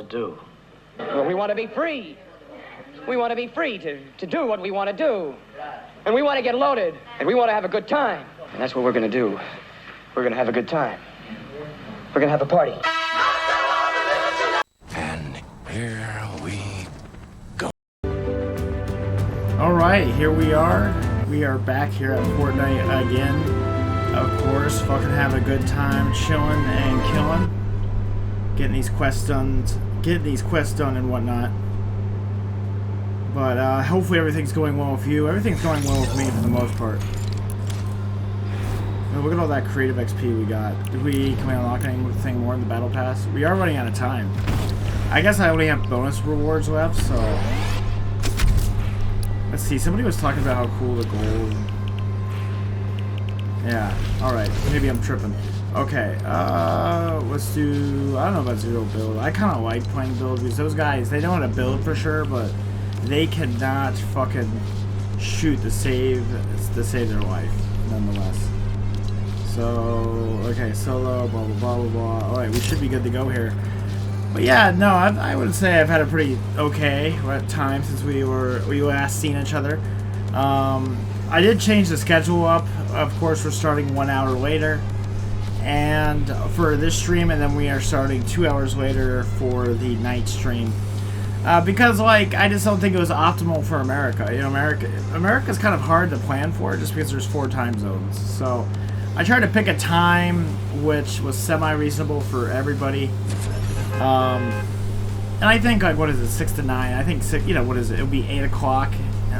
do? Well, we want to be free. We want to be free to do what we want to do. And we want to get loaded. And we want to have a good time. And that's what we're going to do. We're going to have a good time. We're going to have a party. And here we go. All right, here we are. We are back here at Fortnite again. Of course, fucking having a good time, chilling and killing. Getting these quests done and whatnot. But hopefully everything's going well with you. Everything's going well with me for the most part. Now, look at all that creative XP we got. Can we unlock anything more in the battle pass? We are running out of time. I guess I only have bonus rewards left, so let's see. Somebody was talking about how cool the gold. Yeah. All right. Maybe I'm tripping. Okay. Let's do. I don't know about zero build. I kind of like playing build because those guys, they know how to build for sure, but they cannot fucking shoot to save their life, nonetheless. So, okay, solo, blah, blah, blah, blah, blah. Alright, we should be good to go here. But yeah, no, I would say I've had a pretty okay time since we last seen each other. I did change the schedule up. Of course, we're starting 1 hour later and for this stream, and then we are starting 2 hours later for the night stream. Because, like, I just don't think it was optimal for America. You know, America's kind of hard to plan for just because there's 4 time zones. So I tried to pick a time which was semi-reasonable for everybody. And I think, like, what is it, 6 to 9? I think, you know, what is it? It'll be 8 o'clock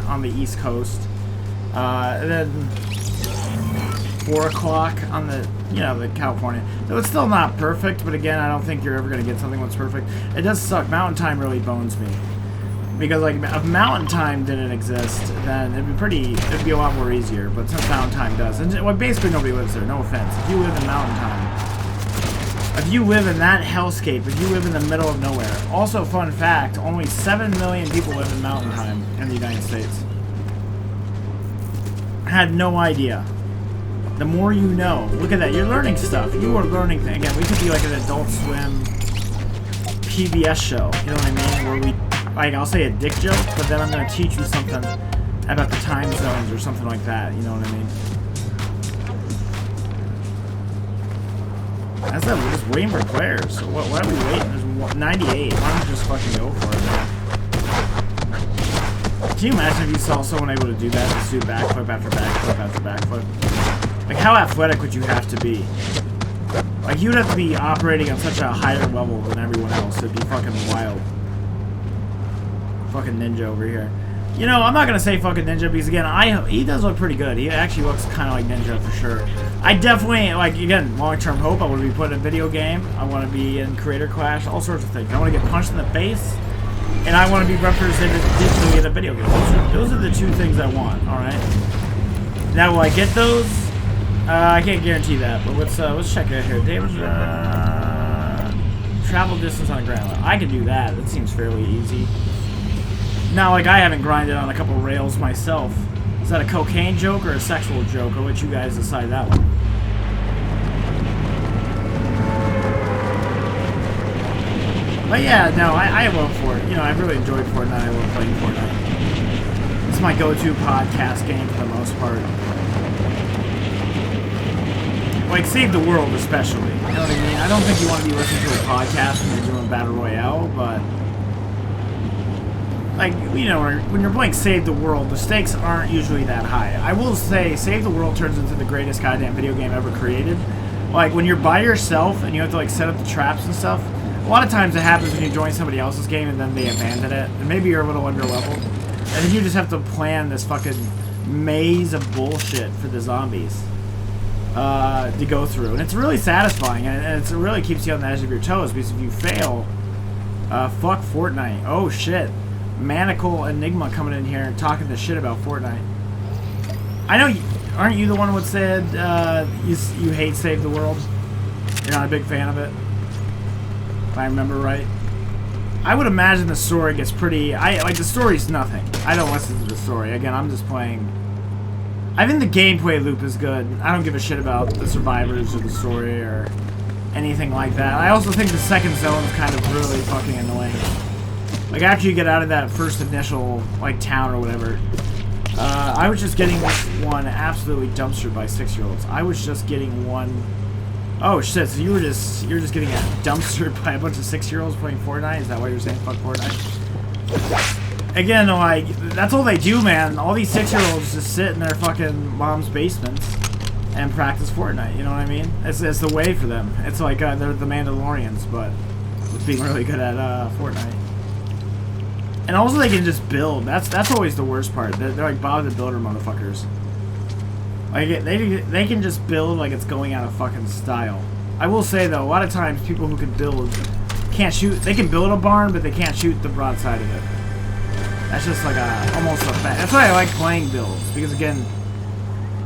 on the East Coast. And then 4 o'clock on the, you know, the California. So it's still not perfect, but again, I don't think you're ever going to get something that's perfect. It does suck. Mountain time really bones me. Because, like, if Mountain time didn't exist, then it'd be a lot more easier. But since Mountain time does, and well, basically nobody lives there, no offense. If you live in Mountain time, if you live in that hellscape, if you live in the middle of nowhere. Also, fun fact, only 7 million people live in Mountain time in the United States. I had no idea. The more you know. Look at that. You're learning stuff. You are learning things. Again, we could be like an Adult Swim PBS show. You know what I mean? Where we, like, I'll say a dick joke, but then I'm going to teach you something about the time zones or something like that. You know what I mean? That's that. We're just waiting for players. So why are we waiting? There's 98. Why don't we just fucking go for it, man? Can you imagine if you saw someone able to do that? Just do backflip after backflip after backflip? Like, how athletic would you have to be? Like, you'd have to be operating on such a higher level than everyone else. It'd be fucking wild. Fucking Ninja over here. You know, I'm not gonna say fucking Ninja because, again, he does look pretty good. He actually looks kind of like Ninja for sure. I definitely, like, again, long-term hope. I want to be put in a video game. I want to be in Creator Clash. All sorts of things. I want to get punched in the face. And I want to be represented digitally in a video game. Those are the 2 things I want, alright? Now, will I get those? I can't guarantee that, but let's check it out here. Damage, travel distance on the ground. I can do that. That seems fairly easy. Now, like, I haven't grinded on a couple rails myself. Is that a cocaine joke or a sexual joke? I'll let you guys decide that one. But yeah, no, I love Fortnite. You know, I really enjoyed Fortnite. I love playing Fortnite. It's my go-to podcast game for the most part. Like, Save the World especially. You know what I mean? I don't think you want to be listening to a podcast when you're doing Battle Royale, but like, you know, when you're playing Save the World, the stakes aren't usually that high. I will say, Save the World turns into the greatest goddamn video game ever created. Like, when you're by yourself and you have to, like, set up the traps and stuff, a lot of times it happens when you join somebody else's game and then they abandon it. And maybe you're a little underleveled. And then you just have to plan this fucking maze of bullshit for the zombies to go through. And it's really satisfying. And it really keeps you on the edge of your toes. Because if you fail, fuck Fortnite. Oh, shit. Manacle Enigma coming in here and talking the shit about Fortnite. I know, aren't you the one who said you hate Save the World? You're not a big fan of it? If I remember right. I would imagine the story gets pretty... like, the story's nothing. I don't listen to the story. Again, I'm just playing... I think the gameplay loop is good. I don't give a shit about the survivors or the story or anything like that. I also think the second zone is kind of really fucking annoying. Like, after you get out of that first initial, like, town or whatever, I was just getting one absolutely dumpstered by 6-year-olds. I was just getting one... Oh, shit, so you're just getting dumpstered by a bunch of 6-year-olds playing Fortnite? Is that why you're saying fuck Fortnite? Again, like, that's all they do, man. All these 6-year-olds just sit in their fucking mom's basements and practice Fortnite, you know what I mean? It's the way for them. It's like they're the Mandalorians, but with being really good at Fortnite. And also they can just build. That's always the worst part. They're like Bob the Builder motherfuckers. Like, they can just build like it's going out of fucking style. I will say, though, a lot of times people who can build can't shoot. They can build a barn, but they can't shoot the broadside of it. That's just like almost a fact. That's why I like playing builds, because again,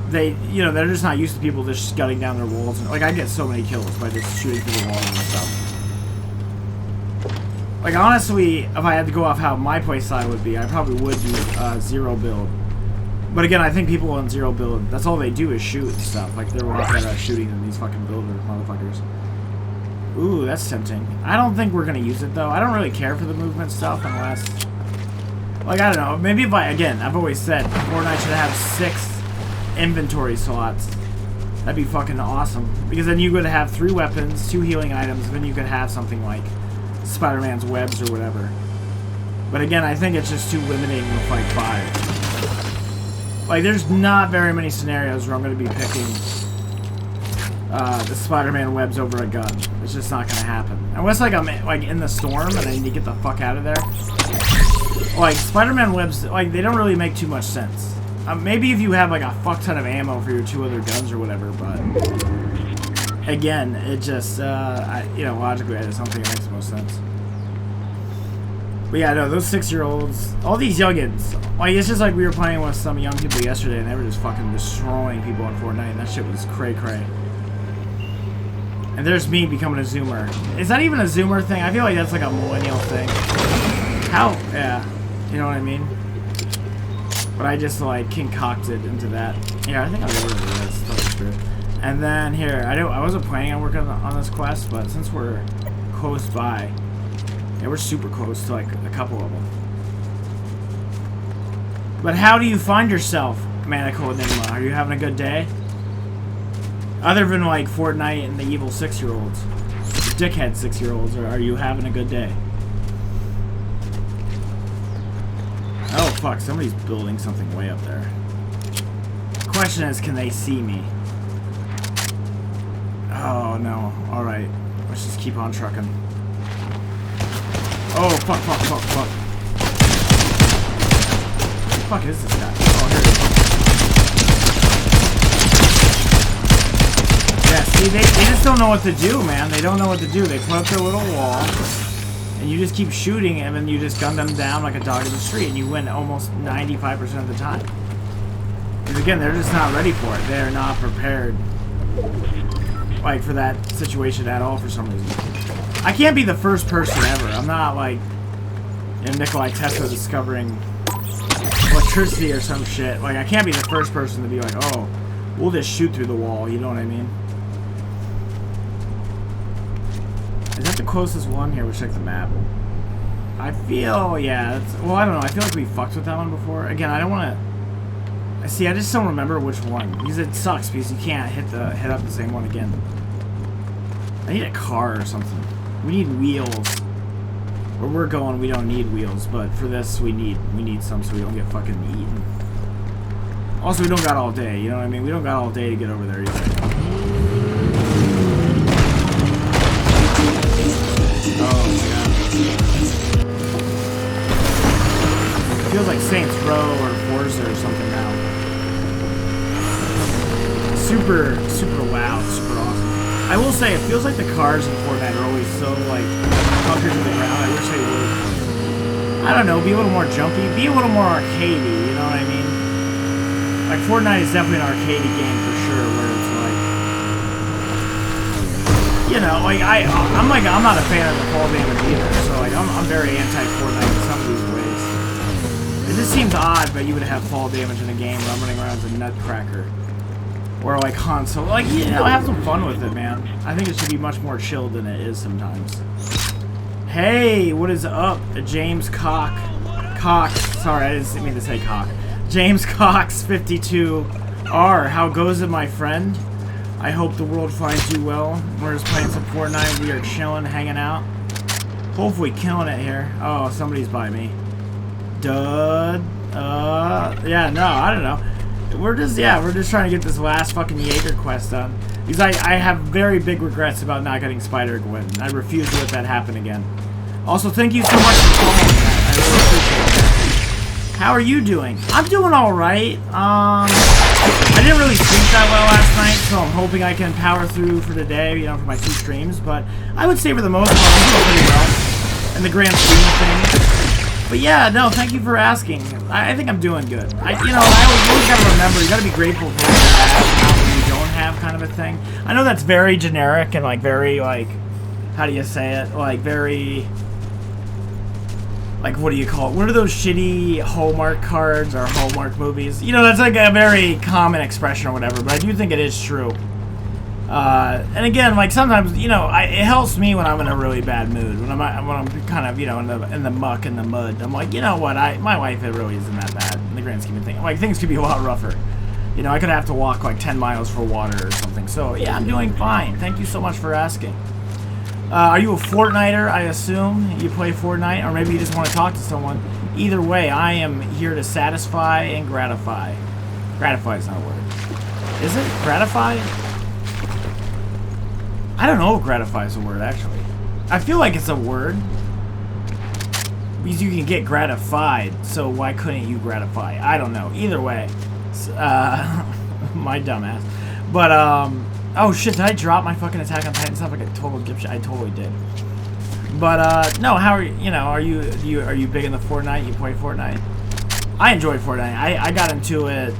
they're just not used to people just gutting down their walls. And, like, I get so many kills by just shooting through the walls and stuff. Like, honestly, if I had to go off how my playstyle would be, I probably would do zero build. But again, I think people on zero build, that's all they do is shoot and stuff. Like, they're a lot better at shooting than these fucking builder motherfuckers. Ooh, that's tempting. I don't think we're gonna use it, though. I don't really care for the movement stuff unless... Like, I don't know. Maybe if I've always said Fortnite should have 6 inventory slots. That'd be fucking awesome. Because then you could have 3 weapons, 2 healing items, and then you could have something like Spider-Man's webs or whatever. But again, I think it's just too limiting with like 5. Like, there's not very many scenarios where I'm going to be picking the Spider-Man webs over a gun. It's just not going to happen. Unless, like, I'm like in the storm and I need to get the fuck out of there. Like, Spider-Man webs, like, they don't really make too much sense. Maybe if you have, like, a fuck ton of ammo for your 2 other guns or whatever, but... Again, it just, logically, I just don't think it makes the most sense. But yeah, no, those 6-year-olds, all these youngins, like, it's just like we were playing with some young people yesterday and they were just fucking destroying people on Fortnite, and that shit was cray-cray. And there's me becoming a Zoomer. Is that even a Zoomer thing? I feel like that's like a millennial thing. How? Yeah, you know what I mean? But I just, like, concocted into that. Yeah, I think I ordered it, that's totally true. And then here, I wasn't planning on working on this quest, but since we're close by, yeah, we're super close to like a couple of them. But how do you find yourself, Manical Enigma? Are you having a good day? Other than like Fortnite and the evil 6-year-olds, dickhead 6-year-olds, or are you having a good day? Oh fuck, somebody's building something way up there. The question is, can they see me? Oh no, alright. Let's just keep on trucking. Oh, fuck. What the fuck is this guy? Oh, here he is. Yeah, see, they just don't know what to do, man. They don't know what to do. They put up their little wall, and you just keep shooting them, and you just gun them down like a dog in the street, and you win almost 95% of the time. Because again, they're just not ready for it. They're not prepared, like, for that situation at all for some reason. I can't be the first person ever. I'm not like, Nikolai Tesla discovering electricity or some shit. Like, I can't be the first person to be like, oh, we'll just shoot through the wall, you know what I mean? Is that the closest one? Here, we'll check the map. I feel, yeah, well, I don't know. I feel like we fucked with that one before. Again, I don't want to... See, I just don't remember which one. Because it sucks, because you can't hit up the same one again. I need a car or something. We need wheels. Where we're going, we don't need wheels, but for this, we need some so we don't get fucking eaten. Also, we don't got all day, you know what I mean? We don't got all day to get over there either. Oh my god. It feels like Saints Row or Forza or something now. Super loud, super awesome. I will say, it feels like the cars in Fortnite are always so, like, bunkered to the ground. I wish they would, I don't know, be a little more jumpy, be a little more arcadey, you know what I mean? Like, Fortnite is definitely an arcadey game for sure, where it's like, you know, like, I'm not a fan of the fall damage either, so, like, I'm very anti-Fortnite in some of these ways. It just seems odd that you would have fall damage in a game where I'm running around as a nutcracker. Or like Han Solo. Like, you know, have some fun with it, man. I think it should be much more chill than it is sometimes. Hey, what is up? James Cox. Sorry, I didn't mean to say cock. James Cox 52R. How goes it, my friend? I hope the world finds you well. We're just playing some Fortnite. We are chilling, hanging out. Hopefully killing it here. Oh, somebody's by me. Dud. Yeah, no, I don't know. We're just trying to get this last fucking Jaeger quest done. Because I have very big regrets about not getting Spider-Gwen. I refuse to let that happen again. Also, thank you so much for following that. I really appreciate that. How are you doing? I'm doing alright. I didn't really sleep that well last night, so I'm hoping I can power through for today, you know, for my 2 streams. But I would say for the most part, I'm doing pretty well in the grand scheme of things. But yeah, no, thank you for asking. I think I'm doing good. I always gotta remember, you gotta be grateful for what you have, not what you don't have, kind of a thing. I know that's very generic and like very like, how do you say it? Like very, like what do you call it? What are those shitty Hallmark cards or Hallmark movies? You know, that's like a very common expression or whatever. But I do think it is true. And again, like sometimes, you know, it helps me when I'm in a really bad mood, when I'm kind of, you know, in the muck and the mud. I'm like, you know what, my life, it really isn't that bad in the grand scheme of things. Like things could be a lot rougher. You know, I could have to walk like 10 miles for water or something. So yeah, I'm doing fine. Thank you so much for asking. Are you a Fortniter? I assume you play Fortnite, or maybe you just want to talk to someone. Either way, I am here to satisfy and gratify. Gratify is not a word. Is it? Gratify? I don't know if gratify is a word, actually. I feel like it's a word. Because you can get gratified, so why couldn't you gratify? I don't know. Either way. My dumbass. But, oh shit, did I drop my fucking Attack on Titan stuff like a total dipshit? I totally did. But, no, how are you, you know, are you big into Fortnite? You play Fortnite? I enjoy Fortnite. I got into it,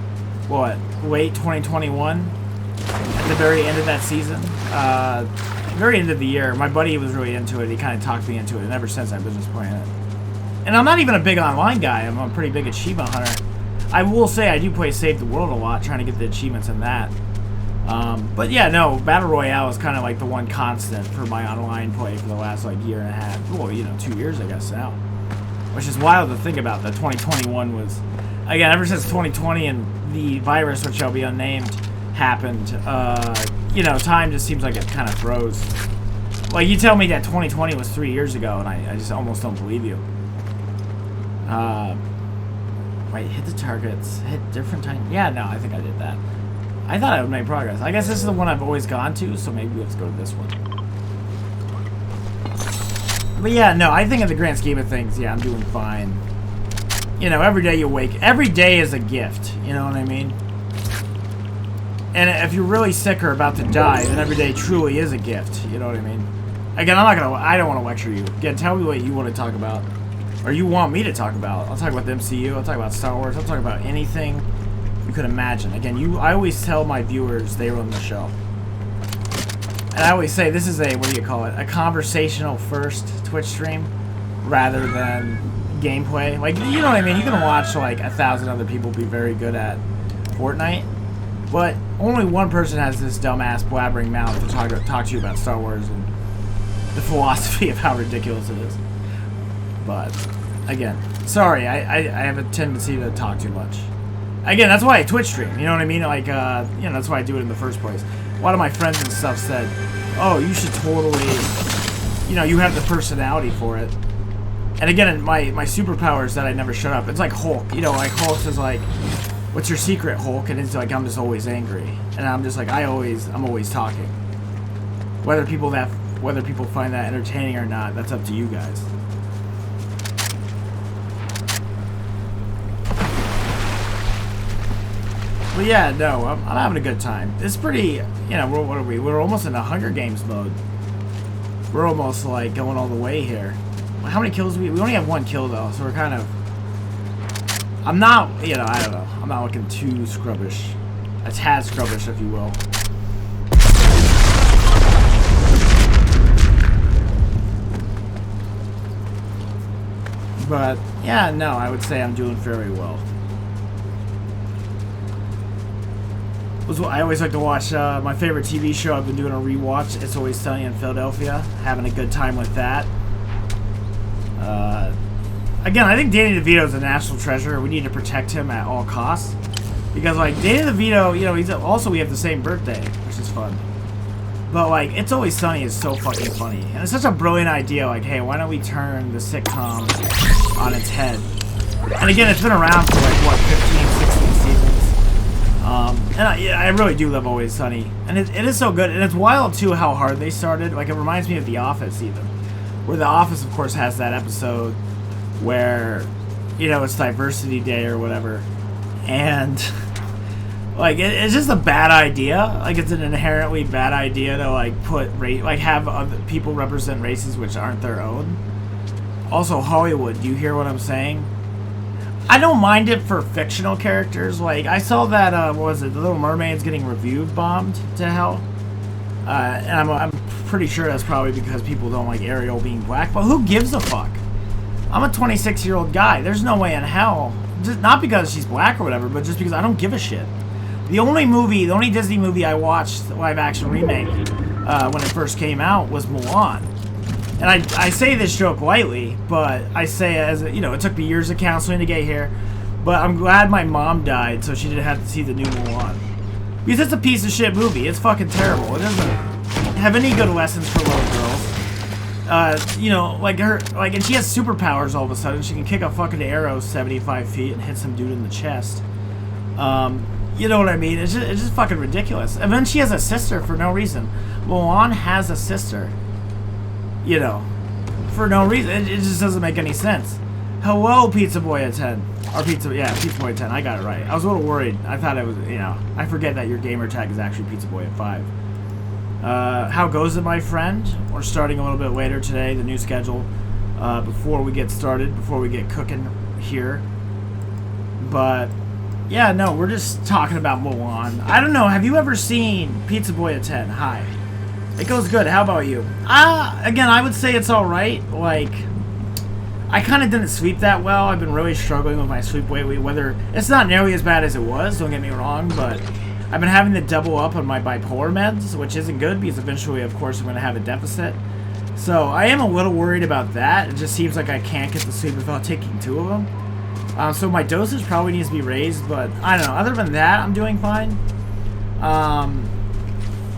what, late 2021? At the very end of that season, very end of the year, my buddy was really into it. He kind of talked me into it, and ever since I've been just playing it. And I'm not even a big online guy. I'm a pretty big achievement hunter. I will say I do play Save the World a lot, trying to get the achievements in that. But yeah, no, Battle Royale is kind of like the one constant for my online play for the last like year and a half. Well, you know, 2 years I guess now. Which is wild to think about. That 2021 was, again, ever since 2020 and the virus, which shall be unnamed, happened, you know, time just seems like it kind of froze. Like, you tell me that 2020 was 3 years ago, and I just almost don't believe you. Wait, hit the targets, hit different time. Yeah, no, I think I did that. I thought I would make progress. I guess this is the one I've always gone to, so maybe let's go to this one. But yeah, no, I think in the grand scheme of things, yeah, I'm doing fine. You know, every day you wake, every day is a gift, you know what I mean? And if you're really sick or about to die, then every day truly is a gift. You know what I mean? Again, I don't want to lecture you. Again, tell me what you want to talk about. Or you want me to talk about. I'll talk about the MCU. I'll talk about Star Wars. I'll talk about anything you could imagine. Again, I always tell my viewers they run the show. And I always say this is a, what do you call it? A conversational first Twitch stream rather than gameplay. Like, you know what I mean? You can watch like 1,000 other people be very good at Fortnite. But only one person has this dumbass blabbering mouth to talk to you about Star Wars and the philosophy of how ridiculous it is. But, again, sorry, I have a tendency to talk too much. Again, that's why I Twitch stream, you know what I mean? Like, you know, that's why I do it in the first place. A lot of my friends and stuff said, oh, you should totally, you know, you have the personality for it. And again, my superpower is that I never shut up. It's like Hulk, you know, like Hulk is like, what's your secret, Hulk? And it's like, I'm just always angry. And I'm just like, I'm always talking. Whether people find that entertaining or not, that's up to you guys. But yeah, no, I'm having a good time. It's pretty, you know, what are we? We're almost in a Hunger Games mode. We're almost like going all the way here. How many kills we only have 1 kill though, so we're kind of, I'm not, you know, I don't know. I'm not looking too scrubbish. A tad scrubbish, if you will. But, yeah, no, I would say I'm doing very well. I always like to watch my favorite TV show. I've been doing a rewatch. It's Always Sunny in Philadelphia. Having a good time with that. Again, I think Danny DeVito is a national treasure. We need to protect him at all costs. Because, like, Danny DeVito, you know, we have the same birthday, which is fun. But, like, It's Always Sunny is so fucking funny. And it's such a brilliant idea. Like, hey, why don't we turn the sitcom on its head? And again, it's been around for, like, what, 15, 16 seasons. And I really do love Always Sunny. And it is so good. And it's wild, too, how hard they started. Like, it reminds me of The Office, even. Where The Office, of course, has that episode where, you know, it's Diversity Day or whatever. And, like, it's just a bad idea. Like, it's an inherently bad idea to, like, have other people represent races which aren't their own. Also, Hollywood, do you hear what I'm saying? I don't mind it for fictional characters. Like, I saw that, what was it, The Little Mermaid's getting reviewed bombed to hell. And I'm pretty sure that's probably because people don't like Ariel being black. But who gives a fuck? I'm a 26-year-old guy. There's no way in hell. Just, not because she's black or whatever, but just because I don't give a shit. The only Disney movie I watched, live-action remake, when it first came out, was Mulan. And I say this joke lightly, but I say it as, you know, it took me years of counseling to get here. But I'm glad my mom died so she didn't have to see the new Mulan. Because it's a piece of shit movie. It's fucking terrible. It doesn't have any good lessons for little girls. You know, and she has superpowers all of a sudden. She can kick a fucking arrow 75 feet and hit some dude in the chest. You know what I mean? It's just fucking ridiculous. And then she has a sister for no reason. Mulan has a sister. You know, for no reason. It just doesn't make any sense. Hello, Pizza Boy at 10. Or Pizza Boy at 10. I got it right. I was a little worried. I thought it was, you know, I forget that your gamer tag is actually Pizza Boy at 5. How goes it, my friend? We're starting a little bit later today, the new schedule, before we get started, before we get cooking here. But, yeah, no, we're just talking about Mulan. I don't know, have you ever seen Pizza Boy at 10? Hi. It goes good. How about you? Again, I would say it's alright. Like, I kind of didn't sleep that well. I've been really struggling with my sleep lately. Whether it's not nearly as bad as it was, don't get me wrong, but I've been having to double up on my bipolar meds, which isn't good because eventually, of course, I'm going to have a deficit. So I am a little worried about that. It just seems like I can't get to sleep without taking 2 of them. So my dosage probably needs to be raised, but I don't know. Other than that, I'm doing fine.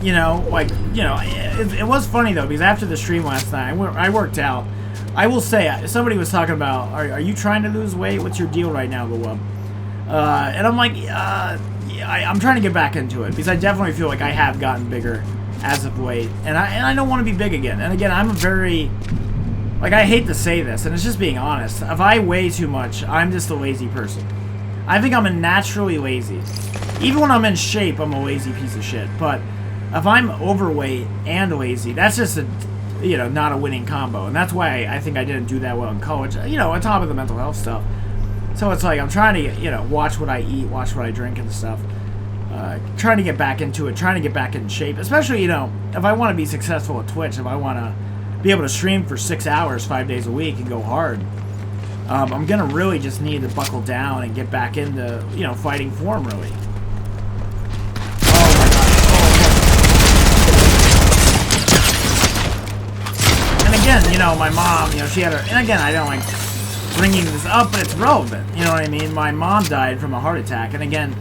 You know, like, you know, it was funny though, because after the stream last night, I worked out. I will say, somebody was talking about, are you trying to lose weight? What's your deal right now, Luwub? And I'm like, I'm trying to get back into it, because I definitely feel like I have gotten bigger as of late, and I don't want to be big again. And again, I'm a very, like, I hate to say this, and it's just being honest. If I weigh too much, I'm just a lazy person. I think I'm a naturally lazy. Even when I'm in shape, I'm a lazy piece of shit. But if I'm overweight and lazy, that's just a, you know, not a winning combo. And that's why I think I didn't do that well in college, you know, on top of the mental health stuff. So it's like I'm trying to, you know, watch what I eat, watch what I drink and stuff. Trying to get back into it, trying to get back in shape. Especially, you know, if I want to be successful at Twitch, if I want to be able to stream for 6 hours, 5 days a week and go hard, I'm going to really just need to buckle down and get back into, you know, fighting form, really. Again, you know, my mom, you know, she had her, and again, I don't like bringing this up, but it's relevant, you know what I mean? My mom died from a heart attack, and again,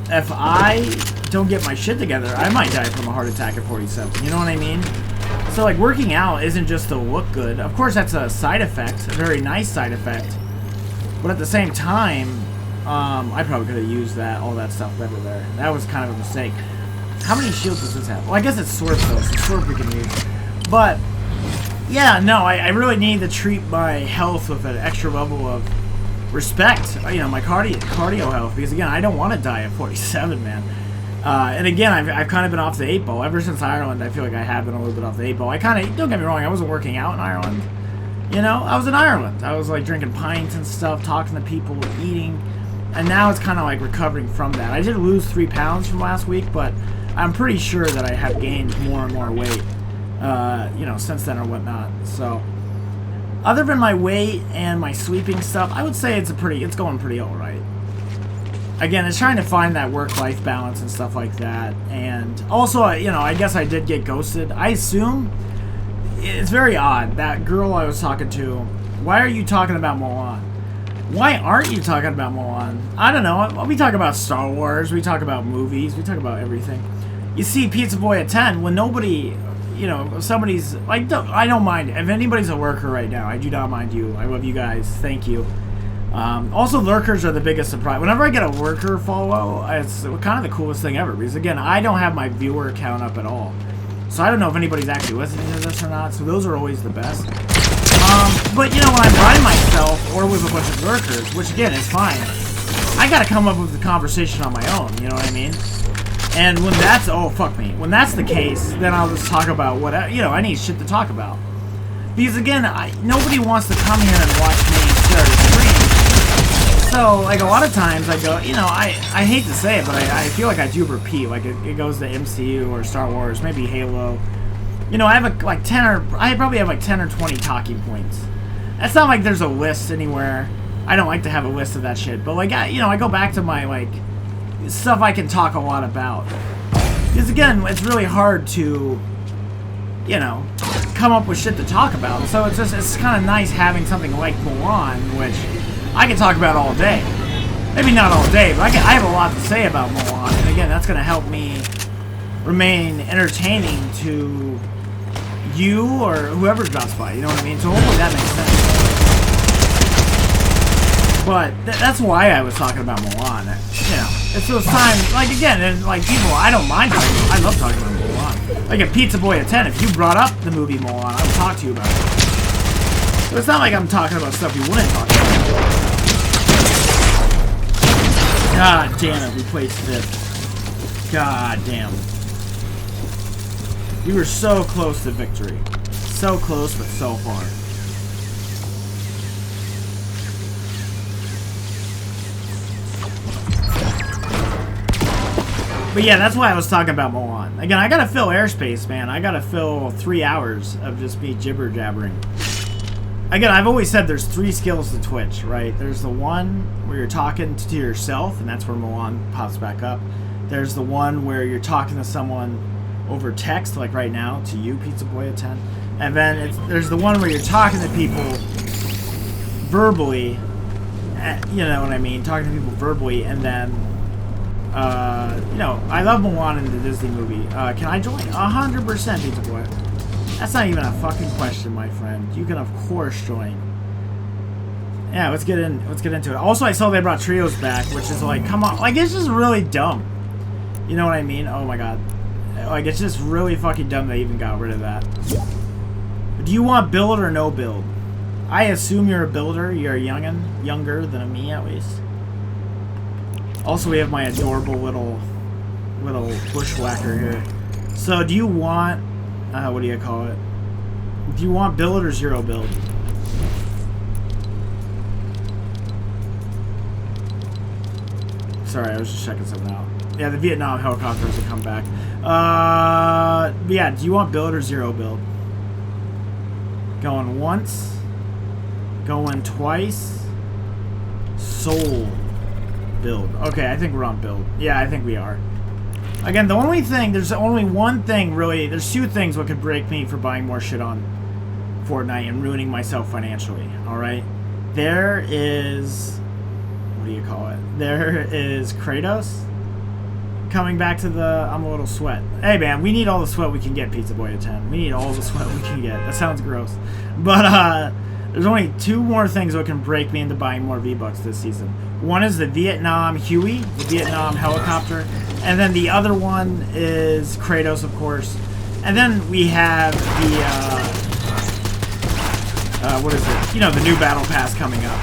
if I don't get my shit together, I might die from a heart attack at 47, you know what I mean? So, like, working out isn't just to look good. Of course, that's a side effect, a very nice side effect, but at the same time, I probably could have used all that stuff better there. That was kind of a mistake. How many shields does this have? Well, I guess it's Swerve, though, so Swerve we can use, but yeah, no, I really need to treat my health with an extra level of respect, you know, my cardio health, because again, I don't want to die at 47, man. And again, I've kind of been off the 8 ball. Ever since Ireland, I feel like I have been a little bit off the 8 ball. I kind of, don't get me wrong, I wasn't working out in Ireland. You know, I was in Ireland. I was like drinking pints and stuff, talking to people, eating, and now it's kind of like recovering from that. I did lose 3 pounds from last week, but I'm pretty sure that I have gained more and more weight. You know, since then or whatnot. So, other than my weight and my sleeping stuff, I would say it's going pretty alright. again, it's trying to find that work-life balance and stuff like that. And also, you know, I guess I did get ghosted. I assume it's very odd. That girl I was talking to, why are you talking about Mulan? Why aren't you talking about Mulan? I don't know. We talk about Star Wars. We talk about movies. We talk about everything. You see Pizza Boy at 10 when nobody, you know, somebody's like, I don't mind. If anybody's a lurker right now, I do not mind you. I love you guys. Thank you. Also, lurkers are the biggest surprise. Whenever I get a lurker follow, it's kind of the coolest thing ever. Because, again, I don't have my viewer count up at all. So I don't know if anybody's actually listening to this or not. So those are always the best. But, you know, when I'm by myself or with a bunch of lurkers, which, again, is fine, I gotta come up with the conversation on my own, you know what I mean? And when that's, oh, fuck me. When that's the case, then I'll just talk about what, you know, I need shit to talk about. Because, again, nobody wants to come here and watch me stare at a screen. So, like, a lot of times I go, you know, I hate to say it, but I feel like I do repeat. Like, it goes to MCU or Star Wars, maybe Halo. You know, I have I probably have like 10 or 20 talking points. It's not like there's a list anywhere. I don't like to have a list of that shit. But, like, you know, I go back to my, like, stuff I can talk a lot about. Because, again, it's really hard to, you know, come up with shit to talk about. So it's kind of nice having something like Mulan, which I can talk about all day. Maybe not all day, but I have a lot to say about Mulan. And, again, that's going to help me remain entertaining to you or whoever drops by, you know what I mean? So hopefully that makes sense. But that's why I was talking about Mulan. You know, it's those times, like, again, and like people, I don't mind talking about, I love talking about Mulan. Like a Pizza Boy at 10, if you brought up the movie Mulan, I would talk to you about it. So it's not like I'm talking about stuff you wouldn't talk about. God damn it, we placed this. God damn. We were so close to victory. So close, but so far. But yeah, that's why I was talking about Mulan. Again, I gotta fill airspace, man. I gotta fill 3 hours of just me jibber-jabbering. Again, I've always said there's 3 skills to Twitch, right? There's the one where you're talking to yourself, and that's where Mulan pops back up. There's the one where you're talking to someone over text, like right now, to you, Pizza Boy at 10. And then there's the one where you're talking to people verbally, you know what I mean, talking to people verbally, and then, you know, I love Mulan in the Disney movie. Can I join? 100%, Pizza Boy. That's not even a fucking question, my friend. You can, of course, join. Yeah, let's get into it. Also, I saw they brought trios back, which is like, come on, like, it's just really dumb. You know what I mean? Oh my god. Like, it's just really fucking dumb they even got rid of that. Do you want build or no build? I assume you're a builder. You're a younger than me, at least. Also, we have my adorable little bushwhacker here. So, do you want, what do you call it? Do you want build or 0 build? Sorry, I was just checking something out. Yeah, the Vietnam helicopters will come back. Yeah, do you want build or 0 build? Going once. Going twice. Soul build. Okay, I think we're on build. Yeah, I think we are. Again, the only thing, there's only one thing really, there's 2 things that could break me for buying more shit on Fortnite and ruining myself financially, alright? There is, what do you call it? There is Kratos coming back to the, I'm a little sweat. Hey man, we need all the sweat we can get, Pizza Boy at 10. We need all the sweat we can get. That sounds gross. But, there's only 2 more things that can break me into buying more V-Bucks this season. One is the Vietnam Huey, the Vietnam helicopter, and then the other one is Kratos, of course. And then we have the, what is it? You know, the new Battle Pass coming up.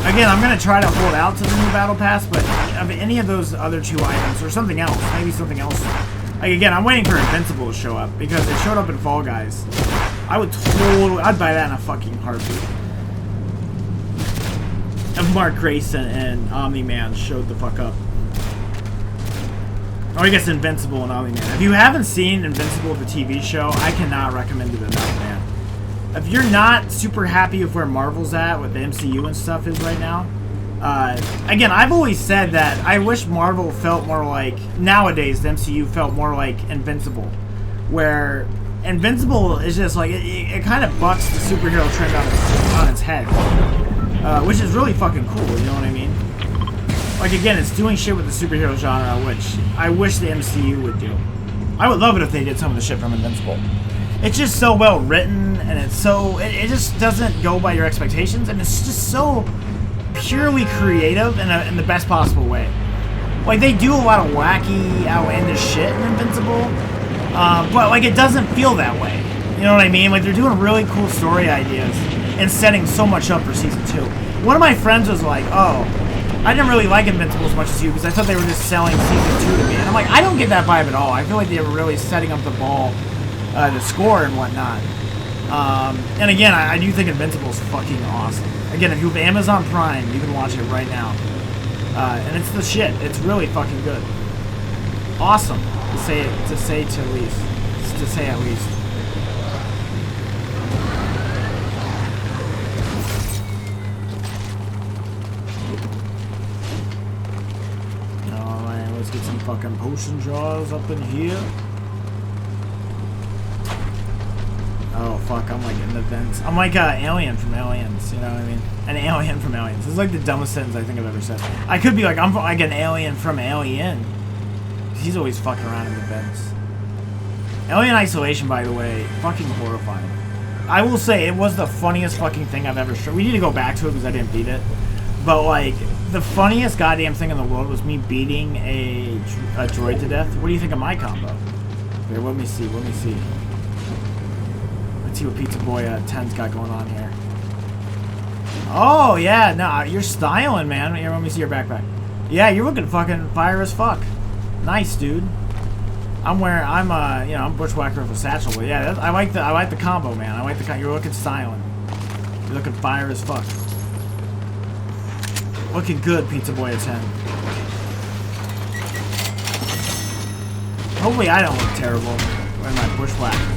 Again, I'm going to try to hold out to the new Battle Pass, but of any of those other 2 items, or something else, maybe something else. Like, again, I'm waiting for Invincible to show up, because it showed up in Fall Guys. I would totally, I'd buy that in a fucking heartbeat. If Mark Grayson and Omni-Man showed the fuck up. Or I guess Invincible and Omni-Man. If you haven't seen Invincible, the TV show, I cannot recommend it enough, man. If you're not super happy with where Marvel's at, what the MCU and stuff is right now, Again, I've always said that I wish Marvel felt more like, nowadays the MCU felt more like Invincible, where Invincible is just like, it kind of bucks the superhero trend on its head, which is really fucking cool, you know what I mean? Like, again, it's doing shit with the superhero genre, which I wish the MCU would do. I would love it if they did some of the shit from Invincible. It's just so well written, and it's so, it just doesn't go by your expectations, and it's just so purely creative in the best possible way. Like, they do a lot of wacky, outlandish shit in Invincible, but like, it doesn't feel that way. You know what I mean? Like, they're doing really cool story ideas and setting so much up for season 2. One of my friends was like, oh, I didn't really like Invincible as much as you because I thought they were just selling season 2 to me. And I'm like, I don't get that vibe at all. I feel like they were really setting up the ball, the score and whatnot. And again, I do think Invincible is fucking awesome. Again, if you have Amazon Prime, you can watch it right now. And it's the shit. It's really fucking good. Awesome, to say at least. Alright, let's get some fucking potion jars up in here. Oh fuck, I'm like in the vents. I'm like an alien from Aliens, you know what I mean? An alien from Aliens. This is like the dumbest sentence I think I've ever said. I could be like, I'm like an alien from Alien. He's always fucking around in the vents. Alien Isolation, by the way, fucking horrifying. I will say, it was the funniest fucking thing I've ever struck. We need to go back to it because I didn't beat it. But like, the funniest goddamn thing in the world was me beating a droid to death. What do you think of my combo? Here, let me see. Let's see what Pizza Boy 10's got going on here. Oh, yeah, no, you're styling, man. Here, let me see your backpack. Yeah, you're looking fucking fire as fuck. Nice, dude. I'm bushwhacker with a satchel, but yeah, I like the combo, man. I like you're looking styling. You're looking fire as fuck. Looking good, Pizza Boy 10. Hopefully I don't look terrible in my bushwhacker.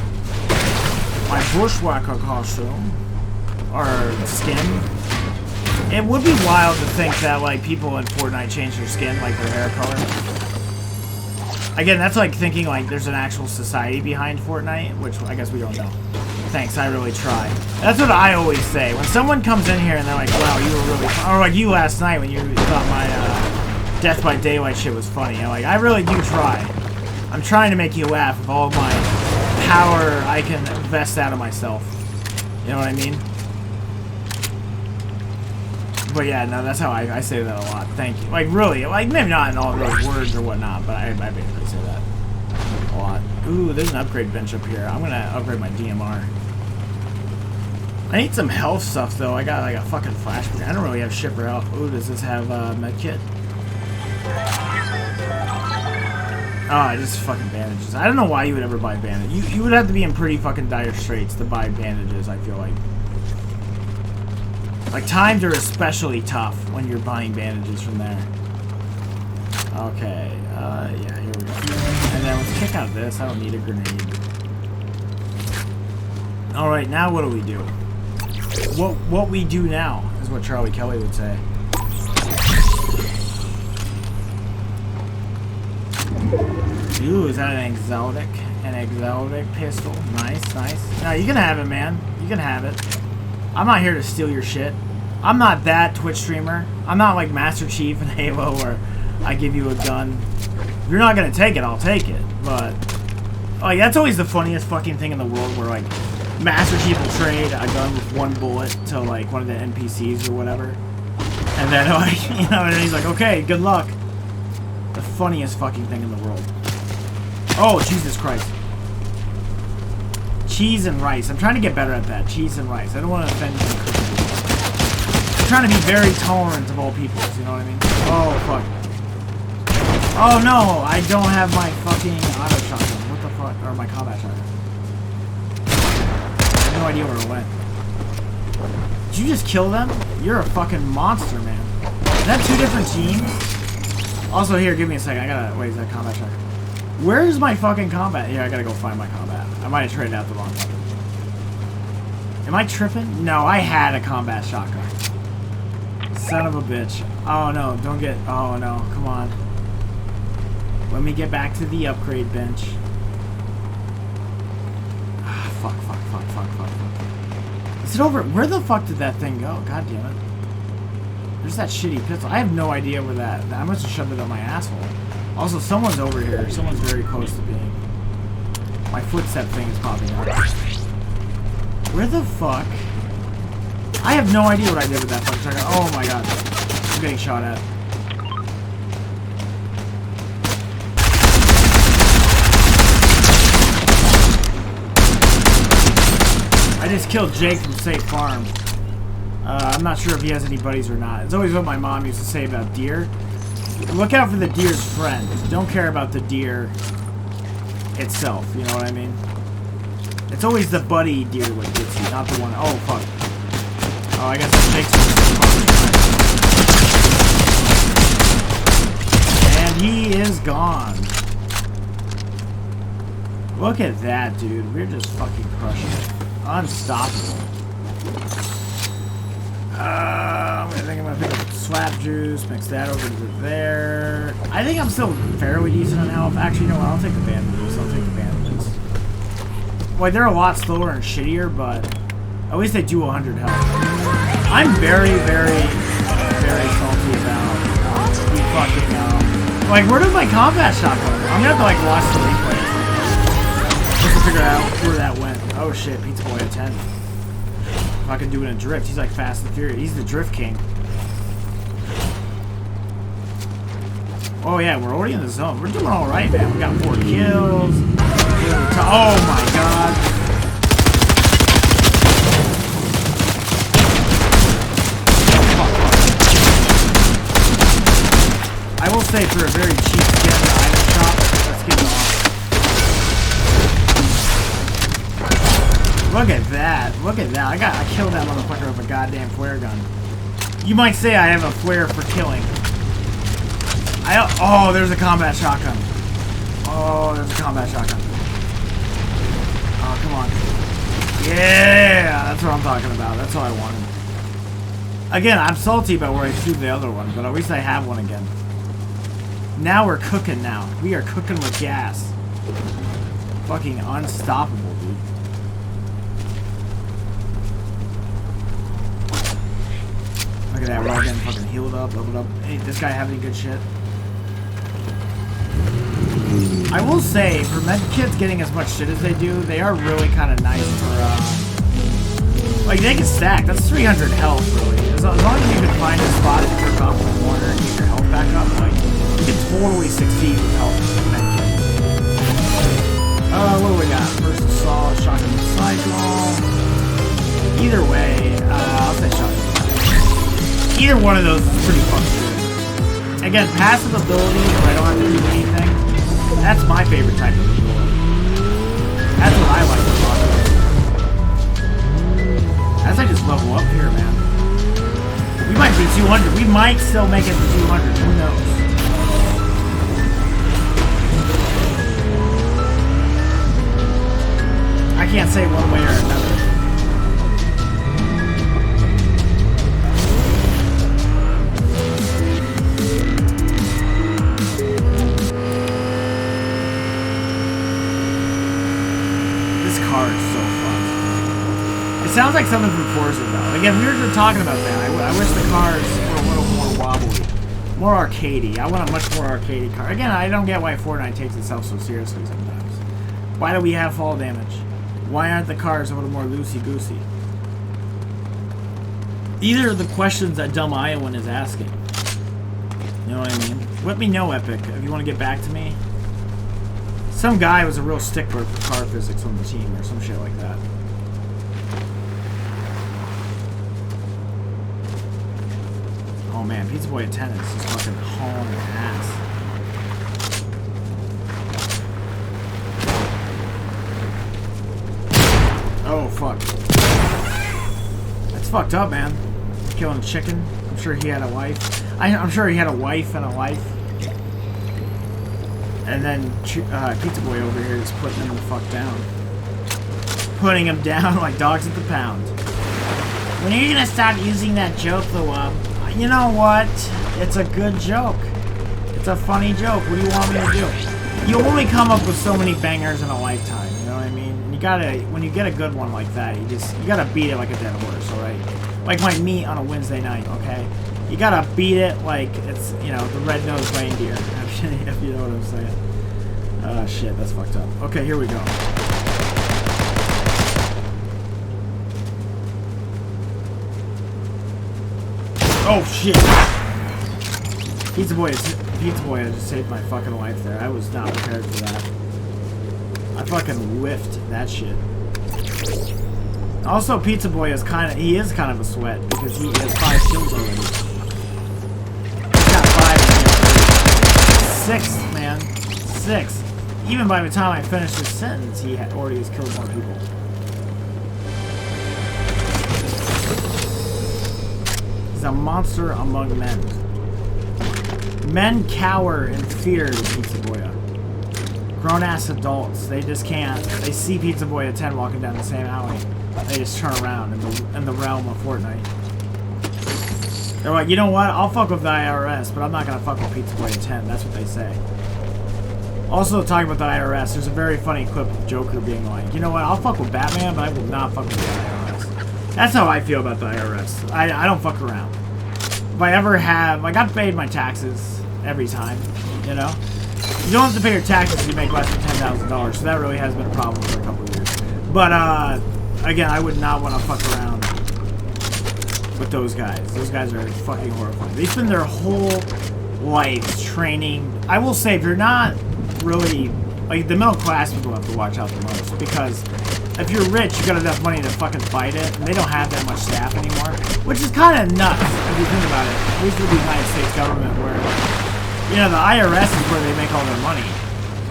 My bushwhacker costume. Or skin. It would be wild to think that, like, people in Fortnite change their skin, like their hair color. Again, that's like thinking, like, there's an actual society behind Fortnite, which I guess we don't know. Thanks, I really try. That's what I always say. When someone comes in here and they're like, wow, you were really fun. Or like you last night when you thought my Death by Daylight shit was funny. I'm like, I really do try. I'm trying to make you laugh with all my power I can invest out of myself. You know what I mean? But yeah, no, that's how I say that a lot. Thank you. Like, really. Like, maybe not in all those words or whatnot, but I basically say that a lot. Ooh, there's an upgrade bench up here. I'm going to upgrade my DMR. I need some health stuff, though. I got, like, a fucking flashback. I don't really have shit for health. Ooh, does this have medkit? Oh, just fucking bandages. I don't know why you would ever buy bandages. You would have to be in pretty fucking dire straits to buy bandages, I feel like. Like, times are especially tough when you're buying bandages from there. Okay, yeah, here we go. And then let's kick out this. I don't need a grenade. Alright, now what do we do? What we do now is what Charlie Kelly would say. Ooh, is that an exotic? An exotic pistol. Nice, nice. No, you can have it, man. You can have it. I'm not here to steal your shit. I'm not that Twitch streamer. I'm not like Master Chief in Halo where I give you a gun. If you're not gonna take it, I'll take it. But like, that's always the funniest fucking thing in the world where like Master Chief will trade a gun with one bullet to like one of the NPCs or whatever. And then like, you know, and he's like, okay, good luck. The funniest fucking thing in the world. Oh, Jesus Christ. Cheese and rice. I'm trying to get better at that. Cheese and rice. I don't want to offend you. I'm trying to be very tolerant of all peoples, you know what I mean? Oh, fuck. Oh, no! I don't have my fucking auto shotgun. What the fuck? Or my combat shotgun. I have no idea where it went. Did you just kill them? You're a fucking monster, man. Is that two different teams? Also, here, give me a second. I gotta... Wait, is that combat shotgun? Where is my fucking combat? Yeah, I gotta go find my combat. I might have traded out the wrong weapon. Am I tripping? No, I had a combat shotgun. Son of a bitch. Oh no, don't get. Oh no, come on. Let me get back to the upgrade bench. Ah, fuck. Is it over? Where the fuck did that thing go? God damn it. There's that shitty pistol. I have no idea where that. I must have shoved it up my asshole. Also, someone's over here. Someone's very close to being. My footstep thing is popping up. Where the fuck? I have no idea what I did with that fucking shotgun. Oh my god. I'm getting shot at. I just killed Jake from Safe Farm. I'm not sure if he has any buddies or not. It's always what my mom used to say about deer. Look out for the deer's friend. Don't care about the deer itself, you know what I mean? It's always the buddy deer what gets you, not the one. Oh, fuck. Oh, I guess it takes me. And he is gone. Look at that, dude. We're just fucking crushing it. Unstoppable. I think I'm gonna pick up swap juice, mix that over to there. I think I'm still fairly decent on health. Actually, no, I'll take the bandages. Well, they're a lot slower and shittier, but at least they do 100 health. I'm very, very, very salty about the fucking, like, where did my combat shot go? I'm gonna have to, like, watch the replay just to figure out where that went. Oh shit, Pizza Boy at 10. If I can do it in drift, he's like Fast and Furious. He's the drift king. Oh yeah, we're already in the zone. We're doing all right, man. We got 4 kills. Oh my god. I will say for a very cheap skin in the item shop, let's get it off. Look at that. Look at that. I killed that motherfucker with a goddamn flare gun. You might say I have a flare for killing. Oh, there's a combat shotgun. Oh, there's a combat shotgun. Oh, come on. Yeah, that's what I'm talking about. That's all I wanted. Again, I'm salty about where I threw the other one, but at least I have one again. Now we're cooking now. We are cooking with gas. Fucking unstoppable, dude. Look at that. We're all getting fucking healed up, leveled up. Hey, this guy have any good shit? I will say, for medkits getting as much shit as they do, they are really kind of nice for, like, they can stack. That's 300 health, really. As long as you can find a spot to jerk off in the corner and get your health back up, like, you can totally succeed with health with medkit. What do we got? First assault, shotgun cycle. Either way, I'll say shotgun. Either one of those is pretty fucking good. Again, passive ability, where I don't have to do anything. That's my favorite type of ability. That's what I like to talk about. As I just level up here, man. We might be 200. We might still make it to 200. Who knows? I can't say one way or another. It sounds like something from Forza though. Again, we were just talking about that. I wish the cars were a little more wobbly. More arcadey. I want a much more arcadey car. Again, I don't get why Fortnite takes itself so seriously sometimes. Why do we have fall damage? Why aren't the cars a little more loosey-goosey? These are the questions that dumb Iowan is asking. You know what I mean? Let me know, Epic, if you want to get back to me. Some guy was a real stickler for car physics on the team or some shit like that. Oh man, Pizza Boy at 10 is just fucking hauling ass. Oh fuck. That's fucked up, man. Killing a chicken. I'm sure he had a wife. I'm sure he had a wife and a life. And then Pizza Boy over here is putting him the fuck down. Putting him down like dogs at the pound. When are you gonna stop using that joke, though? You know what? It's a good joke. It's a funny joke. What do you want me to do? You only come up with so many bangers in a lifetime. You know what I mean? You gotta, when you get a good one like that, you gotta beat it like a dead horse, all right? Like my meat on a Wednesday night, okay? You gotta beat it like it's, you know, the red-nosed reindeer. If you know what I'm saying. Oh shit, that's fucked up. Okay, here we go. Oh shit! Pizza Boy just saved my fucking life there. I was not prepared for that. I fucking whiffed that shit. Also, Pizza Boy is kind of a sweat because he has 5 kills already. He's got 5. 6, man. 6. Even by the time I finished his sentence, he already has killed more people. He's a monster among men. Men cower in fear to Pizza Boy. Grown-ass adults, they just can't. They see Pizza Boy at 10 walking down the same alley. They just turn around in the realm of Fortnite. They're like, you know what? I'll fuck with the IRS, but I'm not gonna fuck with Pizza Boy at 10. That's what they say. Also, talking about the IRS, there's a very funny clip of Joker being like, you know what? I'll fuck with Batman, but I will not fuck with the IRS. That's how I feel about the IRS. I don't fuck around. If I ever have, like, I've paid my taxes every time, you know? You don't have to pay your taxes if you make less than $10,000, so that really has been a problem for a couple of years. But, again, I would not want to fuck around with those guys. Those guys are fucking horrifying. They spend their whole lives training. I will say, if you're not really, like, the middle class people have to watch out the most, because if you're rich, you got enough money to fucking fight it, and they don't have that much staff anymore, which is kind of nuts if you think about it. At least with the United States government, where, you know, the IRS is where they make all their money,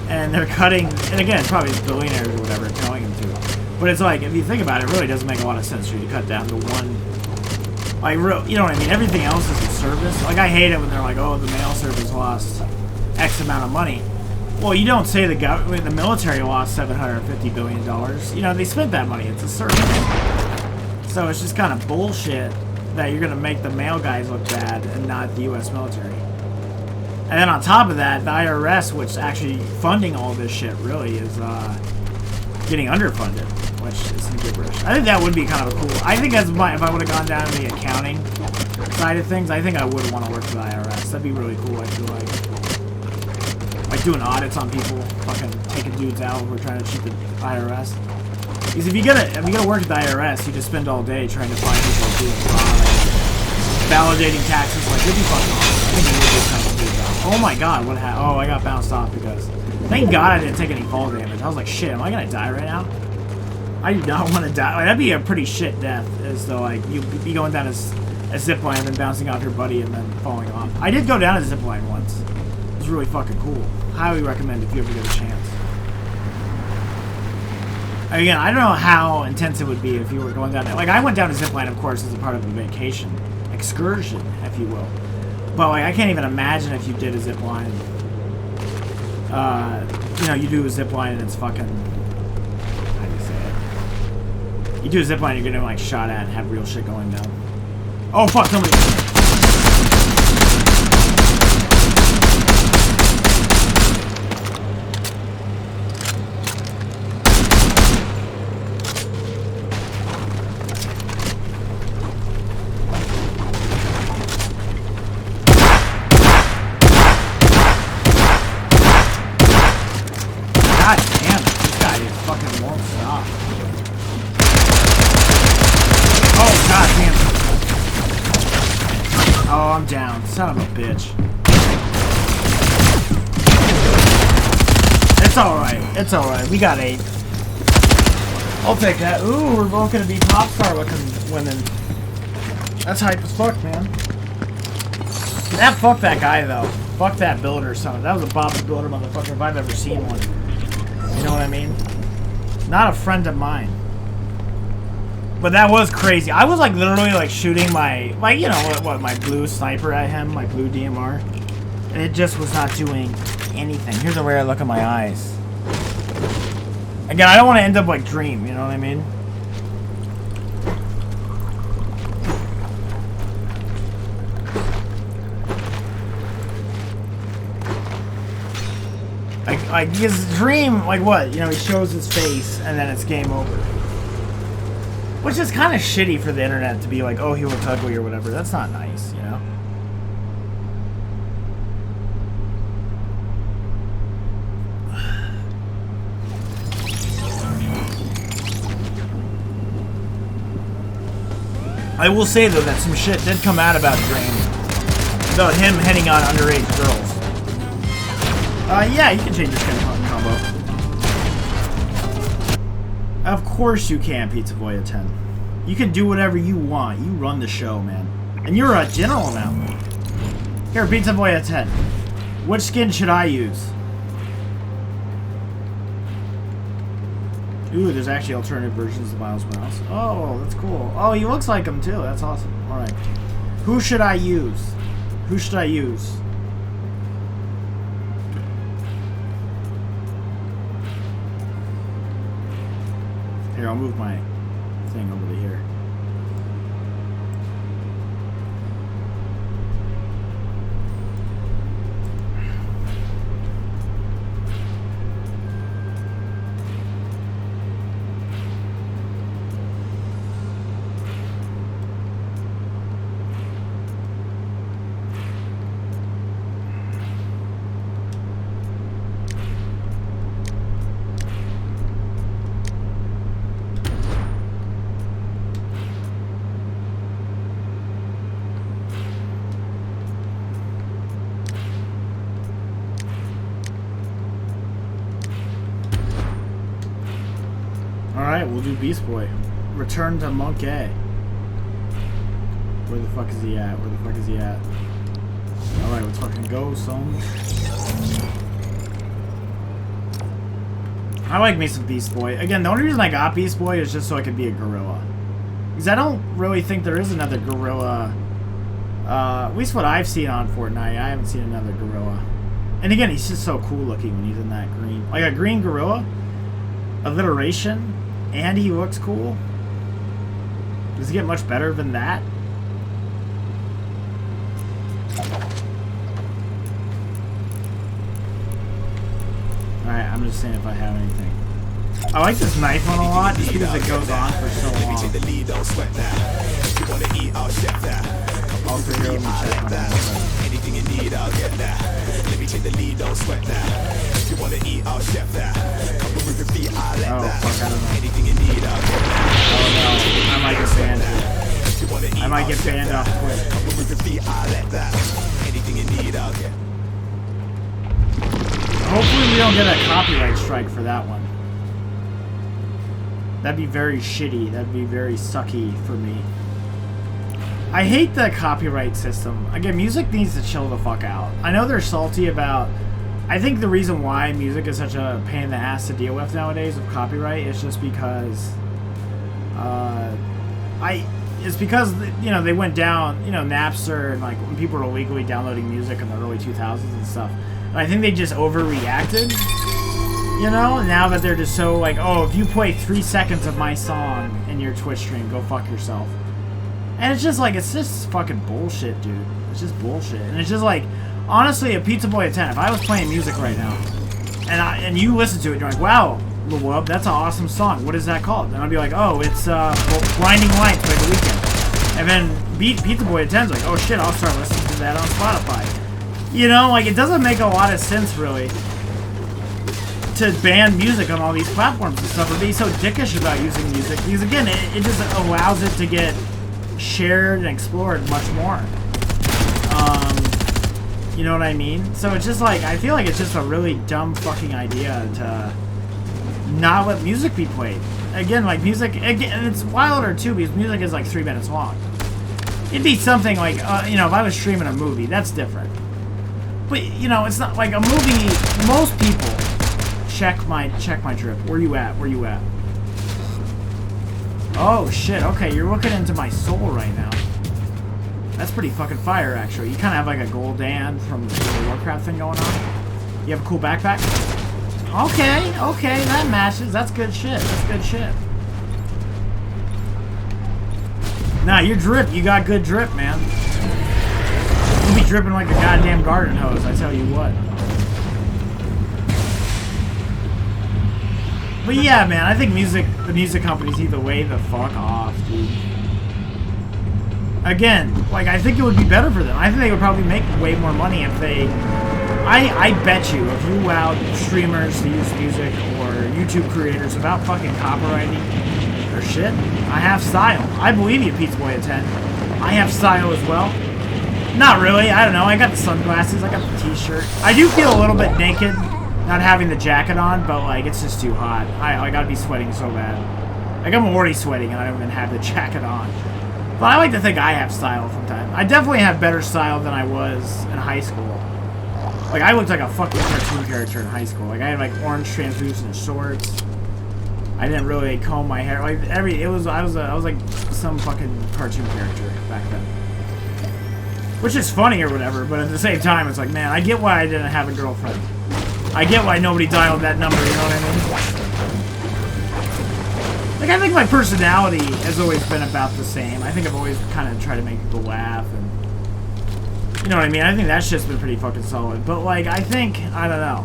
and they're cutting, and again, it's probably billionaires or whatever telling them to, but it's like, if you think about it, it really doesn't make a lot of sense for you to cut down to one, like, you know what I mean, everything else is a service. Like, I hate it when they're like, oh, the mail service lost X amount of money. Well, you don't say the government, the military lost $750 billion. You know, they spent that money. It's a service. So it's just kind of bullshit that you're going to make the mail guys look bad and not the U.S. military. And then on top of that, the IRS, which is actually funding all this shit, really is getting underfunded, which is some gibberish. I think that would be kind of a cool. I think that's my, if I would have gone down to the accounting side of things, I think I would want to work for the IRS. That'd be really cool, I feel like. Like doing audits on people, fucking taking dudes out who are trying to cheat the IRS. Because if you gotta work at the IRS, you just spend all day trying to find people doing fraud, validating taxes. Like, it'd be fucking awesome. I think it would be kind of a good job. Oh my god, what happened? Oh, I got bounced off because. Thank god I didn't take any fall damage. I was like, shit, am I gonna die right now? I do not want to die. Like, that'd be a pretty shit death. As though, like, you'd be going down a zip line and then bouncing off your buddy and then falling off. I did go down a zip line once. It was really fucking cool. Highly recommend if you ever get a chance. Again, I don't know how intense it would be if you were going down there. Like, I went down a zipline, of course, as a part of a vacation. Excursion, if you will. But, like, I can't even imagine if you did a zipline. You know, you do a zipline and it's fucking... How do you say it? You do a zipline, you're getting, like, shot at and have real shit going down. Oh, fuck, somebody... God damn it, this guy just fucking won't stop. Oh, god damn it. Oh, I'm down. Son of a bitch. It's alright. It's alright. We got 8. I'll take that. Ooh, we're both gonna be pop star looking women. That's hype as fuck, man. Fuck that guy, though. Fuck that builder, son. That was a Bob's builder motherfucker if I've ever seen one. You know what I mean? Not a friend of mine. But that was crazy. I was like literally like shooting my, like, you know, what my blue sniper at him, my blue DMR. And it just was not doing anything. Here's a rare look at my eyes. Again, I don't want to end up like Dream, you know what I mean? Like, because Dream, like what? You know, he shows his face and then it's game over. Which is kind of shitty for the internet to be like, oh, he looks ugly or whatever. That's not nice, you know? I will say, though, that some shit did come out about Dream. About him hitting on underage girls. Yeah, you can change your skin combo. Of course you can, Pizza Boy at 10. You can do whatever you want. You run the show, man. And you're a general now. Here, Pizza Boy at 10. Which skin should I use? Ooh, there's actually alternative versions of Miles Morales. Oh, that's cool. Oh, he looks like him too. That's awesome. Alright. Who should I use? Who should I use? Here, I'll move my thing over to here. Alright, we'll do Beast Boy. Return to Monk A. Where the fuck is he at? Where the fuck is he at? Alright, let's fucking go, son. I like me some Beast Boy. Again, the only reason I got Beast Boy is just so I could be a gorilla. Because I don't really think there is another gorilla. At least what I've seen on Fortnite, I haven't seen another gorilla. And again, he's just so cool looking when he's in that green. Like a green gorilla? Alliteration? And he looks cool? Does it get much better than that? Alright, I'm just saying if I have anything. I like this knife one a lot just because it goes on for so long. Also, here, let me check on anything you need, I'll get that. Let me take the lead, don't sweat that. If you wanna eat, I'll chef that. Come with your feet, I'll let that. Fuck, I don't know. Anything you need, I'll get that. Oh no, I might get banned. I might get banned off quick. Come with your feet, I'll let that. Anything you need, I'll get. Hopefully we don't get a copyright strike for that one. That'd be very shitty. That'd be very sucky for me. I hate the copyright system. Again, music needs to chill the fuck out. I know they're salty about... I think the reason why music is such a pain in the ass to deal with nowadays with copyright is just because... It's because, you know, they went down, you know, Napster and, like, when people were illegally downloading music in the early 2000s and stuff. And I think they just overreacted, you know? Now that they're just so, like, oh, if you play 3 seconds of my song in your Twitch stream, go fuck yourself. And it's just like, it's just fucking bullshit, dude. It's just bullshit. And it's just like, honestly, a Pizza Boy at 10, if I was playing music right now, and you listen to it, you're like, wow, Lewub, that's an awesome song. What is that called? And I'd be like, oh, it's Blinding Lights by The Weeknd. And then Pizza Boy at 10's like, oh shit, I'll start listening to that on Spotify. You know, like, it doesn't make a lot of sense, really, to ban music on all these platforms and stuff, or be so dickish about using music. Because, again, it just allows it to get shared and explored much more. You know what I mean? So it's just like, I feel like it's just a really dumb fucking idea to not let music be played. Again, like music, again, it's wilder too because music is like 3 minutes long. It'd be something like, you know, if I was streaming a movie, that's different. But, you know, it's not like a movie, most people check my drip. Where you at? Where you at? Oh shit, okay, you're looking into my soul right now. That's pretty fucking fire, actually. You kind of have like a gold and from the World of Warcraft thing going on. You have a cool backpack? Okay, okay, that matches. That's good shit. That's good shit. Nah, your drip, you got good drip, man. You'll be dripping like a goddamn garden hose, I tell you what. But yeah, man, I think the music companies need to lay the fuck off, dude. Again, like, I think it would be better for them. I think they would probably make way more money if they... I bet you, if you allowed streamers to use music or YouTube creators without fucking copywriting their shit, I have style. I believe you, Pizza Boy at 10. I have style as well. Not really, I don't know. I got the sunglasses, I got the t-shirt. I do feel a little bit naked not having the jacket on, but like, it's just too hot. I gotta be sweating so bad. Like, I'm already sweating and I don't even have the jacket on. But I like to think I have style sometimes. I definitely have better style than I was in high school. Like, I looked like a fucking cartoon character in high school. Like, I had like orange translucent shorts. I didn't really comb my hair. Like, I was like some fucking cartoon character back then. Which is funny or whatever, but at the same time, it's like, man, I get why I didn't have a girlfriend. I get why nobody dialed that number, you know what I mean? Like, I think my personality has always been about the same. I think I've always kind of tried to make people laugh, and... You know what I mean? I think that shit's been pretty fucking solid. But, like, I think... I don't know.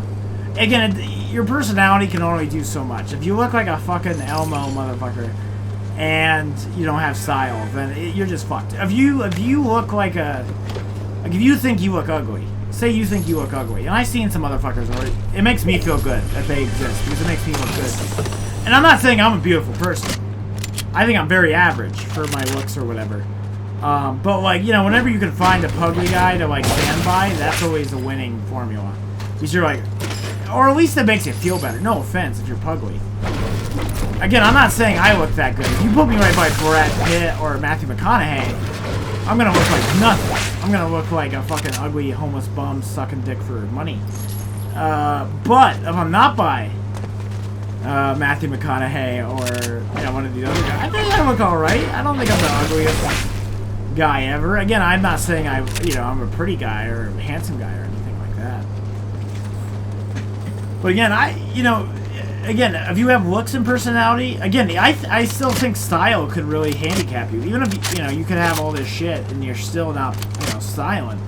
Again, your personality can only do so much. If you look like a fucking Elmo motherfucker, and you don't have style, then you're just fucked. If you look like a... Like, if you think you look ugly... Say you think you look ugly. And I've seen some motherfuckers already. It makes me feel good that they exist, because it makes me look good. And I'm not saying I'm a beautiful person. I think I'm very average for my looks or whatever. But, like, you know, whenever you can find a pugly guy to, like, stand by, that's always the winning formula. Because you're like... Or at least it makes you feel better. No offense if you're pugly. Again, I'm not saying I look that good. If you put me right by Brad Pitt or Matthew McConaughey, I'm gonna look like nothing. I'm gonna look like a fucking ugly homeless bum sucking dick for money. But if I'm not by Matthew McConaughey or, you know, one of the other guys, I think I look alright. I don't think I'm the ugliest guy ever. Again, I'm not saying I'm a pretty guy or a handsome guy or anything like that. But again, again, if you have looks and personality, again, I still think style could really handicap you. Even if, you could have all this shit and you're still not, styling.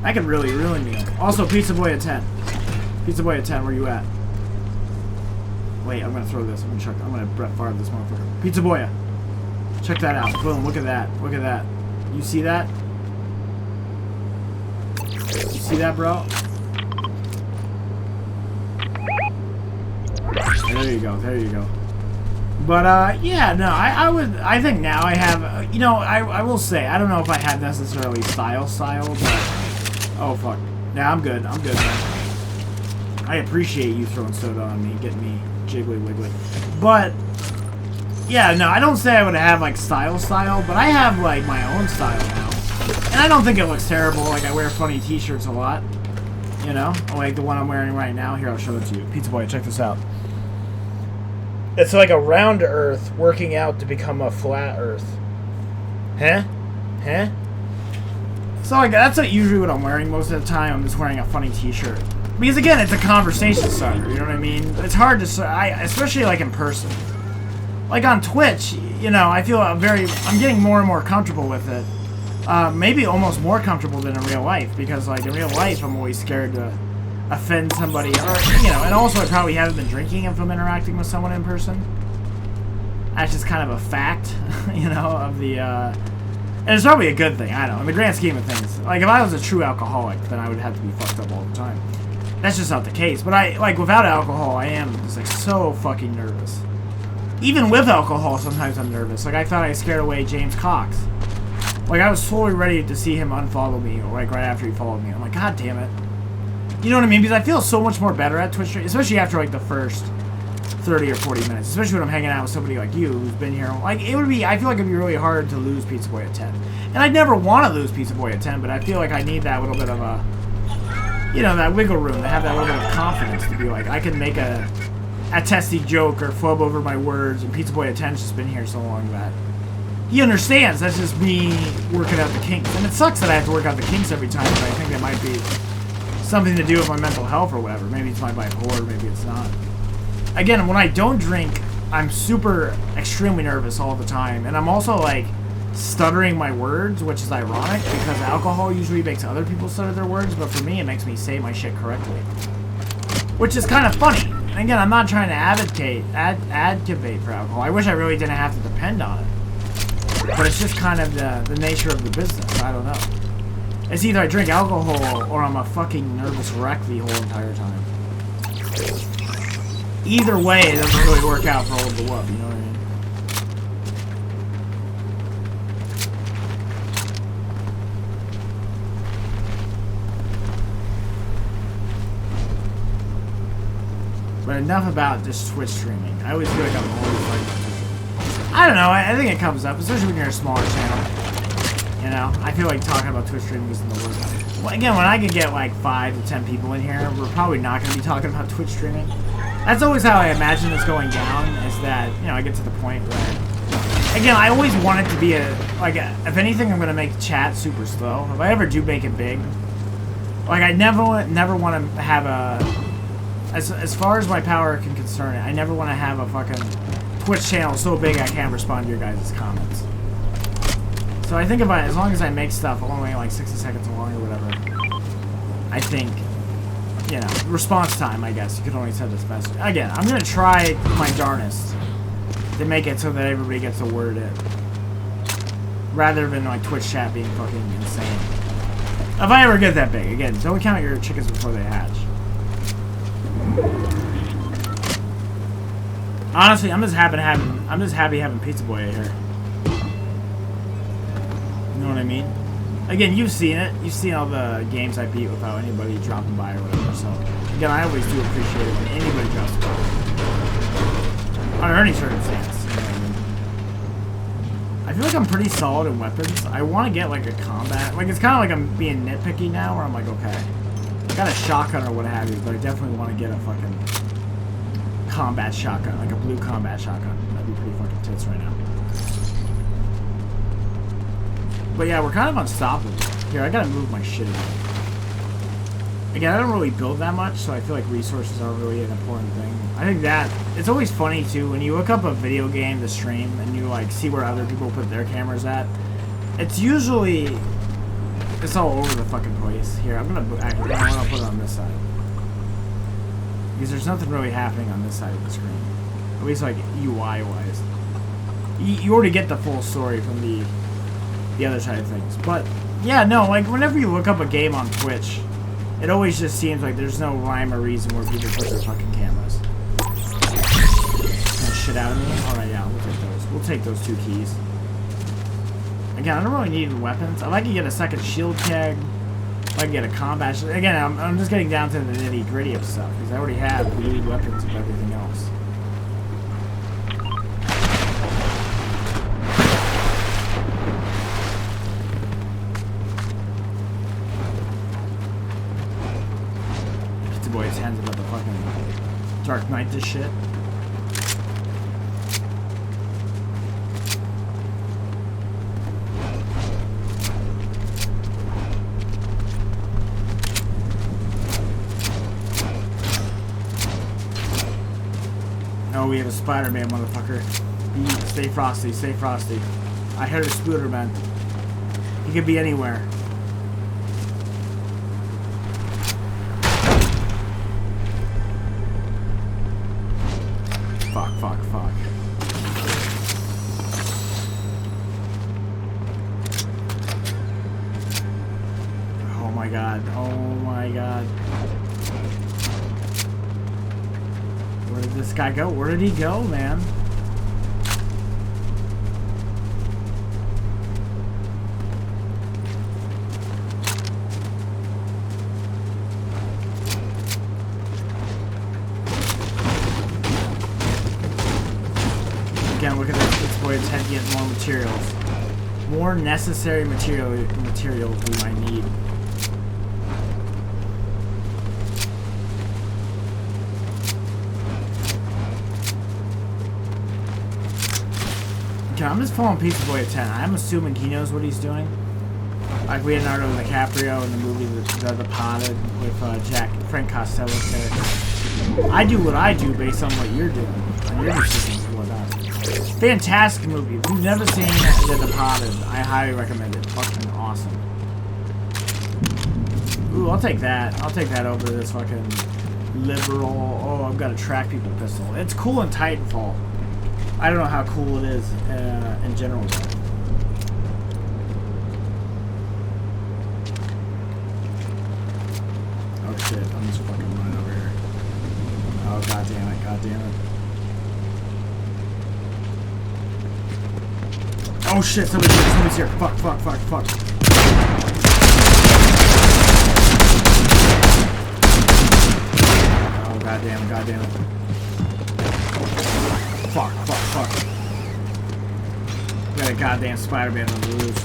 That could really ruin you. Also, Pizza Boy at 10. Pizza Boy at 10, where you at? Wait, I'm gonna throw this. I'm gonna Brett Favre this motherfucker. Pizza Boy. Check that out. Boom, look at that. Look at that. You see that? You see that, bro? There you go. There you go. But, yeah, no, I think now I have, I will say, I don't know if I have necessarily style, but, oh, fuck. Nah, I'm good, man. I appreciate you throwing soda on me, getting me jiggly wiggly. But, yeah, no, I don't say I would have, like, style, but I have, like, my own style now. And I don't think it looks terrible. Like, I wear funny t-shirts a lot, like the one I'm wearing right now. Here, I'll show it to you. Pizza Boy, check this out. It's like a round earth working out to become a flat earth. Huh? So, like, that's usually what I'm wearing most of the time. I'm just wearing a funny t-shirt. Because, again, it's a conversation starter, you know what I mean? It's hard to... especially, like, in person. Like, on Twitch, I feel I'm getting more and more comfortable with it. Maybe almost more comfortable than in real life. Because, like, in real life, I'm always scared to offend somebody. Or, and also I probably haven't been drinking if I'm interacting with someone in person. That's just kind of a fact, of the... And it's probably a good thing, I don't know. In the grand scheme of things. Like, if I was a true alcoholic, then I would have to be fucked up all the time. That's just not the case. But without alcohol, I am just, like, so fucking nervous. Even with alcohol, sometimes I'm nervous. Like, I thought I scared away James Cox. Like, I was fully ready to see him unfollow me, like, right after he followed me. I'm like, God damn it. You know what I mean? Because I feel so much more better at Twitch, especially after, like, the first 30 or 40 minutes. Especially when I'm hanging out with somebody like you, who's been here. Like, I feel like it'd be really hard to lose Pizza Boy at 10. And I'd never want to lose Pizza Boy at 10, but I feel like I need that little bit of a... that wiggle room, to have that little bit of confidence to be like, I can make a testy joke or flub over my words, and Pizza Boy at 10's just been here so long that he understands. That's just me working out the kinks. And it sucks that I have to work out the kinks every time, but I think that might be something to do with my mental health or whatever. Maybe it's my bipolar, maybe it's not. Again, when I don't drink, I'm extremely nervous all the time, and I'm also, like, stuttering my words, which is ironic because alcohol usually makes other people stutter their words, but for me it makes me say my shit correctly, which is kind of funny. again, I'm not trying to advocate for alcohol. I wish I really didn't have to depend on it. But it's just kind of the nature of the business. I don't know. It's either I drink alcohol or I'm a fucking nervous wreck the whole entire time. Either way, it doesn't really work out for old the whoop, you know what I mean? But enough about just Twitch streaming. I always feel like I'm always like, I don't know, I think it comes up, especially when you're a smaller channel. You know, I feel like talking about Twitch streaming isn't the worst. Well, again, when I could get like 5 to 10 people in here, we're probably not going to be talking about Twitch streaming. That's always how I imagine this going down, is that, you know, I get to the point where, again, I always want it to be if anything, I'm going to make the chat super slow. If I ever do make it big, like, I never want to have a, as far as my power can concern it, I never want to have a fucking Twitch channel so big I can't respond to your guys' comments. So I think as long as I make stuff only like 60 seconds long or whatever, I think, you know, response time, I guess, you could only send this message. Again, I'm going to try my darnest to make it so that everybody gets a word in. Rather than like Twitch chat being fucking insane. If I ever get that big, again, don't count your chickens before they hatch. Honestly, I'm just happy having Pizza Boy here. You know what I mean? Again, you've seen it. You've seen all the games I beat without anybody dropping by or whatever. So, again, I always do appreciate it when anybody drops by. Under any circumstance. You know what I mean? I feel like I'm pretty solid in weapons. I want to get like a combat. Like, it's kind of like I'm being nitpicky now, where I'm like, okay, I got a shotgun or what have you, but I definitely want to get a fucking combat shotgun, like a blue combat shotgun. That'd be pretty fucking tits right now. But yeah, we're kind of unstoppable. Here, I gotta move my shit again. Again, I don't really build that much, so I feel like resources are really an important thing. I think that, it's always funny too, when you look up a video game to stream, and you like see where other people put their cameras at, it's usually, it's all over the fucking place. Here, I'm gonna put it on this side. Because there's nothing really happening on this side of the screen. At least like UI-wise. You already get the full story from the other side of things. But, yeah, no, like, whenever you look up a game on Twitch, it always just seems like there's no rhyme or reason where people put their fucking cameras. Kind of shit out of me? Alright, yeah, we'll take those. We'll take those 2 keys. Again, I don't really need weapons. I'd like to get a second shield keg. If I can get a combat... Again, I'm just getting down to the nitty-gritty of stuff, because I already have the lead weapons of everything else. Pizza Boy's hands about the fucking Dark Knight this shit. Oh, we have a Spider-Man, motherfucker. Stay frosty, stay frosty. I heard a Spooderman. He could be anywhere. Fuck, fuck, fuck. Oh my god, oh my god. Where did this guy go? Where did he go, man? Again, look at this boy's head getting more materials. More necessary materials we might need. Okay, I'm just following Pizza Boy at 10. I'm assuming he knows what he's doing. Like Leonardo DiCaprio in the movie The Departed with Frank Costello's character. I do what I do based on what you're doing. And your decisions and whatnot. Fantastic movie. If you've never seen The Departed, I highly recommend it. Fucking awesome. Ooh, I'll take that. I'll take that over this fucking liberal. Oh, I've got a track people pistol. It's cool in Titanfall. I don't know how cool it is in general though. Oh shit, I'm just fucking running over here. Oh god damn it, god damn it. Oh shit, somebody's here. Fuck. Oh god damn it. Fuck. Got a goddamn Spider-Man on the roof.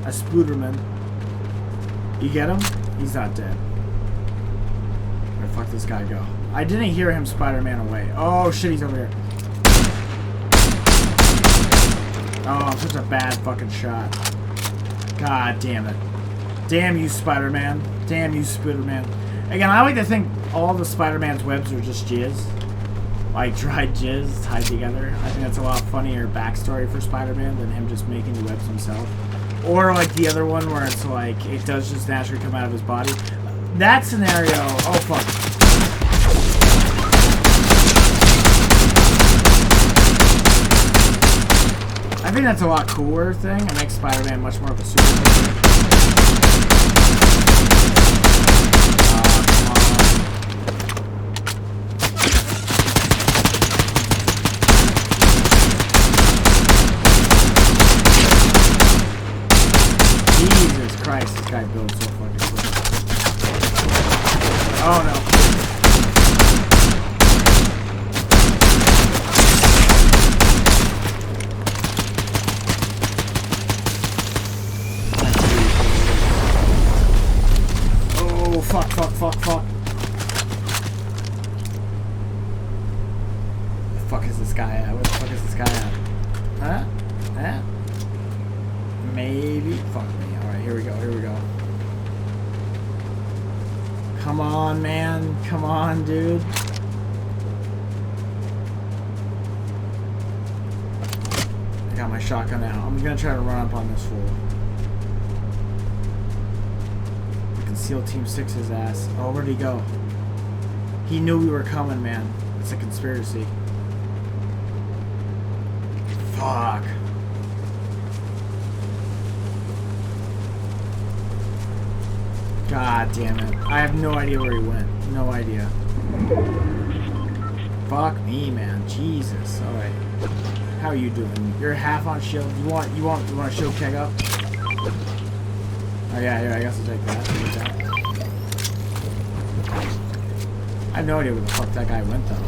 A Spooderman. You get him? He's not dead. Where the fuck this guy go? I didn't hear him Spider-Man away. Oh shit, he's over here. Oh, I'm such a bad fucking shot. God damn it. Damn you, Spider-Man. Damn you, Spooderman. Again, I like to think all the Spider-Man's webs are just jizz. Like dried jizz tied together. I think that's a lot funnier backstory for Spider-Man than him just making the webs himself. Or like the other one where it's like it does just naturally come out of his body. That scenario, oh fuck. I think that's a lot cooler thing. It makes Spider-Man much more of a superhero. Jesus Christ, this guy builds so fucking quick. Oh no. Fuck. The fuck is this guy at? Where the fuck is this guy at? Huh? Maybe. Fuck me. Alright, here we go. Come on, man. Come on, dude. I got my shotgun out. I'm gonna try to run up on this fool. Seal Team 6's ass. Oh, where'd he go? He knew we were coming, man. It's a conspiracy. Fuck. God damn it. I have no idea where he went. No idea. Fuck me, man. Jesus. Alright. How are you doing? You're half on shield. You want a shield keg up? Oh yeah, here, I guess I'll take that. I have no idea where the fuck that guy went though.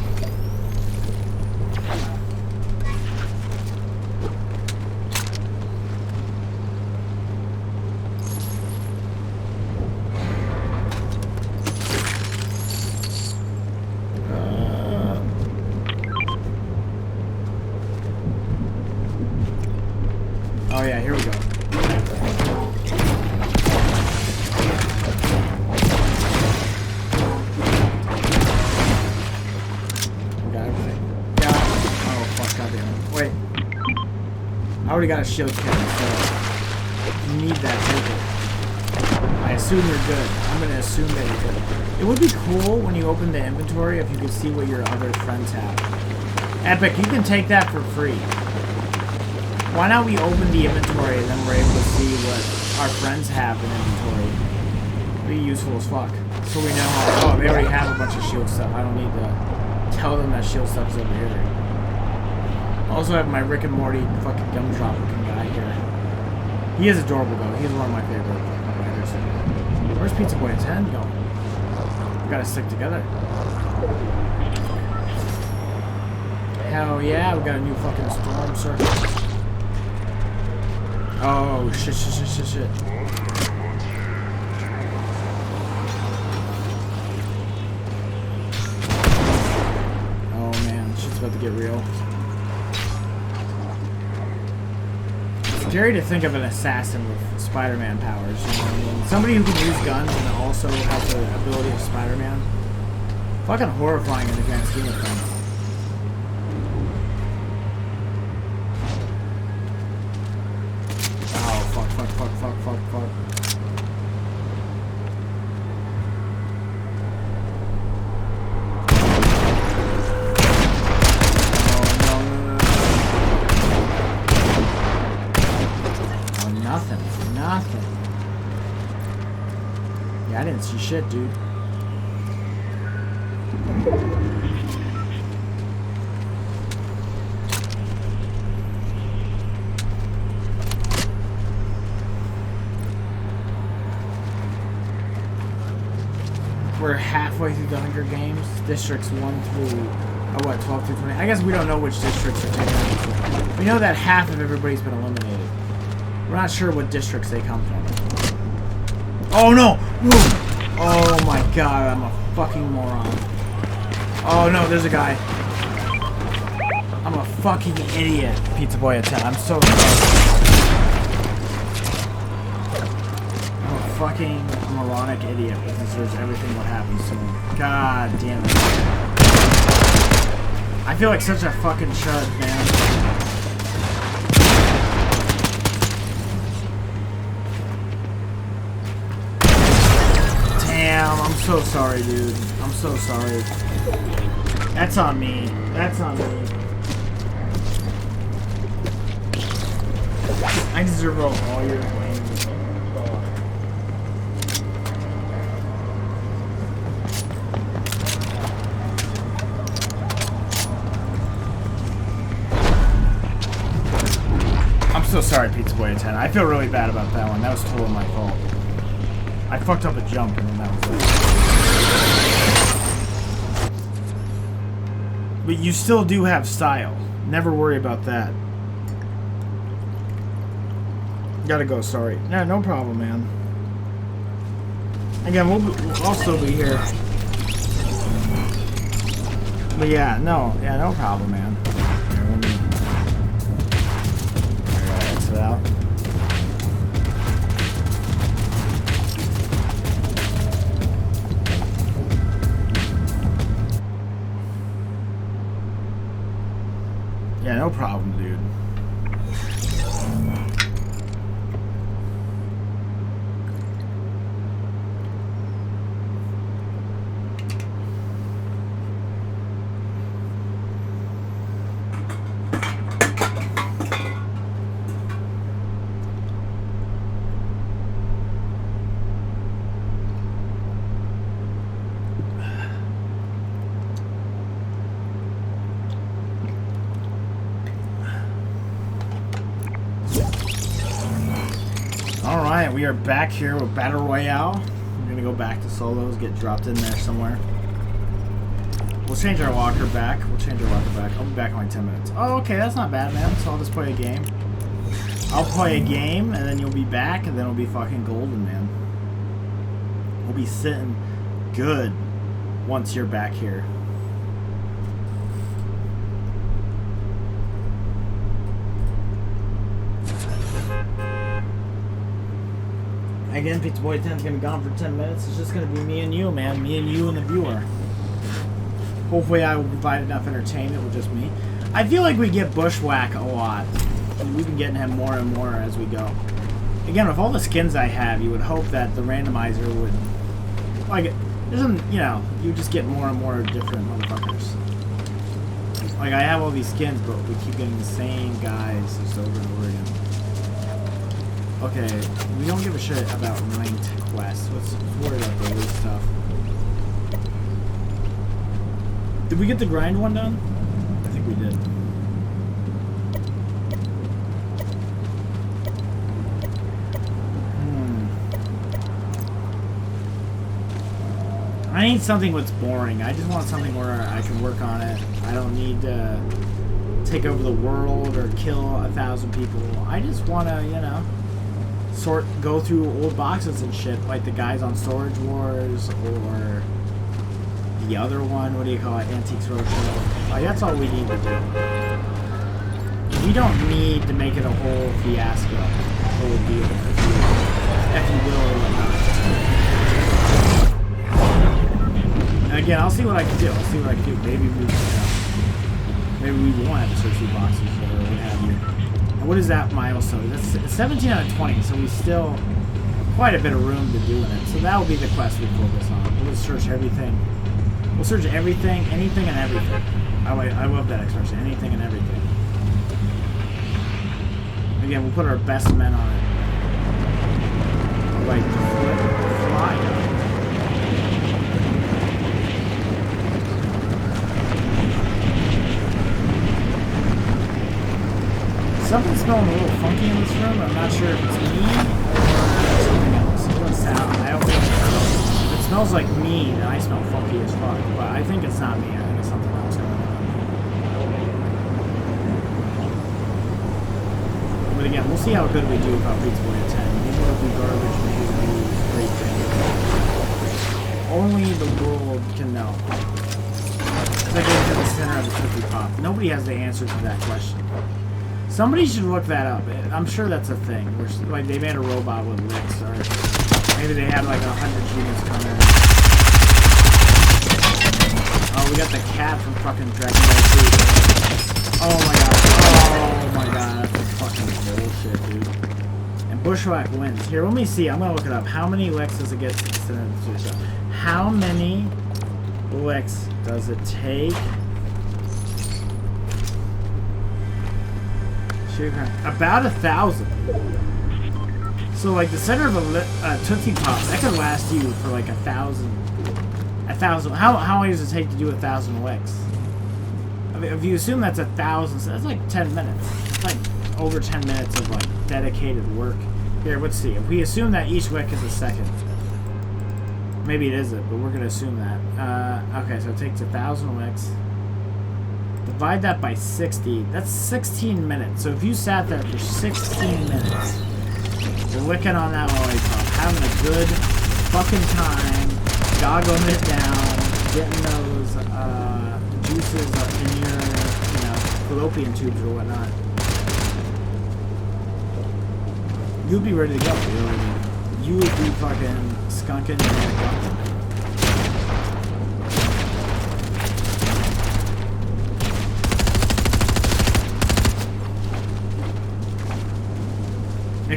Oh yeah, here we go. I already got a shield kit, so you need that ticket. I assume you're good. I'm gonna assume that you're good. It would be cool when you open the inventory if you could see what your other friends have. Epic, you can take that for free. Why not we open the inventory and then we're able to see what our friends have in inventory? It'd be useful as fuck. So we know, oh, they already have a bunch of shield stuff. I don't need to tell them that shield stuff is over here. Also have my Rick and Morty fucking gumdrop looking guy here. He is adorable though. He's one of my favorite writers. Where's Pizza Boy and 10 going? We gotta stick together. Hell yeah, we got a new fucking storm circle. Oh shit. Oh man, shit's about to get real. Scary to think of an assassin with Spider-Man powers, you know what I mean? Somebody who can use guns and also has the ability of Spider-Man. Fucking horrifying in the grand scheme of things. Oh, fuck. Yeah, I didn't see shit, dude. We're halfway through the Hunger Games. Districts 1 through, what, 12 through 20? I guess we don't know which districts are taken out. We know that half of everybody's been eliminated. We're not sure what districts they come from. Oh, no! Whoa. Oh, my God. I'm a fucking moron. Oh, no, there's a guy. I'm a fucking idiot, Pizza Boy at 10. I'm so sorry. Fucking moronic idiot that deserves everything what happens to him. God damn it. I feel like such a fucking chud, man. Damn, I'm so sorry, dude. I'm so sorry. That's on me. That's on me. I deserve all your blame. I'm so sorry, Pizza Boy at 10. I feel really bad about that one. That was totally my fault. I fucked up a jump and then that was it. But you still do have style. Never worry about that. Gotta go, sorry. No, no problem, man. Again, I'll still be here. But yeah, no problem, man. Out. Yeah, no problem, dude. Alright, we are back here with Battle Royale. We're gonna go back to solos, get dropped in there somewhere. We'll change our walker back. I'll be back in like 10 minutes. Oh, okay, that's not bad, man. So I'll just play a game. I'll play a game, and then you'll be back, and then we'll be fucking golden, man. We'll be sitting good once you're back here. Again, Pizza Boy 10's gonna be gone for 10 minutes. It's just gonna be me and you, man. Me and you and the viewer. Hopefully I will provide enough entertainment with just me. I feel like we get bushwhack a lot. We've been getting him more and more as we go. Again, with all the skins I have, you would hope that the randomizer would... Like, you know, you just get more and more different motherfuckers. Like, I have all these skins, but we keep getting the same guys just over and over again. Okay, we don't give a shit about ranked quests. Let's worry about daily stuff. Did we get the grind one done? I think we did. I need something that's boring. I just want something where I can work on it. I don't need to take over the world or kill 1,000 people. I just want to, you know, go through old boxes and shit, like the guys on Storage Wars, or the other one, what do you call it, Antiques Roadshow. Like, that's all we need to do. We don't need to make it a whole fiasco, a whole deal, if you will or not. And again, I'll see what I can do. Maybe we won't have to search through boxes or what have you. What is that milestone? That's 17 out of 20, so we still quite a bit of room to do in it. So that will be the quest we focus on. We'll search everything. We'll search everything, anything, and everything. I love that expression, anything and everything. Again, we'll put our best men on it. Like the fly guys. smelling a little funky in this room. I'm not sure if it's me or something else. It doesn't sound. I don't think it's. If it smells like me, then I smell funky as fuck. But I think it's not me. I think it's something else going on. But again, we'll see how good we do if our Pizza Boy at 10. Maybe it'll be garbage, maybe it'll be great things. Only the world can know. As I get into the center of the cookie pop, nobody has the answer to that question. Somebody should look that up. I'm sure that's a thing. Where, like, they made a robot with licks, or maybe they had like 100 units coming. Oh, we got the cat from fucking Dragon Ball Z. Oh my god. Oh my god. That's fucking bullshit, dude. And Bushwhack wins. Here, let me see. I'm gonna look it up. How many licks does it get to the center of the show? How many licks does it take? About 1,000. So, like, the center of a Tootsie Pop, that could last you for like 1,000. 1,000. How long does it take to do 1,000 licks? I mean, if you assume that's 1,000, so that's like 10 minutes. It's like over 10 minutes of like dedicated work. Here, let's see. If we assume that each lick is a second, maybe it isn't, but we're gonna assume that. Okay, so it takes 1,000 licks. Divide that by 60. That's 16 minutes. So if you sat there for 16 minutes, you're licking on that lollipop, having a good fucking time, goggling it down, getting those juices in your, you know, fallopian tubes or whatnot. You'd be ready to go. You know what I mean? You would be fucking skunking your neck.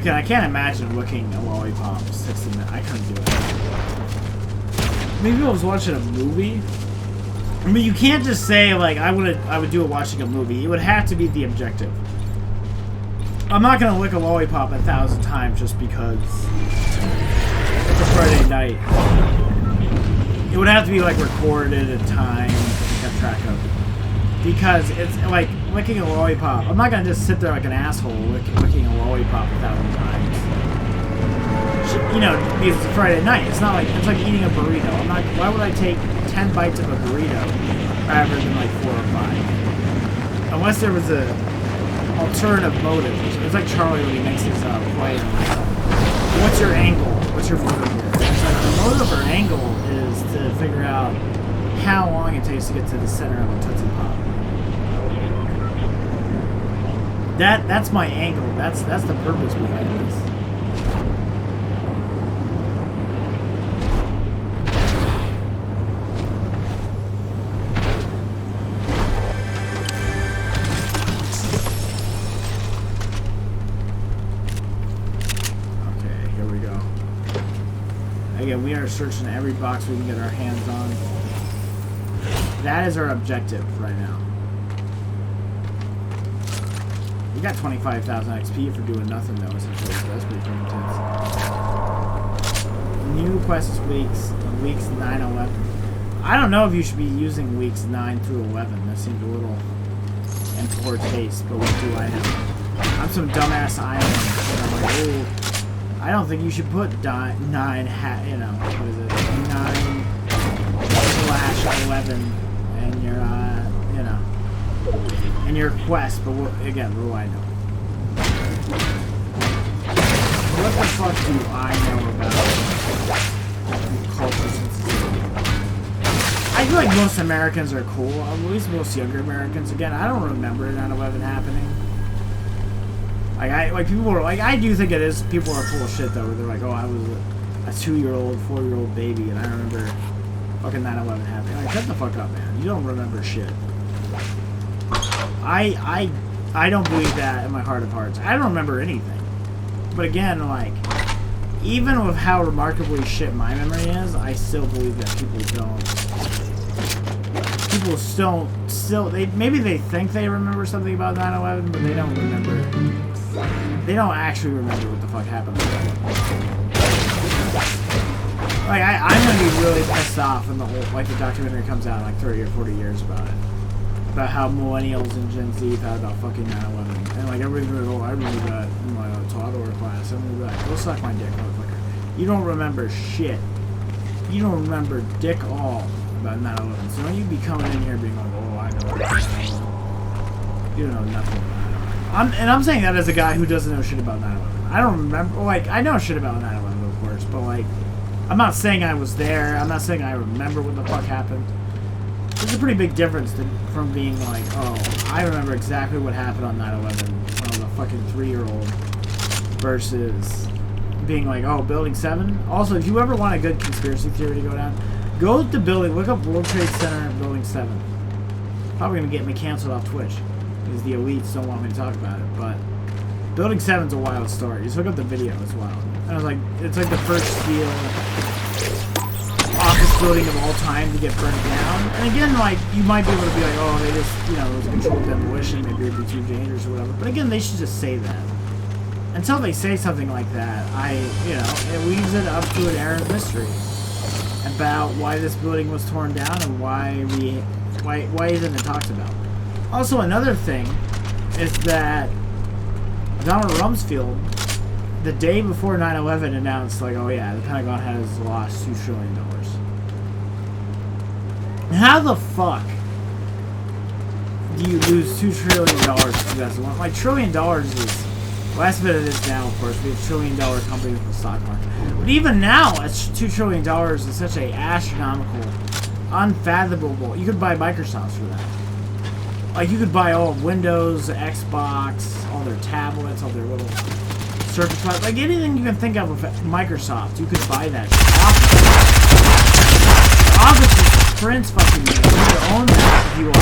I can't imagine licking a lollipop for 60 minutes. I couldn't do it. Maybe I was watching a movie. I mean, you can't just say like I would do it watching a movie. It would have to be the objective. I'm not gonna lick a lollipop 1,000 times just because it's a Friday night. It would have to be like recorded at time to keep track of. Because it's like licking a lollipop. I'm not gonna just sit there like an asshole licking a lollipop 1,000 times. You know, because it's a Friday night. It's not like it's like eating a burrito. I'm not. Why would I take 10 bites of a burrito rather than like 4 or 5? Unless there was a alternative motive. It's like Charlie when he makes his play. What's your angle? What's your motive here? It's like the motive or angle is to figure out how long it takes to get to the center of a Tootsie Pop. That's my angle. That's the purpose behind this. Okay, here we go. Again, we are searching every box we can get our hands on. That is our objective right now. We got 25,000 XP for doing nothing though, essentially, so that's pretty intense. New quest is weeks 9, 11. I don't know if you should be using weeks 9 through 11. That seems a little in poor taste, but what do I know? I'm some dumbass island, and I'm like, oh, I don't think you should put 9 you know, what is it? 9/11 and your, you know, and your quest, but again, what do I know? What the fuck do I know about culture sensitivity? I feel like most Americans are cool, at least most younger Americans. Again, I don't remember 9/11 happening. Like people are like, I do think it is. People are full of shit though. Where they're like, oh, I was a 2-year-old, 4-year-old baby, and I remember fucking 9/11 happening. Like, shut the fuck up, man. You don't remember shit. I don't believe that in my heart of hearts. I don't remember anything. But again, like, even with how remarkably shit my memory is, I still believe that people maybe they think they remember something about 9/11, but they don't remember. They don't actually remember what the fuck happened. Like, I'm gonna be really pissed off when the documentary comes out in like 30 or 40 years about it. about how millennials and Gen Z thought about fucking 9/11, and like everybody's like, oh, I remember that in my toddler class. I'm gonna be like, go suck my dick, motherfucker. You don't remember shit. You don't remember dick all about 9/11. So don't you be coming in here being like, oh, I know about 9/11. You don't know nothing about 9/11. I'm saying that as a guy who doesn't know shit about 9/11. I don't remember, like, I know shit about 9/11, of course, but like, I'm not saying I was there. I'm not saying I remember what the fuck happened. There's a pretty big difference from being like, oh, I remember exactly what happened on 9/11 when I was a fucking 3-year-old versus being like, oh, Building 7? Also, if you ever want a good conspiracy theory to go down, go to Building, look up World Trade Center and Building 7. Probably going to get me canceled off Twitch because the elites don't want me to talk about it, but Building 7's a wild story. Just look up the video, it's wild. And I was like, it's like the first steel office building of all time to get burnt down. And again, like, you might be able to be like, oh, they just, you know, it was a controlled demolition, maybe it'd be too dangerous or whatever. But again, they should just say that. Until they say something like that, it leaves it up to an air of mystery about why this building was torn down and why isn't it talked about. Also, another thing is that Donald Rumsfeld, the day before 9/11, announced, like, oh yeah, the Pentagon has lost $2 trillion. How the fuck do you lose $2 trillion in 2001? Like, $1 trillion is, well, that's what it is now, of course. We have $1 trillion companies in the stock market. But even now, it's $2 trillion is such a astronomical, unfathomable. You could buy Microsoft for that. Like, you could buy all of Windows, Xbox, all their tablets, all their little Surface Pro, like anything you can think of with Microsoft, you could buy that shit. Office just prints fucking you. You could own that if you want.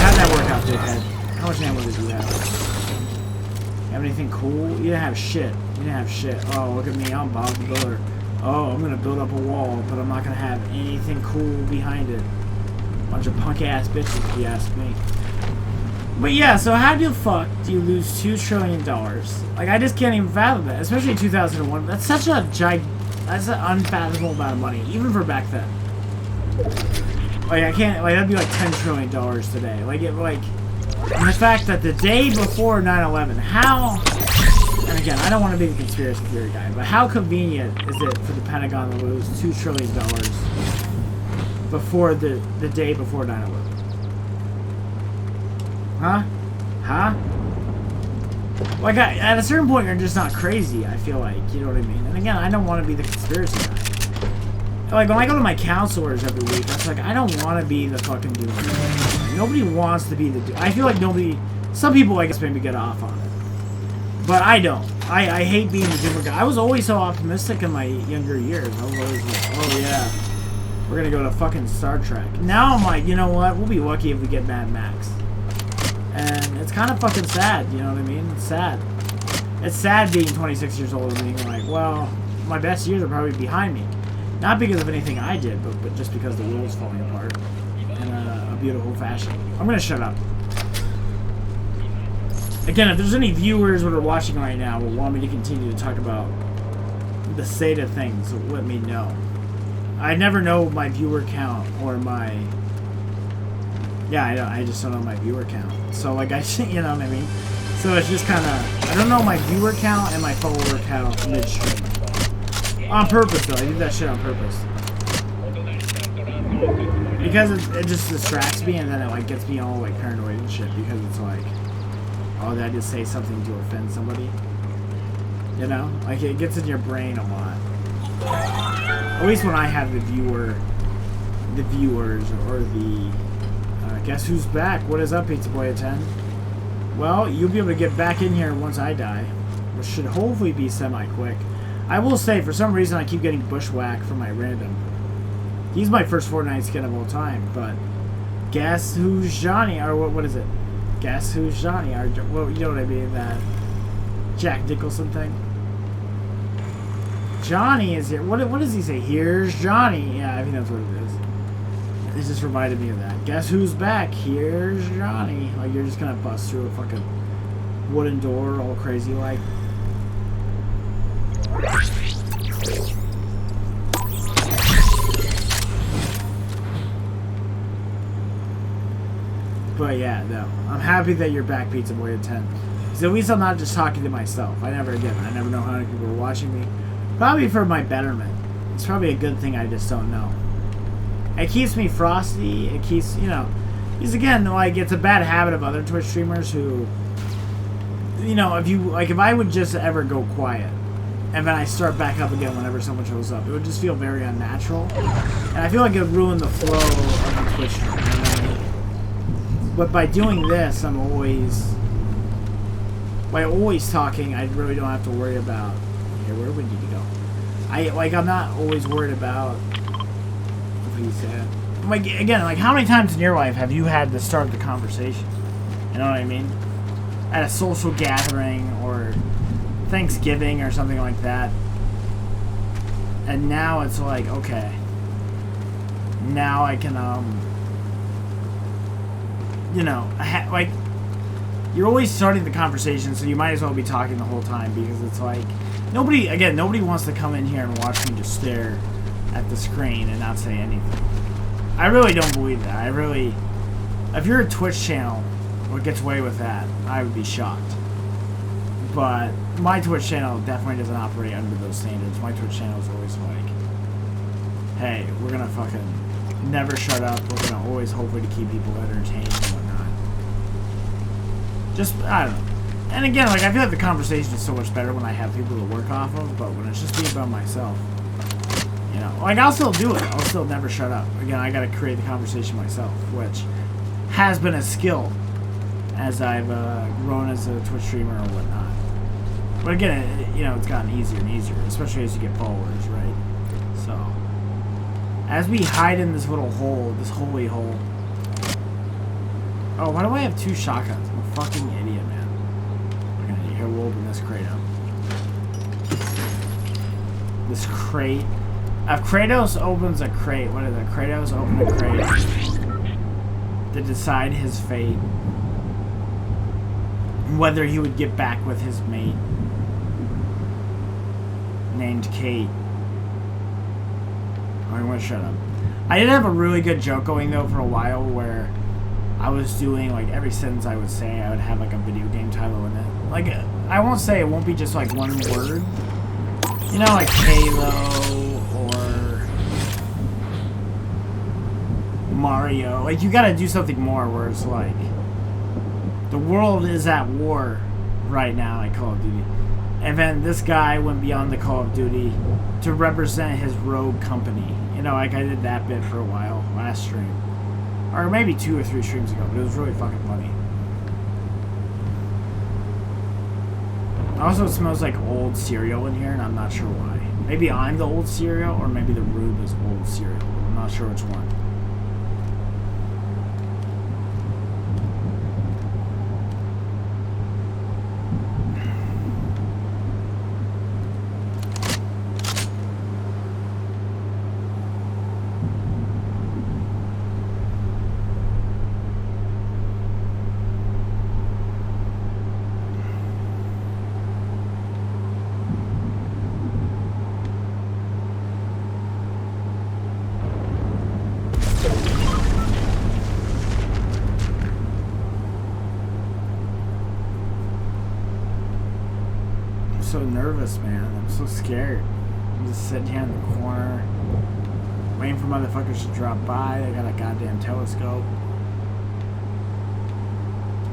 How'd that work out, dickhead? How much ammo did you have? You have anything cool? You didn't have shit. You didn't have shit. Oh, look at me, I'm Bob the Builder. Oh, I'm gonna build up a wall, but I'm not gonna have anything cool behind it. Bunch of punk ass bitches, if you ask me. But yeah, so how the fuck do you lose $2 trillion? Like, I just can't even fathom that, especially in 2001. That's such a that's an unfathomable amount of money, even for back then. Like, I can't, like, that'd be like $10 trillion today. Like, and the fact that the day before 9/11, how, and again, I don't want to be the conspiracy theory guy, but how convenient is it for the Pentagon to lose $2 trillion before the day before 9/11? Huh? Like, at a certain point, you're just not crazy, I feel like, you know what I mean? And again, I don't want to be the conspiracy guy. Like, when I go to my counselors every week, that's like, I don't want to be the fucking doomer. Nobody wants to be the doomer. I feel like some people, I guess, maybe get off on it. But I don't. I hate being the doomer guy. I was always so optimistic in my younger years. I was always like, oh yeah, we're gonna go to fucking Star Trek. Now I'm like, you know what? We'll be lucky if we get Mad Max. And it's kind of fucking sad, you know what I mean? It's sad. It's sad being 26 years old and being like, well, my best years are probably behind me. Not because of anything I did, but just because the world's falling apart in a beautiful fashion. I'm gonna shut up. Again, if there's any viewers that are watching right now who want me to continue to talk about the state of things, let me know. I never know my viewer count or my... Yeah, I just don't know my viewer count. So, like, you know what I mean? So it's just kind of... I don't know my viewer count and my follower count midstream. On purpose, though. I do that shit on purpose. Because it just distracts me, and then it, like, gets me all, like, paranoid and shit. Because it's like... Oh, did I just say something to offend somebody? You know? Like, it gets in your brain a lot. At least when I have the viewers, or the... guess who's back? What is up, Pizza Boy at 10? Well, you'll be able to get back in here once I die, which should hopefully be semi-quick. I will say, for some reason, I keep getting bushwhacked for my random. He's my first Fortnite skin of all time, but guess who's Johnny? Or what is it? Guess who's Johnny? Or, well, you know what I mean? That Jack Nicholson thing. Johnny is here. What does he say? Here's Johnny. Yeah, I think that's what it is. It just reminded me of that. Guess who's back? Here's Johnny. Like, you're just gonna bust through a fucking wooden door all crazy like. But yeah, no. I'm happy that you're back, Pizza Boy at 10. Because at least I'm not just talking to myself. I never know how many people are watching me. Probably for my betterment. It's probably a good thing, I just don't know. It keeps me frosty. It keeps, you know... Because again, like, it's a bad habit of other Twitch streamers who... You know, if I would just ever go quiet, and then I start back up again whenever someone shows up, it would just feel very unnatural. And I feel like it would ruin the flow of the Twitch stream. You know what I mean? But by doing this, I'm always... By always talking, I really don't have to worry about... Okay, where would you go? I'm not always worried about... What do you say? Like, again, like, how many times in your life have you had to start the conversation? You know what I mean? At a social gathering or Thanksgiving or something like that. And now it's like, okay. Now I can, you know, like, you're always starting the conversation, so you might as well be talking the whole time, because it's like, nobody wants to come in here and watch me just stare at the screen and not say anything. I really don't believe that. If you're a Twitch channel or gets away with that, I would be shocked. But my Twitch channel definitely doesn't operate under those standards. My Twitch channel is always like, hey, we're gonna fucking never shut up. We're gonna always hopefully to keep people entertained and whatnot. Just, I don't know. And again, like, I feel like the conversation is so much better when I have people to work off of, but when it's just me about myself, you know, like, I'll still do it. I'll still never shut up. Again, I gotta create the conversation myself, which has been a skill as I've grown as a Twitch streamer or whatnot. But again, you know, it's gotten easier and easier, especially as you get followers, right? So, as we hide in this little hole, this holy hole. Oh, why do I have 2 shotguns? I'm a fucking idiot, man. Okay, here, we'll open this crate up. This crate. If Kratos opens a crate, what is it? Kratos opened a crate to decide his fate. Whether he would get back with his mate named Kate. I'm gonna shut up. I did have a really good joke going though for a while where I was doing, like, every sentence I would say I would have like a video game title in it. Like, I won't say it won't be just like one word. You know, like Halo or Mario. Like, you gotta do something more where it's like, the world is at war right now, like Call of Duty. And then this guy went beyond the Call of Duty to represent his rogue company. You know, like, I did that bit for a while last stream. Or maybe 2 or 3 streams ago, but it was really fucking funny. Also, it smells like old cereal in here, and I'm not sure why. Maybe I'm the old cereal, or maybe the Rube is old cereal. I'm not sure which one. So nervous, man. I'm so scared. I'm just sitting here in the corner waiting for motherfuckers to drop by. I got a goddamn telescope.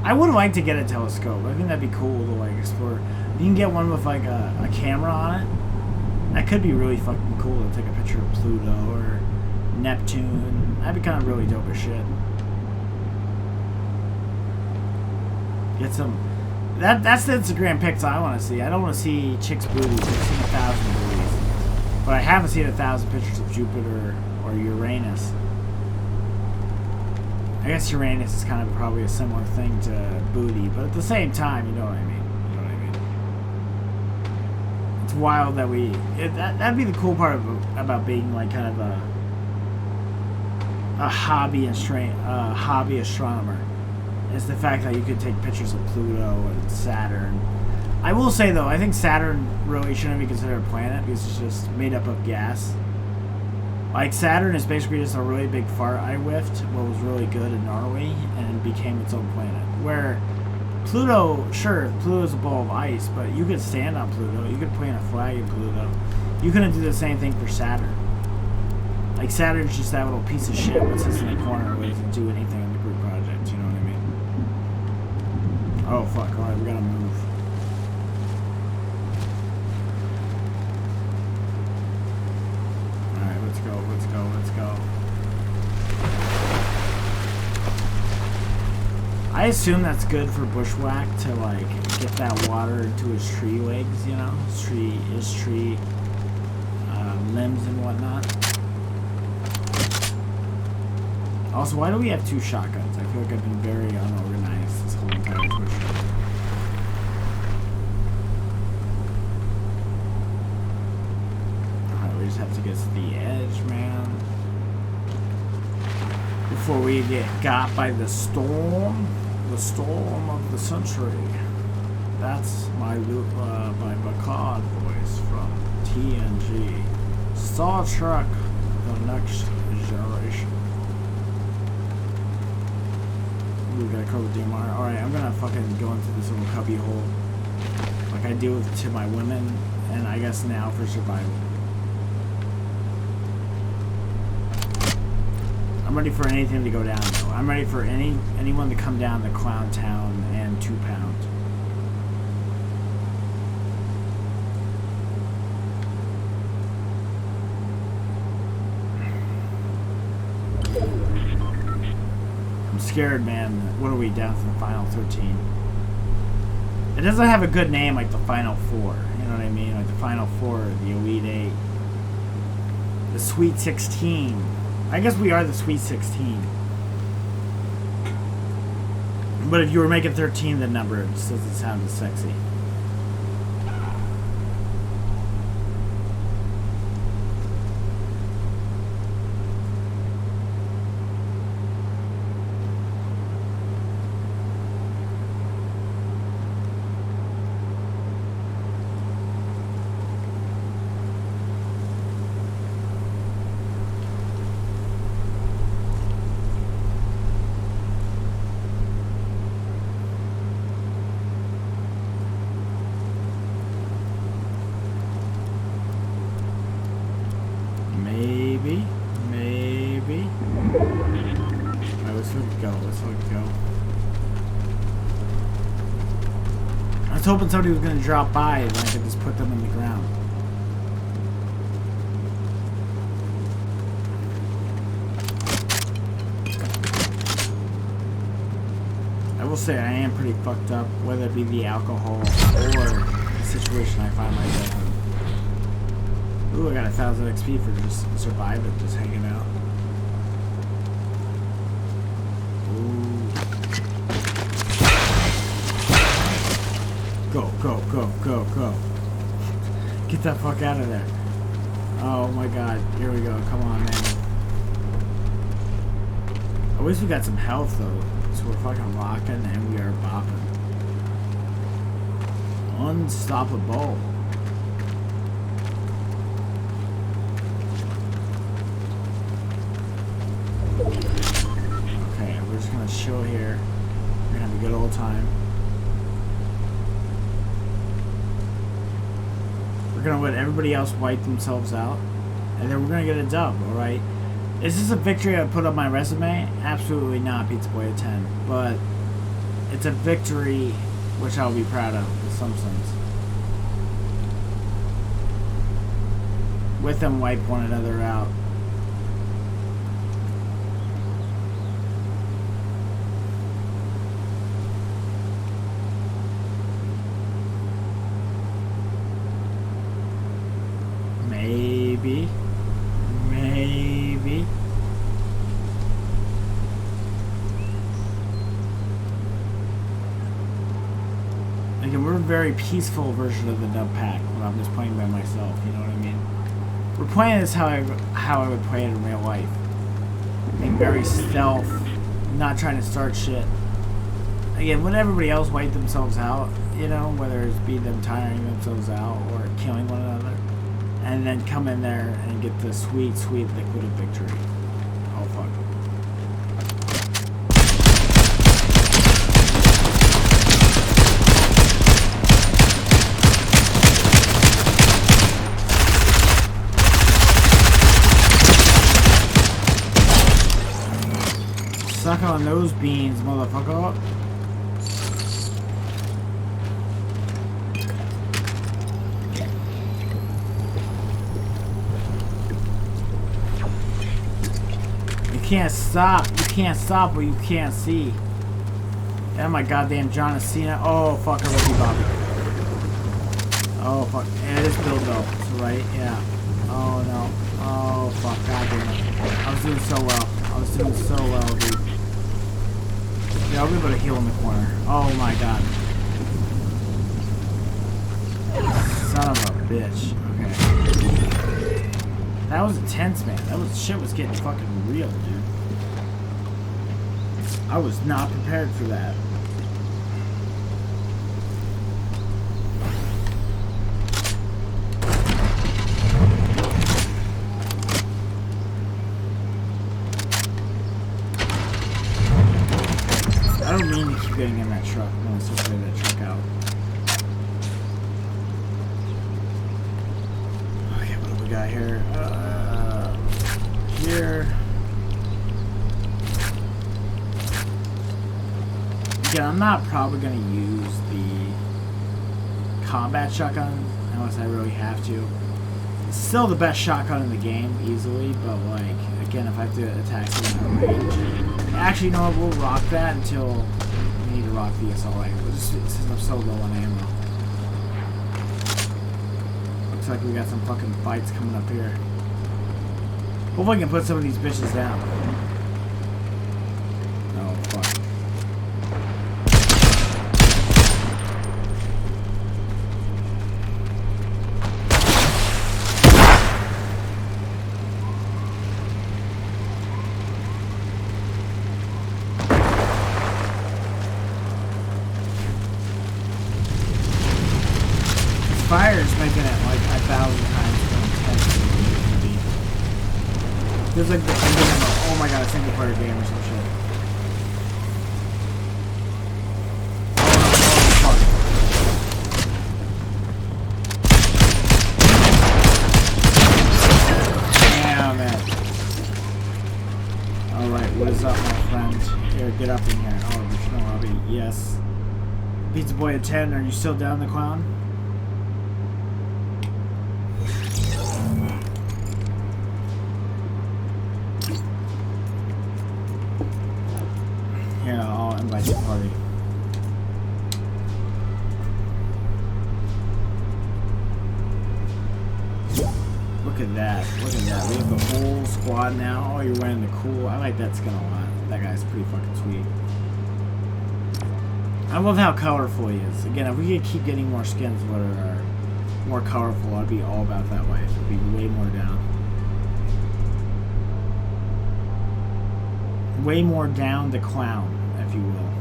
I would like to get a telescope. I think that'd be cool to, like, explore. You can get one with, like, a camera on it. That could be really fucking cool to take a picture of Pluto or Neptune. That'd be kind of really dope as shit. Get some... That's the Instagram pics I want to see. I don't want to see chicks' booties. I've seen 1,000 booties. But I haven't seen 1,000 pictures of Jupiter or Uranus. I guess Uranus is kind of probably a similar thing to booty, but at the same time, you know what I mean. You know what I mean? It's wild that that'd be the cool part about being, like, kind of a hobby astronomer. Is the fact that you could take pictures of Pluto and Saturn. I will say, though, I think Saturn really shouldn't be considered a planet because it's just made up of gas. Like, Saturn is basically just a really big fart I whiffed, what was really good in Norway, and it became its own planet. Where Pluto, sure, Pluto's a ball of ice, but you could stand on Pluto, you could plant a flag in Pluto. You couldn't do the same thing for Saturn. Like, Saturn's just that little piece of shit that sits in the corner and doesn't do anything on the group project, you know what I mean? Oh, fuck, alright, we gotta move. Let's go, let's go, let's go. I assume that's good for bushwhack to, like, get that water into his tree legs, you know? His tree limbs and whatnot. Also, why do we have 2 shotguns? I feel like I've been very unorganized this whole entire push. We just have to get to the edge, man. Before we get got by the storm of the century. That's my Bacard voice from TNG. Star Trek, The Next Generation. We gotta cover DMR. Alright, I'm gonna fucking go into this little cubby hole. Like I do to my women, and I guess now for survival. I'm ready for anything to go down, though. I'm ready for anyone to come down to Clown Town and 2 Pound. I'm scared, man. What are we down to the final 13? It doesn't have a good name like the final 4. You know what I mean? Like the final 4, the Elite 8, the Sweet 16. I guess we are the Sweet 16. But if you were making 13 the number, it just doesn't sound as sexy. Maybe. Alright, let's let it go. I was hoping somebody was going to drop by and I could just put them in the ground. I will say I am pretty fucked up, whether it be the alcohol or the situation I find myself in. Ooh, I got 1,000 XP for just surviving, just hanging out. Ooh. Go. Get that fuck out of there. Oh my god, here we go. Come on, man. At least we got some health, though. So we're fucking rocking and we are bopping. Unstoppable. Okay, we're just gonna chill here. We're gonna have a good old time. We're gonna let everybody else wipe themselves out, and then we're gonna get a dub, alright? Is this a victory I put on my resume? Absolutely not, Pizza Boy at 10. But it's a victory which I'll be proud of in some sense. With them wipe one another out. Maybe. Again, we're a very peaceful version of the dub pack when I'm just playing by myself, you know what I mean? We're playing this how I would play it in real life. Being very stealth, not trying to start shit. Again, when everybody else wipe themselves out, you know, whether it's be them tiring themselves out or killing one another, and then come in there and get the sweet, sweet liquid of victory. Oh, fuck. Suck on those beans, motherfucker. You can't stop what you can't see. Oh my goddamn John Cena. Oh fuck, I Ricky Bobby. Oh fuck. Yeah, it is build though. It's right, yeah. Oh no. Oh fuck, goddamn it. I was doing so well. I was doing so well, dude. Yeah, I'll be able to heal in the corner. Oh my god. Son of a bitch. Okay. That was intense, man. Shit was getting fucking real, dude. I was not prepared for that. I don't mean to keep getting in that truck. No, let's just clear that truck out. Okay, what do we got here? Here. Again, I'm not probably going to use the combat shotgun unless I really have to. It's still the best shotgun in the game, easily, but like, again, if I have to attack someone at range. Actually, no, we'll rock that until we need to rock the SLA. Since I'm so low on ammo. Looks like we got some fucking fights coming up here. Hopefully I can put some of these bitches down. Oh, fuck. Fire's making it like 1,000 times more intense than it used to be. Feels like the ending of a, oh my god, a single player game or some shit. Oh, fuck. Damn it. Alright, what is up, my friend? Here, get up in here. Oh, there's no lobby. Yes. Pizza Boy at 10, are you still down, the clown? Yeah, I'll invite the party. Look at that. Look at that. We have the whole squad now. Oh, you're wearing the cool. I like that skin a lot. That guy's pretty fucking sweet. I love how colorful he is. Again, if we could keep getting more skins that are more colorful, I'd be all about that way. It'd be way more down. Way more down the clown, if you will.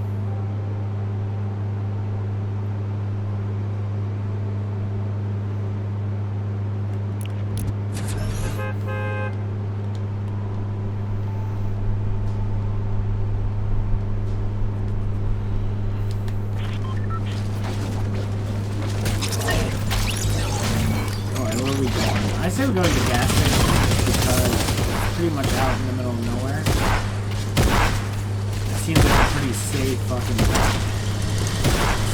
Alright, where are we going? I say we go to the gas station because it's pretty much out in the middle of nowhere. Seems like a pretty safe fucking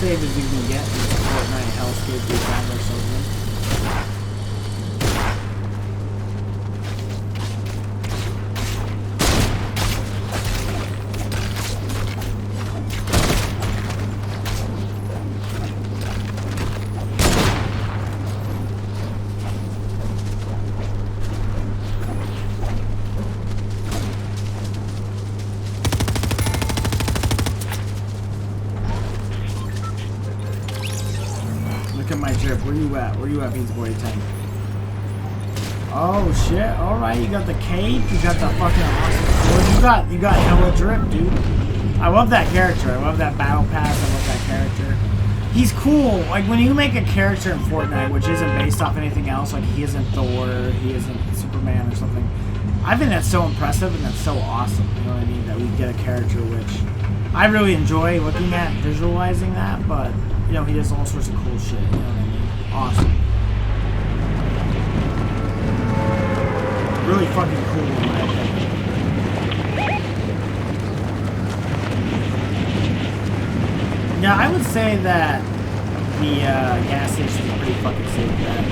save as you can get in this Fortnite hellscape design or something. Look at my drip. Where you at? Where you at, Pizza Boy 10? Oh shit! All right, you got the cape. You got the fucking awesome sword. You got hella drip, dude. I love that character. I love that battle pass. I love that character. he's cool. Like when you make a character in Fortnite, which isn't based off anything else, like he isn't Thor, he isn't Superman or something. I think that's so impressive and that's so awesome. You know what I mean? That we get a character which I really enjoy looking at, visualizing that. But you know, he does all sorts of cool shit. You know what I mean? Awesome. Really fucking cool in my opinion. Yeah, I would say that the gas station is pretty fucking safe with that.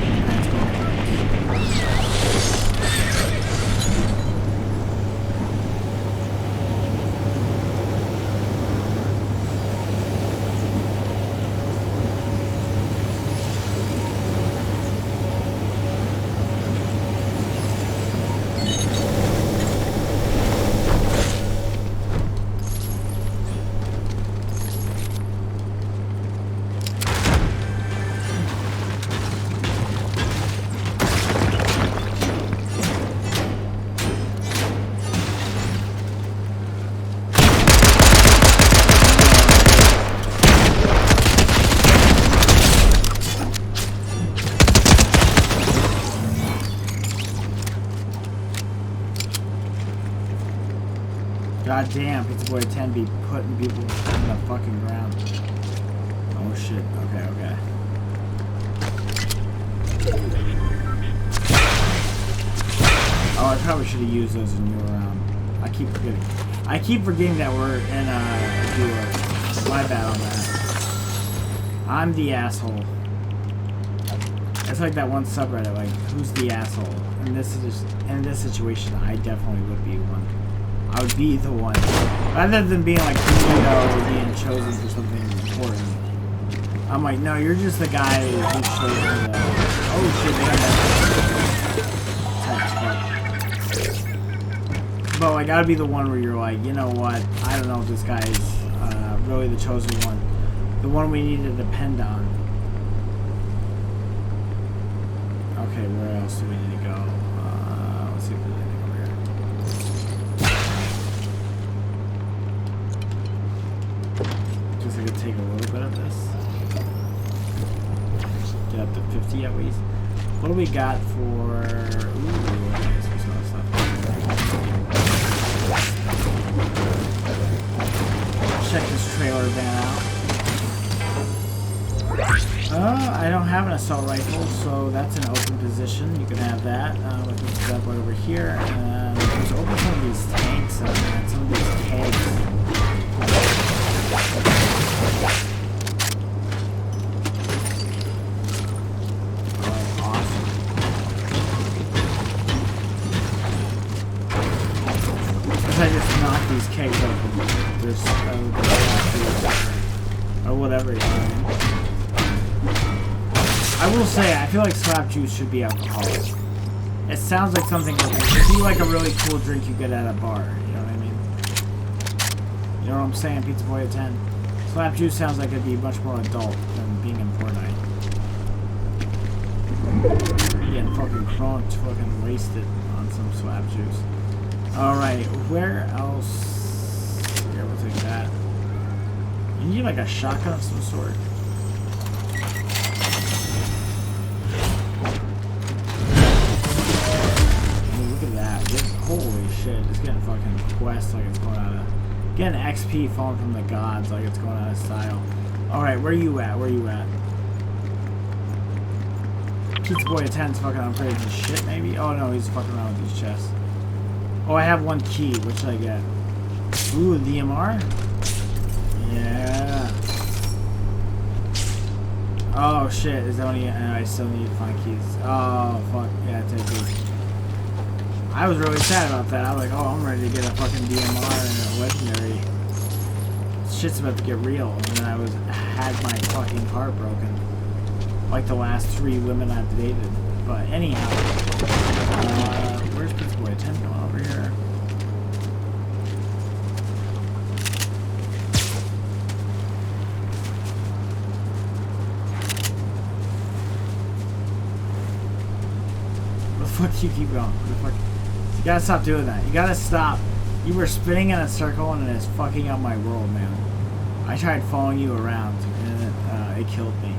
God damn, Pizza Boy 10 be putting people in the fucking ground. Oh shit, okay, okay. Oh, I probably should have used those in your round. I keep forgetting. I keep forgetting that we're in a duo. My bad on that. I'm the asshole. It's like that one subreddit, like, who's the asshole? In this situation, I definitely would be one. I would be the one. Rather than being like, you know, or being chosen for something important. I'm like, no, you're just the guy who's chosen the... Oh shit, they got that. But like, I'd be the one where you're like, you know what? I don't know if this guy is really the chosen one. The one we need to depend on. Okay, where else do we need to go? Let's see if there's anything over here. Just I could take a little bit of this. Get up to 50 at least. What do we got for... Ooh, I guess there's no stuff. Check this trailer van out. I don't have an assault rifle, so that's an open position. You can have that. With this bad boy over here. And let's open some of these tanks up, man. Some of these kegs. Oh, awesome. If I just knock these kegs open, there's or whatever, you know what I mean? I will say, I feel like slap juice should be alcoholic. It sounds like something that would be like a really cool drink you get at a bar, you know what I mean? You know what I'm saying, Pizza Boy at 10? Slap juice sounds like it'd be much more adult than being in Fortnite. Getting fucking crunked, fucking wasted on some slap juice. Alright, where else? Yeah, we'll take that. You need like a shotgun of some sort. Holy shit, it's getting fucking quests like it's going out of... Getting XP falling from the gods like it's going out of style. Alright, where you at? Where you at? Pizza Boy at 10's fucking upgraded his shit, maybe? Oh no, he's fucking around with these chests. Oh, I have one key. What should I get? Ooh, DMR? Yeah. Oh shit, is that only... I still need to find keys. Oh, fuck. Yeah, take these. I was really sad about that. I was like, oh, I'm ready to get a fucking DMR and a legendary. Shit's about to get real. And then I had my fucking heart broken. Like the last 3 women I've dated. But anyhow. Where's Pizza Boy 10 going over here? Where the fuck do you keep going? Where the fuck? You gotta stop doing that. You gotta stop. You were spinning in a circle and it's fucking up my world, man. I tried following you around and it killed me.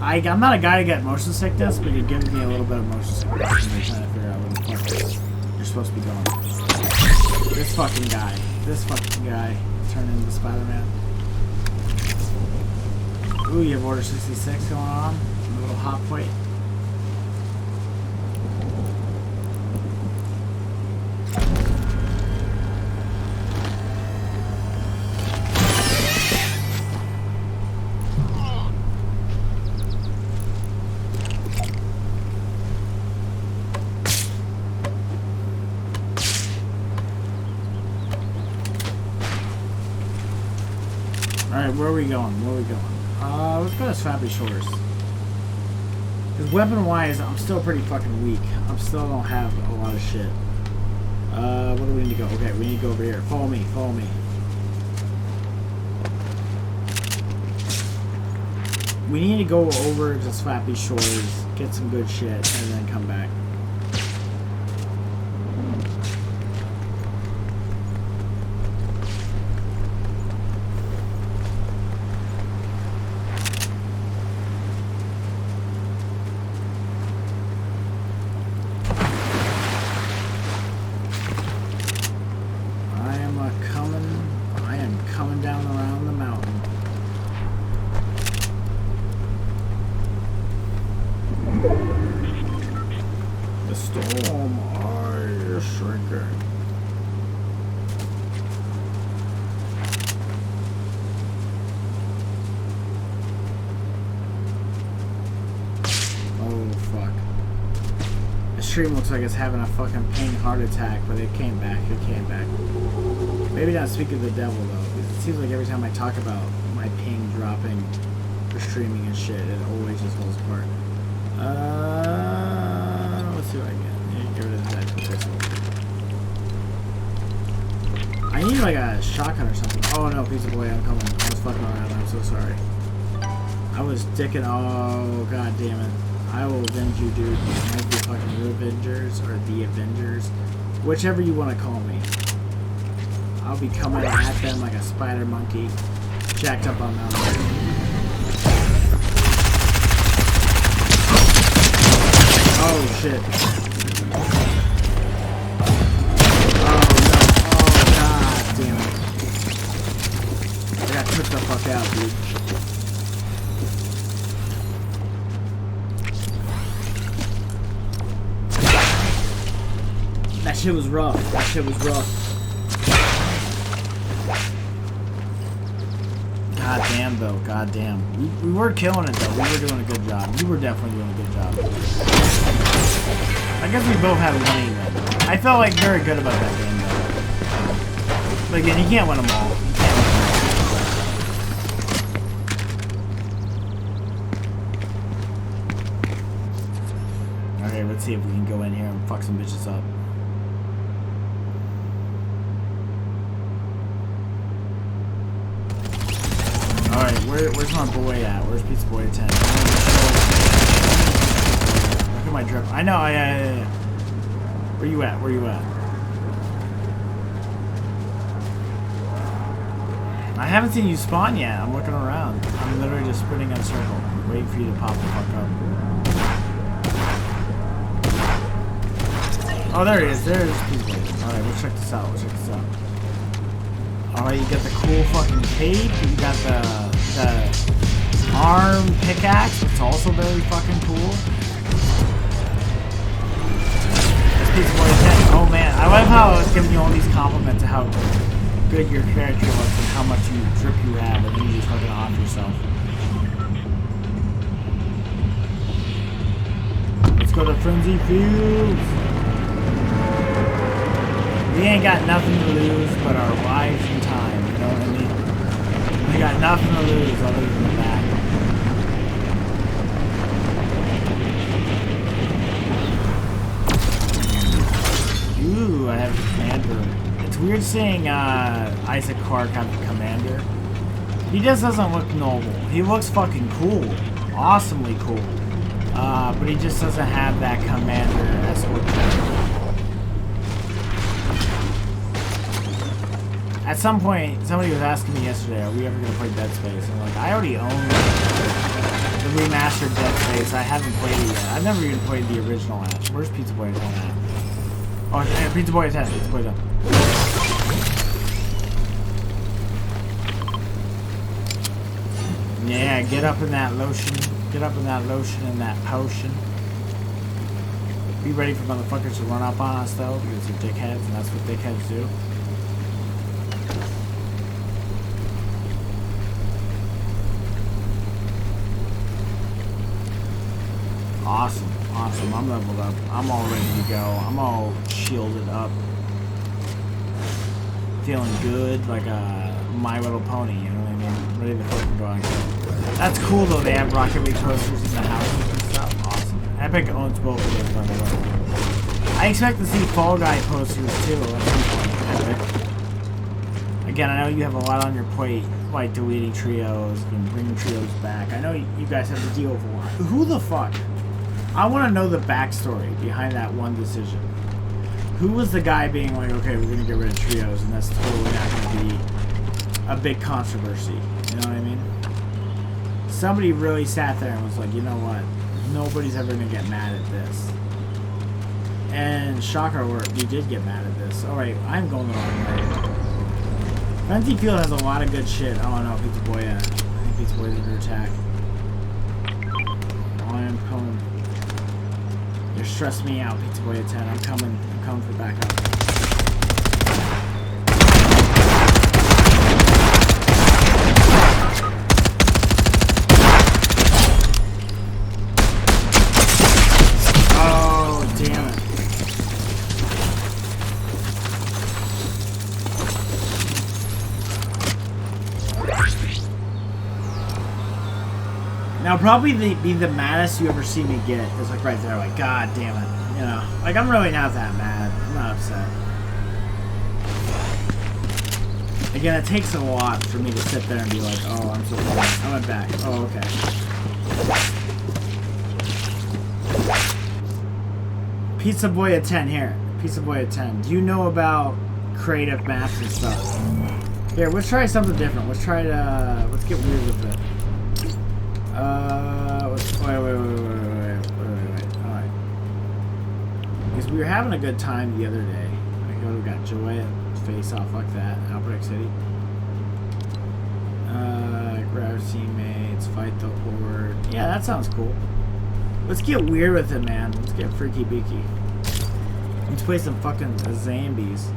I'm not a guy to get motion sickness, but it gives me a little bit of motion sickness. I'm trying to figure out where the fuck you're supposed to be going. This fucking guy turned into Spider-Man. Ooh, you have Order 66 going on. A little hot plate. Alright, where are we going? Let's go to Swappy Shores. Because weapon-wise, I'm still pretty fucking weak. I still don't have a lot of shit. Where do we need to go? Okay, we need to go over here. Follow me. We need to go over to Swappy Shores, get some good shit, and then come back. I am coming down around the mountain. The storm is shrinking. Oh fuck. The stream looks like it's having a fucking ping heart attack, but it came back. Maybe not speak of the devil though, because it seems like every time I talk about my ping dropping for streaming and shit, it always just falls apart. Let's see what I get. Get rid of that pistol. I need like a shotgun or something. Oh no, Pizza Boy, I'm coming. I was fucking around. I'm so sorry. I was dicking. Oh god damn it. I will avenge you, dude. You might be fucking Revengers or the Avengers, whichever you want to call me. I'll be coming at them like a spider monkey, jacked up on mountain. Oh shit. Oh no. Oh god damn it. I got took the fuck out, dude. That shit was rough. God damn though, god damn. We were killing it though. We were doing a good job. You were definitely doing a good job. I guess we both had one even. I felt like very good about that game though. But again, you can't win them all. Okay, let's see if we can go in here and fuck some bitches up. Alright, where's my boy at? Where's Pizza Boy at 10? Look at my drip. I know, yeah. Where you at? I haven't seen you spawn yet. I'm looking around. I'm literally just spinning in a circle, waiting for you to pop the fuck up. Oh, there he is. There's Pizza Boy. Alright, let's check this out. Alright, you got the cool fucking cape, you got the arm pickaxe, it's also very fucking cool. This Pizza Boy 10, oh man, I love how it's giving you all these compliments to how good your character looks and how much drip you have, and then you just fucking off yourself. Let's go to Frenzy Fields. We ain't got nothing to lose but our lives and time, you know what I mean? We got nothing to lose other than that. Ooh, I have the commander. It's weird seeing Isaac Clarke have the commander. He just doesn't look normal. He looks fucking cool. Awesomely cool. But he just doesn't have that commander escort. At some point, somebody was asking me yesterday, are we ever going to play Dead Space? And I'm like, I already own the remastered Dead Space. I haven't played it yet. I've never even played the original at. Where's Pizza Boy 10 at? Oh, yeah, Pizza Boy 10. Pizza Boy 10. Yeah, get up in that lotion. Get up in that lotion and that potion. Be ready for motherfuckers to run up on us, though, because they're dickheads, and that's what dickheads do. Awesome, awesome. I'm leveled up. I'm all ready to go. I'm all shielded up. Feeling good, like a My Little Pony, you know what I mean? Ready to fucking go and kill. That's cool, though. They have Rocket League posters in the houses and stuff. Awesome. Epic owns both of those, by the way. I expect to see Fall Guy posters, too, at some point. Epic. Again, I know you have a lot on your plate, like deleting trios and bringing trios back. I know you guys have to deal with a lot. Who the fuck? I want to know the backstory behind that one decision. Who was the guy being like, okay, we're going to get rid of trios, and that's totally not going to be a big controversy. You know what I mean? Somebody really sat there and was like, you know what? Nobody's ever going to get mad at this. And shocker alert, you did get mad at this. Alright, I'm going the wrong way. Venti Field has a lot of good shit. Oh no, Pizza Boy, I think Pizza Boy's under attack. Oh, I am coming. You're stressing me out, Pizza Boy at 10. I'm coming for backup. Oh, damn it. Now, probably be the maddest you ever see me get is like right there, like, God damn it. You know, like, I'm really not that mad. I'm not upset. Again, it takes a lot for me to sit there and be like, oh, I'm so sorry. I went back. Oh, okay. Pizza Boy at 10 here. Pizza Boy at 10. Do you know about creative maps and stuff? Here, let's try something different. Let's try to, let's get weird with it. Wait. Alright. Because we were having a good time the other day. Like, we got Joy face off like that. Outbreak City. Grab teammates, fight the horde. Yeah, that sounds cool. Let's get weird with it, man. Let's get freaky beaky. Let's play some fucking zombies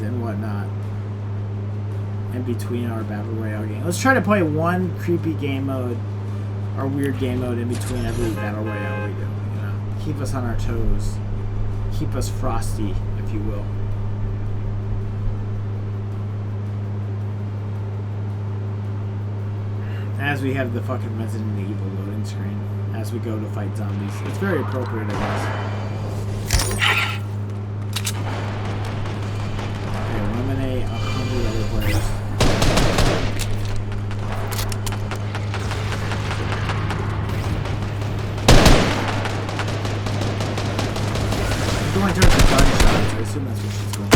and whatnot. In between our battle royale game. Let's try to play one creepy game mode or weird game mode in between every battle royale we do. You know, keep us on our toes, keep us frosty, if you will. As we have the fucking Resident Evil loading screen as we go to fight zombies, it's very appropriate, I guess. Okay, eliminate 100 other players. Going towards the gunshot, I assume that's what she's going.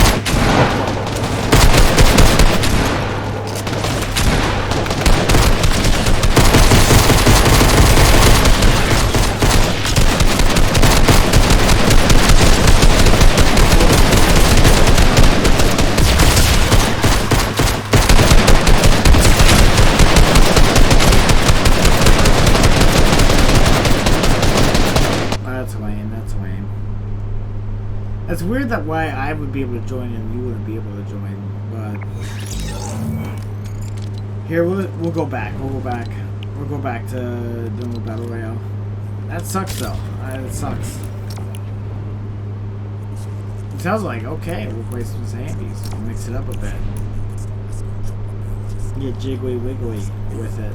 It's weird that why I would be able to join and you wouldn't be able to join, but here we'll go back. We'll go back to doing the battle royale. That sucks though. It sucks. It sounds like okay. We'll play some zombies. We'll mix it up a bit. Get jiggly wiggly with it.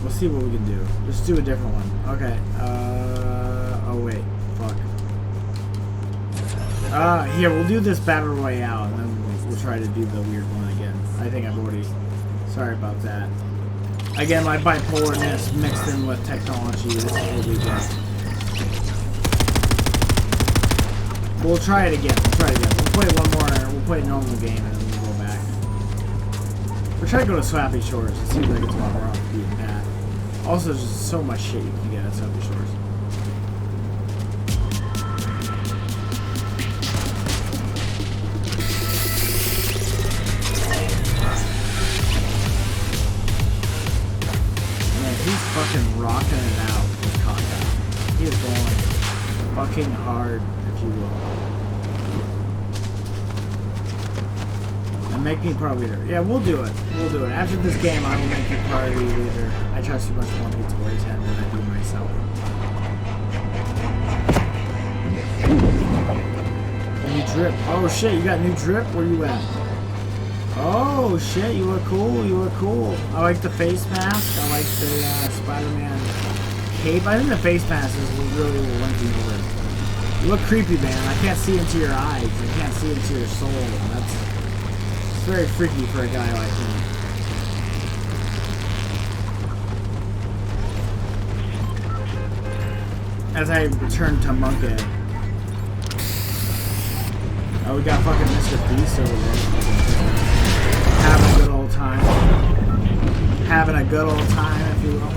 See what we can do. Let's do a different one. Okay. Oh wait. Fuck. Here, we'll do this battle royale, and then we'll we'll try to do the weird one again. I think I've already... Sorry about that. Again, my bipolarness mixed in with technology. This is what we get. We'll try it again. We'll play one more. We'll play a normal game and then we'll go back. We'll try to go to Slappy Shores. It seems like it's a lot more off the beaten path. Also, there's just so much shit you can get at Slappy Shores. He's fucking rocking it out with contact. He is going fucking hard, if you will. And make me party leader. Yeah, we'll do it. We'll do it. After this game, I will make you party leader. I trust you much more Pizza Boy's head than I do myself. New drip. Oh shit, you got new drip? Where you at? Oh shit, you look cool, you look cool. I like the face mask, I like the Spider-Man cape. I think the face mask is really linking over. You look creepy, man. I can't see into your eyes. I can't see into your soul. That's very freaky for a guy like me. As I return to Monkey. Oh, we got fucking Mr. Beast over there. Having a good old time. Having a good old time, if you will.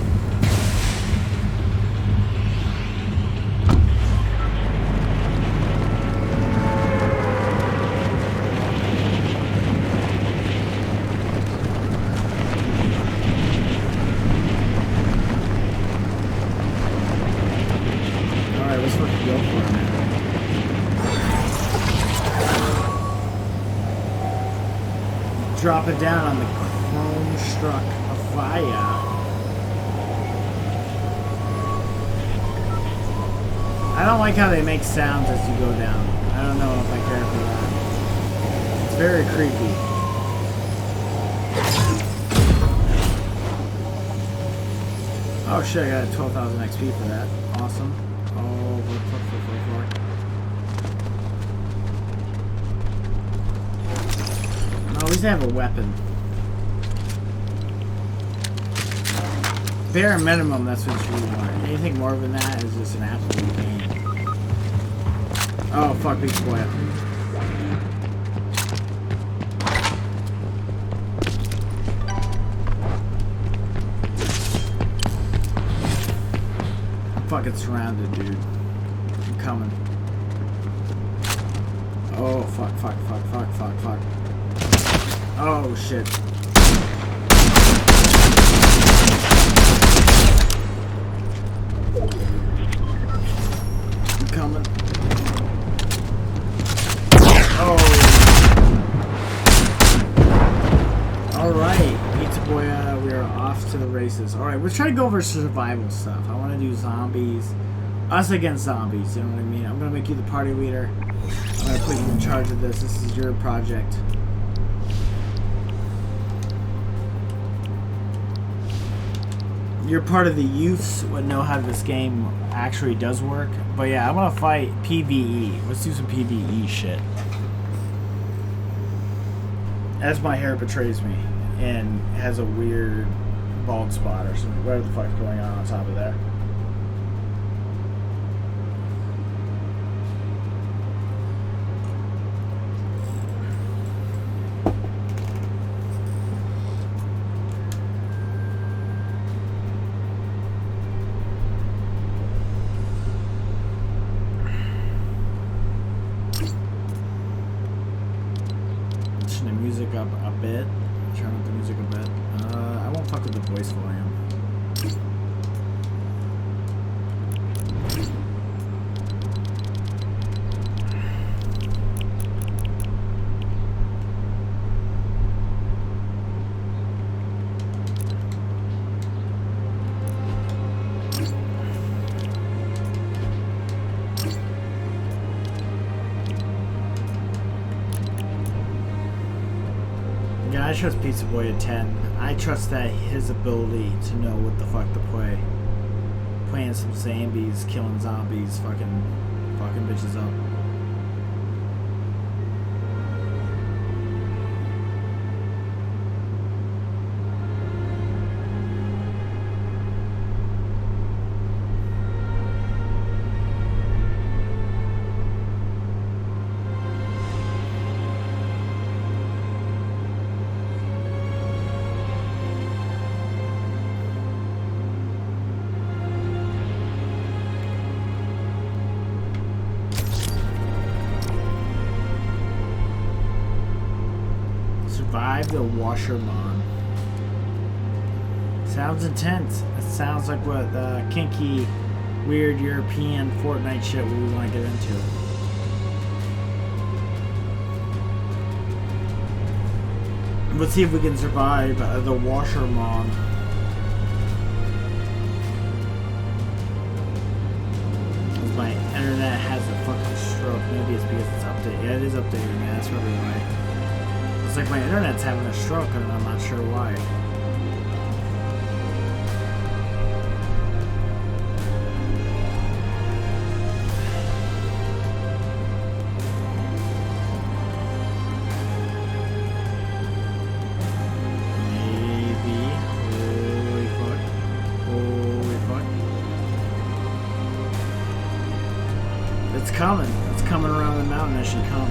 Alright, let's fucking go for it, man. Drop it down on the chrome struck fire. I don't like how they make sounds as you go down. I don't know if I care for that. It's very creepy. Oh shit, I got 12,000 XP for that. Awesome. Oh, fuck. At least I have a weapon. Bare minimum, that's what you want. Anything more than that is just an absolute pain. Oh, fuck, big boy. I'm fucking surrounded, dude. I'm coming. Oh, fuck. Oh, shit. I'm coming. Oh. Alright, Pizza Boy, we are off to the races. Alright, we're trying to go over survival stuff. I want to do zombies. Us against zombies, you know what I mean? I'm going to make you the party leader. I'm going to put you in charge of this. This is your project. You're part of the youths would know how this game actually does work. But yeah, I want to fight PvE. Let's do some PvE shit. As my hair betrays me and has a weird bald spot or something. Whatever the fuck's going on top of there. Up a bit. Turn up the music a bit. I won't fuck with the voice volume. I trust Pizza Boy at 10. I trust that his ability to know what the fuck to play. Playing some zombies, killing zombies, fucking bitches up. survive the Washerman. Sounds intense. It sounds like what the kinky, weird European Fortnite shit we want to get into. Let's see if we can survive the Washerman. My internet has a fucking stroke. Maybe it's because it's updated. Yeah, it is updated, man. That's probably why. It's like my internet's having a stroke and I'm not sure why. It's coming. It's coming around the mountain as she comes.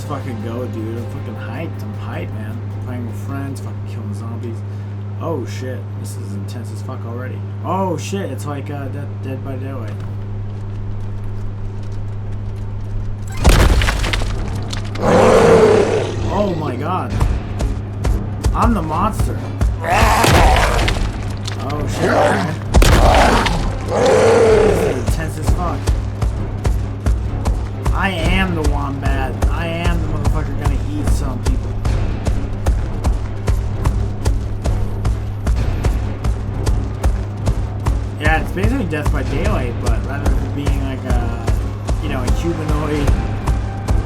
Fucking go, dude. I'm fucking hyped. I'm hyped, man. Playing with friends, fucking killing zombies. Oh shit, this is intense as fuck already. Oh shit, it's like Dead by Daylight. Oh my god. I'm the monster. Oh shit, man. This is intense as fuck. I am the wombat. I am the motherfucker gonna eat some people. Yeah, it's basically Death by Daylight, but rather than being like a, you know, a humanoid.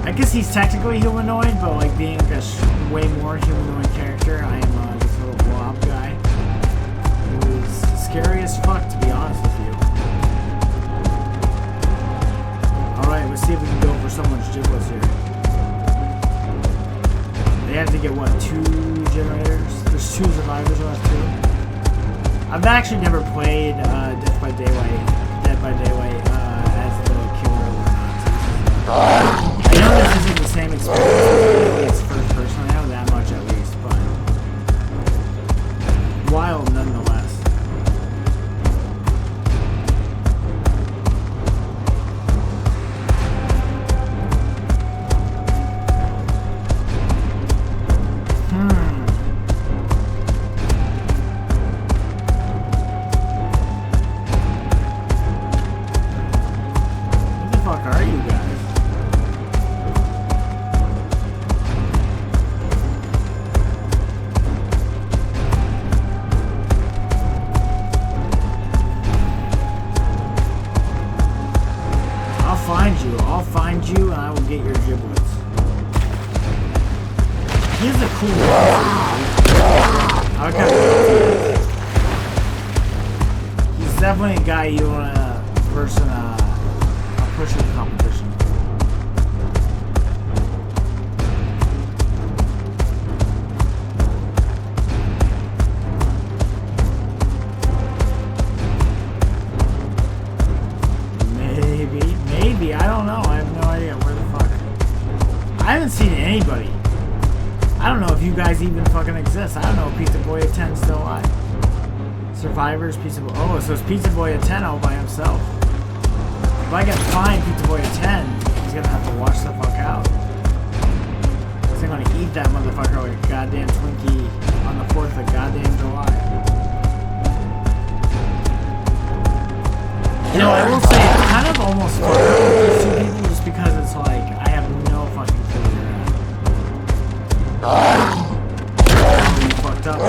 I guess he's technically humanoid, but like being like a way more humanoid character, I am this little blob guy who's scary as fuck, to be honest with you. Alright, let's see if we can go for someone's giblets here. They have to get, what, 2 generators? There's 2 survivors left, too. I've actually never played Dead by Daylight as the killer or not. I know this isn't the same experience. It's first person. I know that much at least, but wild nonetheless. I'll find you and I will get your giblets. He's a cool guy. He's definitely a guy you want to verse in a pushing competition. Maybe, I don't know. I have no idea where the fuck. I haven't seen anybody. I don't know if you guys even fucking exist. I don't know if Pizza Boy at 10's still alive. Survivors, Pizza Boy. Oh, so it's Pizza Boy at 10 all by himself. If I can find Pizza Boy at 10, he's gonna have to watch the fuck out. He's gonna eat that motherfucker like a goddamn Twinkie on the 4th of goddamn July. You know, I will say it's kind of almost fun with these 2 people just because it's like, I have no fucking clue where you're at. You fucked up.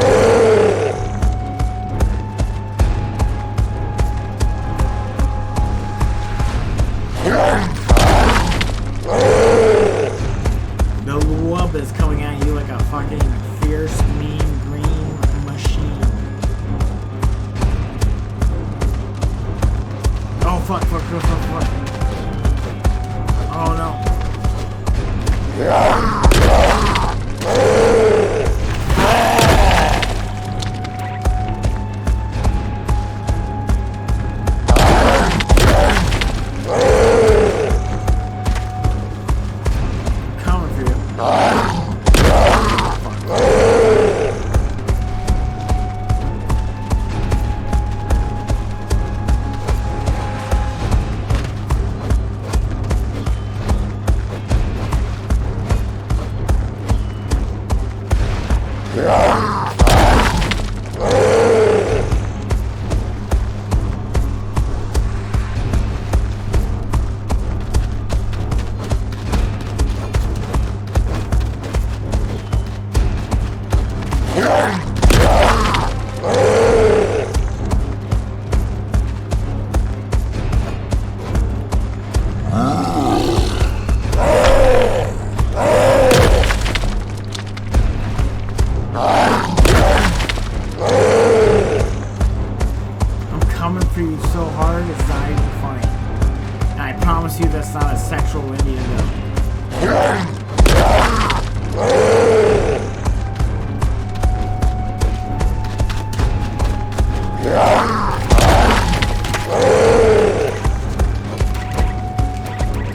sexual innuendo.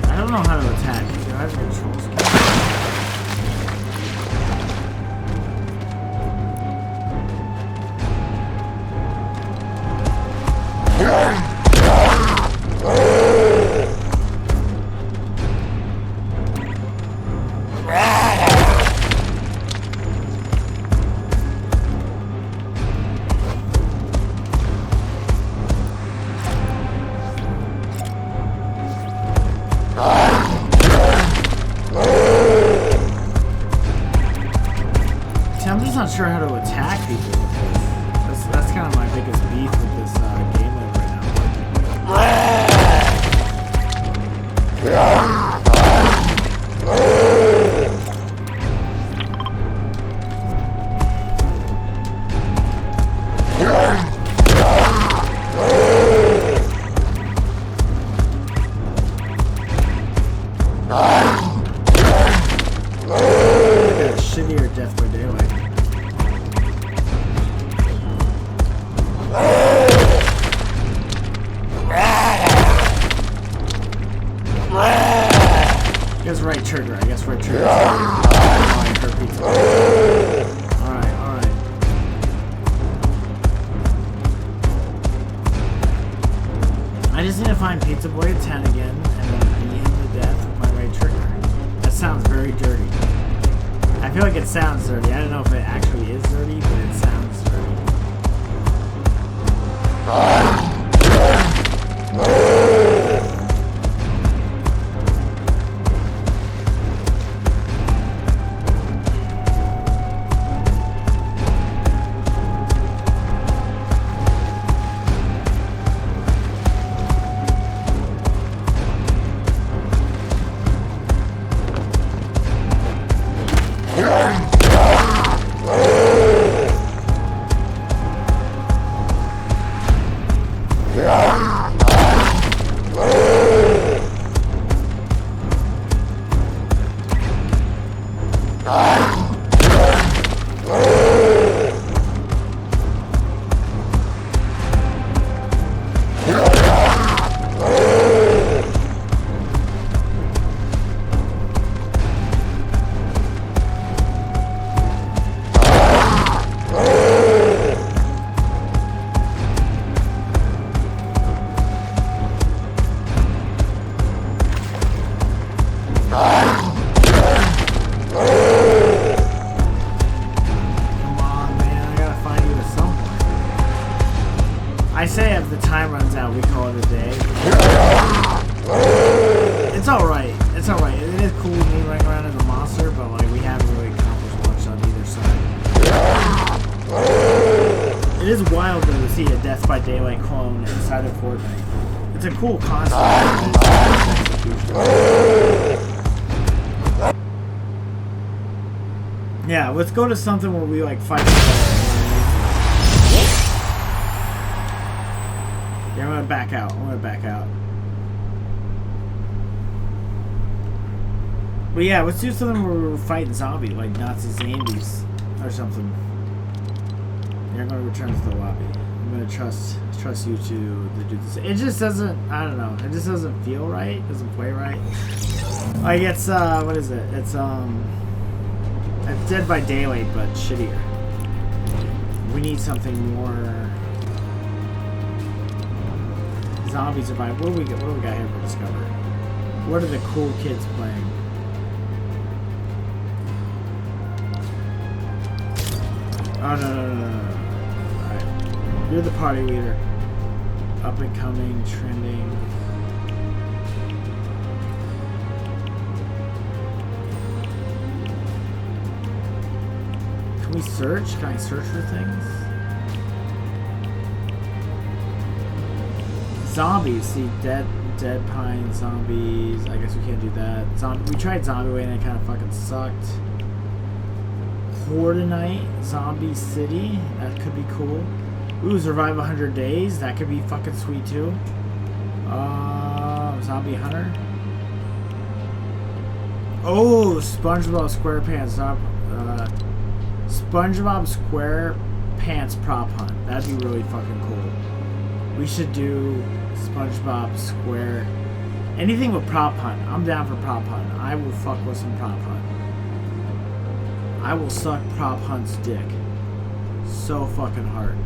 I don't know how to attack. Do I have controls? I'm just not sure how to attack people with this. That's kind of my biggest beef with this game mode right Like a shittier Death by Daylight. I guess right trigger. I guess right trigger. Alright, alright. I just need to find Pizza Boy at 10 again and then beat him to death with my right trigger. That sounds very dirty. I feel like it sounds dirty. I don't know if it actually is dirty, but it sounds dirty. I say if the time runs out, we call it a day. It's alright. It's alright. It is cool me running around as a monster, but like we haven't really accomplished much on either side. It is wild though to see a Death by Daylight clone inside of Fortnite. It's a cool concept. Yeah, let's go to something where we like fight. Yeah, I'm gonna back out. I'm gonna back out. But yeah, let's do something where we're fighting zombies, like Nazi zombies or something. Yeah, I'm gonna return to the lobby. I'm gonna trust you to do this. It just doesn't. I don't know. It just doesn't feel right. It doesn't play right. Like it's what is it? It's Dead by Daylight, but shittier. We need something more. Zombie survival. What do we got here for Discover? What are the cool kids playing? Oh no. Alright. You're the party leader. Up and coming, trending. Can we search? Can I search for things? Zombies, see, dead pine zombies. I guess we can't do that. We tried Zombie Way and it kind of fucking sucked. Hordinite, Zombie City, that could be cool. Ooh, survive 100 days, that could be fucking sweet too. Zombie Hunter. Oh, SpongeBob SquarePants SpongeBob SquarePants prop hunt. That'd be really fucking cool. We should do SpongeBob Square. Anything with prop hunt. I'm down for prop hunt. I will fuck with some prop hunt. I will suck prop hunt's dick. So fucking hard.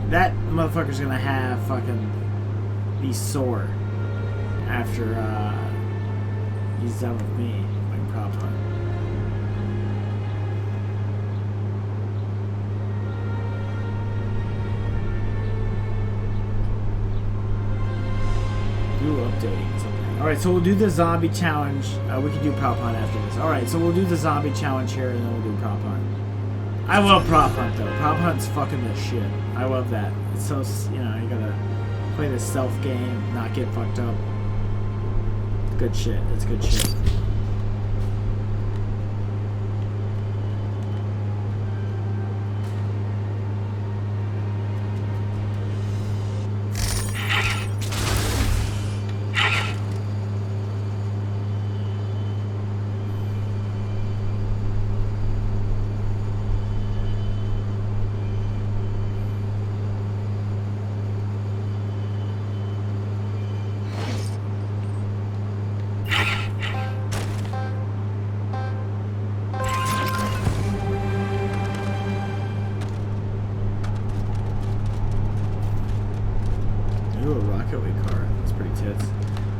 That motherfucker's gonna have fucking be sore after he's done with me, like prop hunt. Do updating something. Alright, so we'll do the zombie challenge. We can do prop hunt after this. Alright, so we'll do the zombie challenge here and then we'll do prop hunt. I love prop hunt though. Prop hunt's fucking the shit. I love that. It's so, you know, you gotta play the stealth game, not get fucked up. Good shit. It's good shit.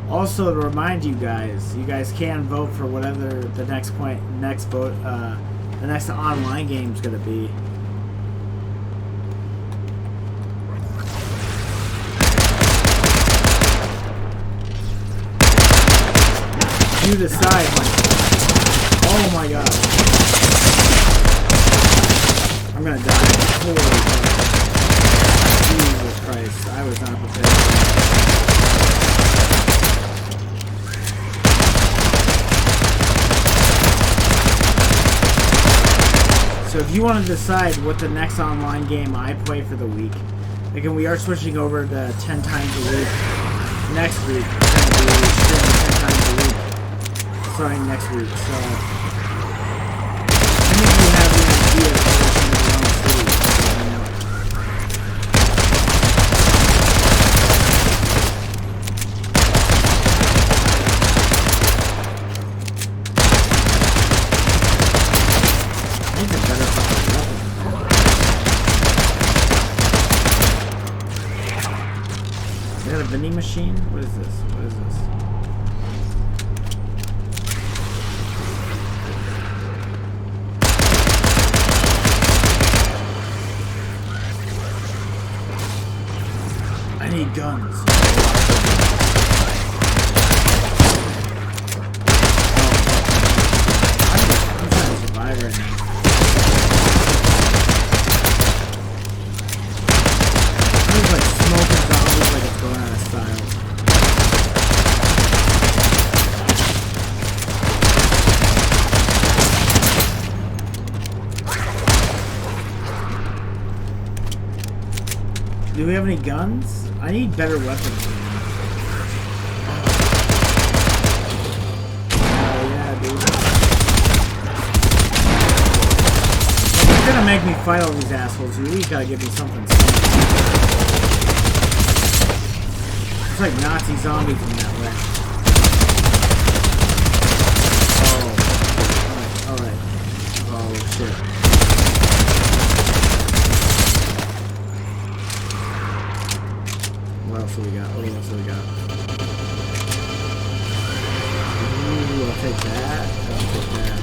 Also, to remind you guys can vote for whatever the next online game is gonna be. You decide. Oh my god! I'm gonna die. Holy Jesus Christ! I was not prepared. So if you want to decide what the next online game I play for the week, again, we are switching over to 10 times a week. Next week, we're going to be streaming 10 times a week, starting next week. So I think you have the idea of what you want to see. Vending machine? What is this? What is this? I need guns. I'm trying to survive right now. There's like smoking zombies like it's going out of style. Do we have any guns? I need better weapons. Oh yeah, dude. If you're gonna make me fight all these assholes, you at least gotta give me something. It's like Nazi zombies in that way. Oh. Alright. Oh, shit. What else do we got? What else do we got? Ooh, I'll take that. I'll take that.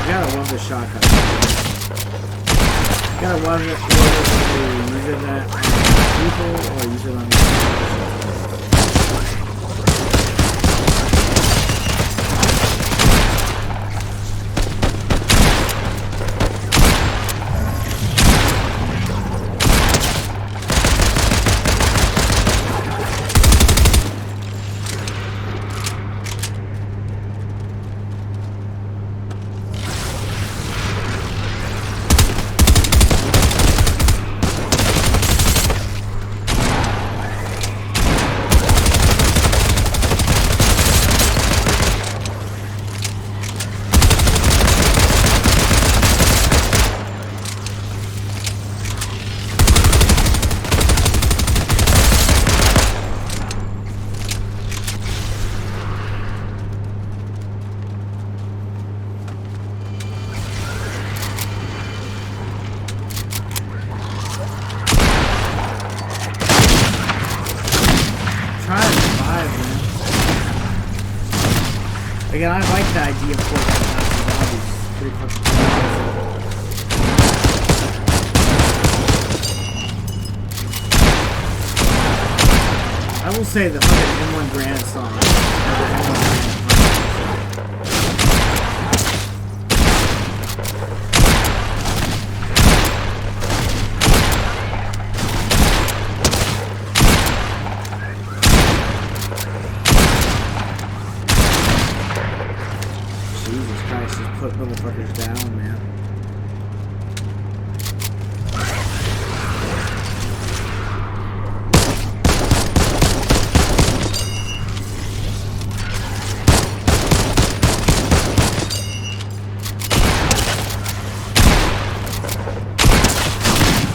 I gotta love the shotgun. Gotta wonder whether to use it on people or use it on the Again, I like the idea of Fortnite zombies. It's pretty fucking cool. I will say the fucking M1 Granite song. Jesus Christ, just put motherfuckers down, man.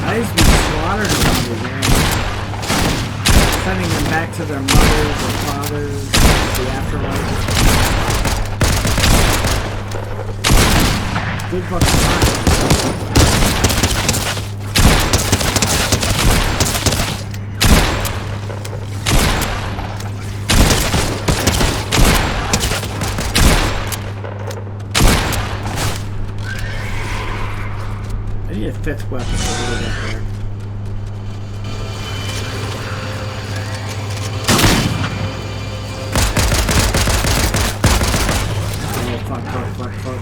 I used to be slaughtered zombies, man. Sending them back to their mothers or fathers, the afterlife. Good fucking time. I need a fifth weapon to get up there. Oh, fuck.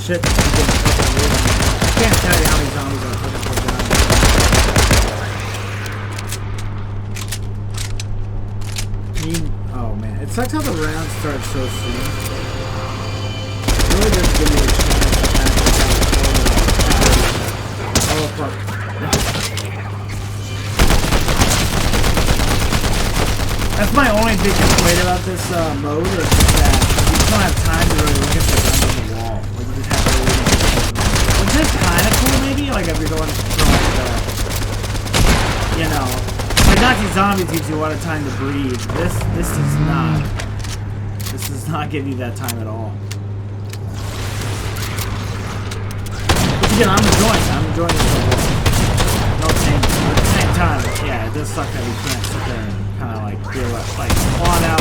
Shit, I can't tell you how many zombies I fucking put down. Oh man, it sucks how the round starts so soon. It really doesn't give me a chance to oh fuck. That's my only big complaint about this mode, is that you don't have time to really look at the guns on the wall. Like, you just have to really look at them. Which is kind of cool, maybe, like if you're going for like, you know, like Nazi zombies gives you a lot of time to breathe. This does not. This does not give you that time at all. But again, I'm enjoying this. No change. At the same time, yeah, it does suck that we can't sit there and kind of like feel like spawn out.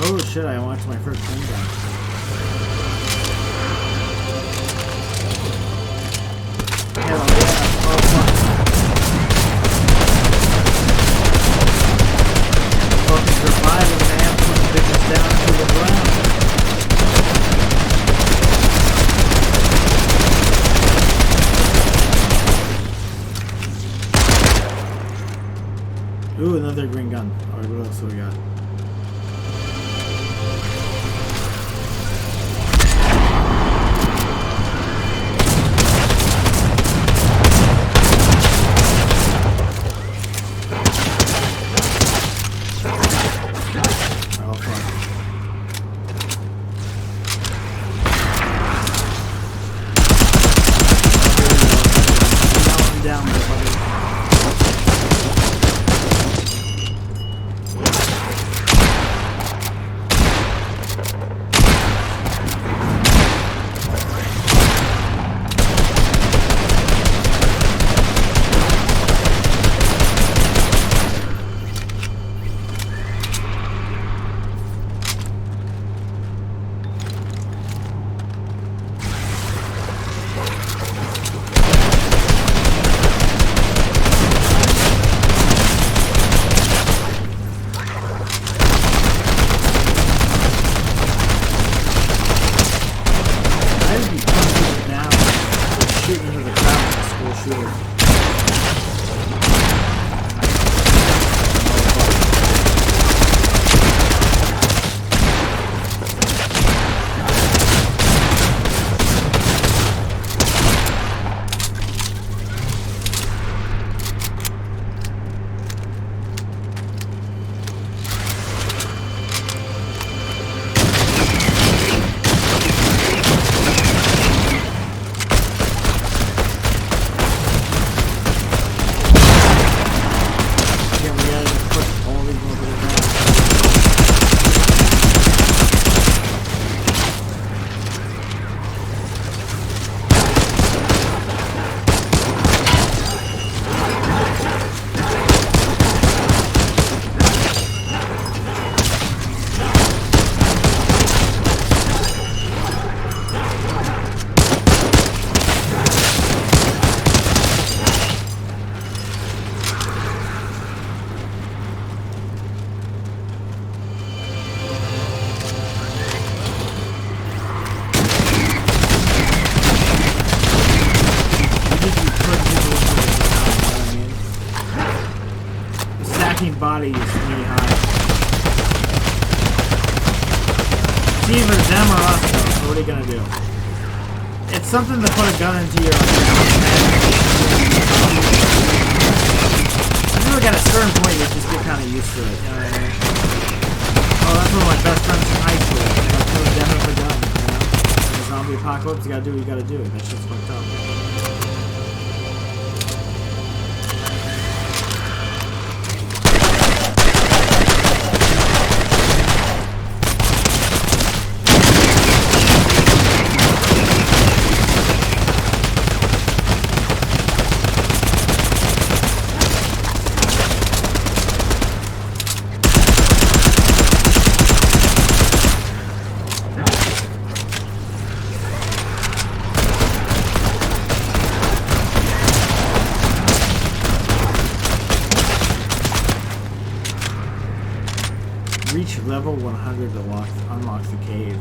Oh shit, I watched my first thing down. Hell yeah. Oh fuck. Fucking surviving, man. Putting bitches down to the ground. Ooh, another green gun. Alright, what else do we got? good. Bodies knee high. It's either them or us though, so what are you gonna do? It's something to put a gun into your head. I feel like at a certain point you just get kinda used to it, you know what I mean? Oh, that's one of my best friends in high school. I got killed dead with a gun, you know? In the zombie apocalypse, you gotta do what you gotta do. That shit's fucked up. Reach level 100 to unlock the cave.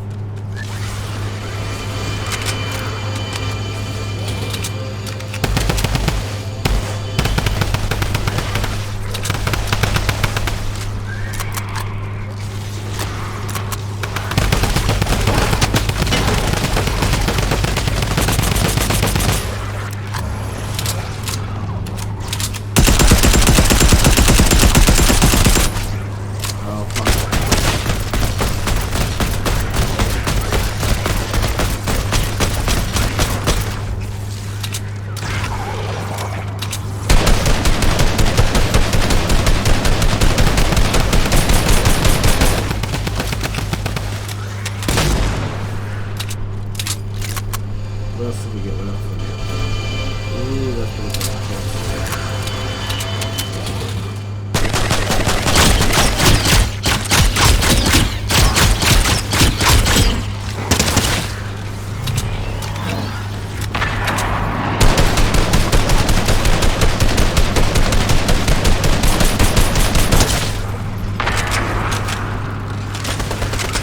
What else did we get? What else did we get? Ooh, that's pretty cool.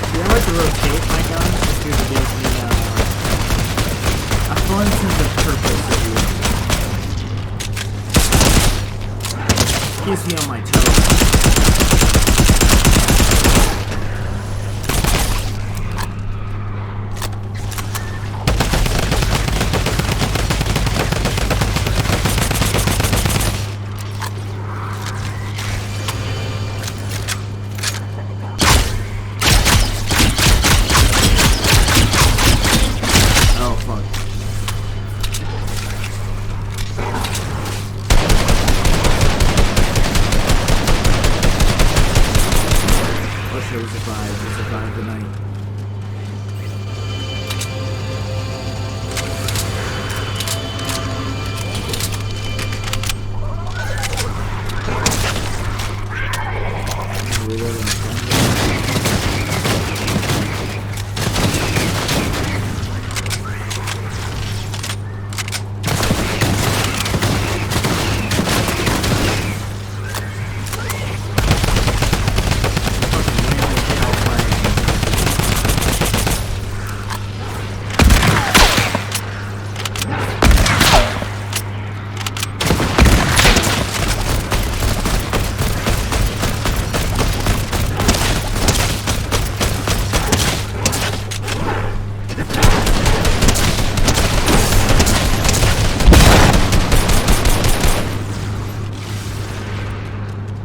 I like to rotate my gun just to give me a fun sense of purpose that keeps me on my toes.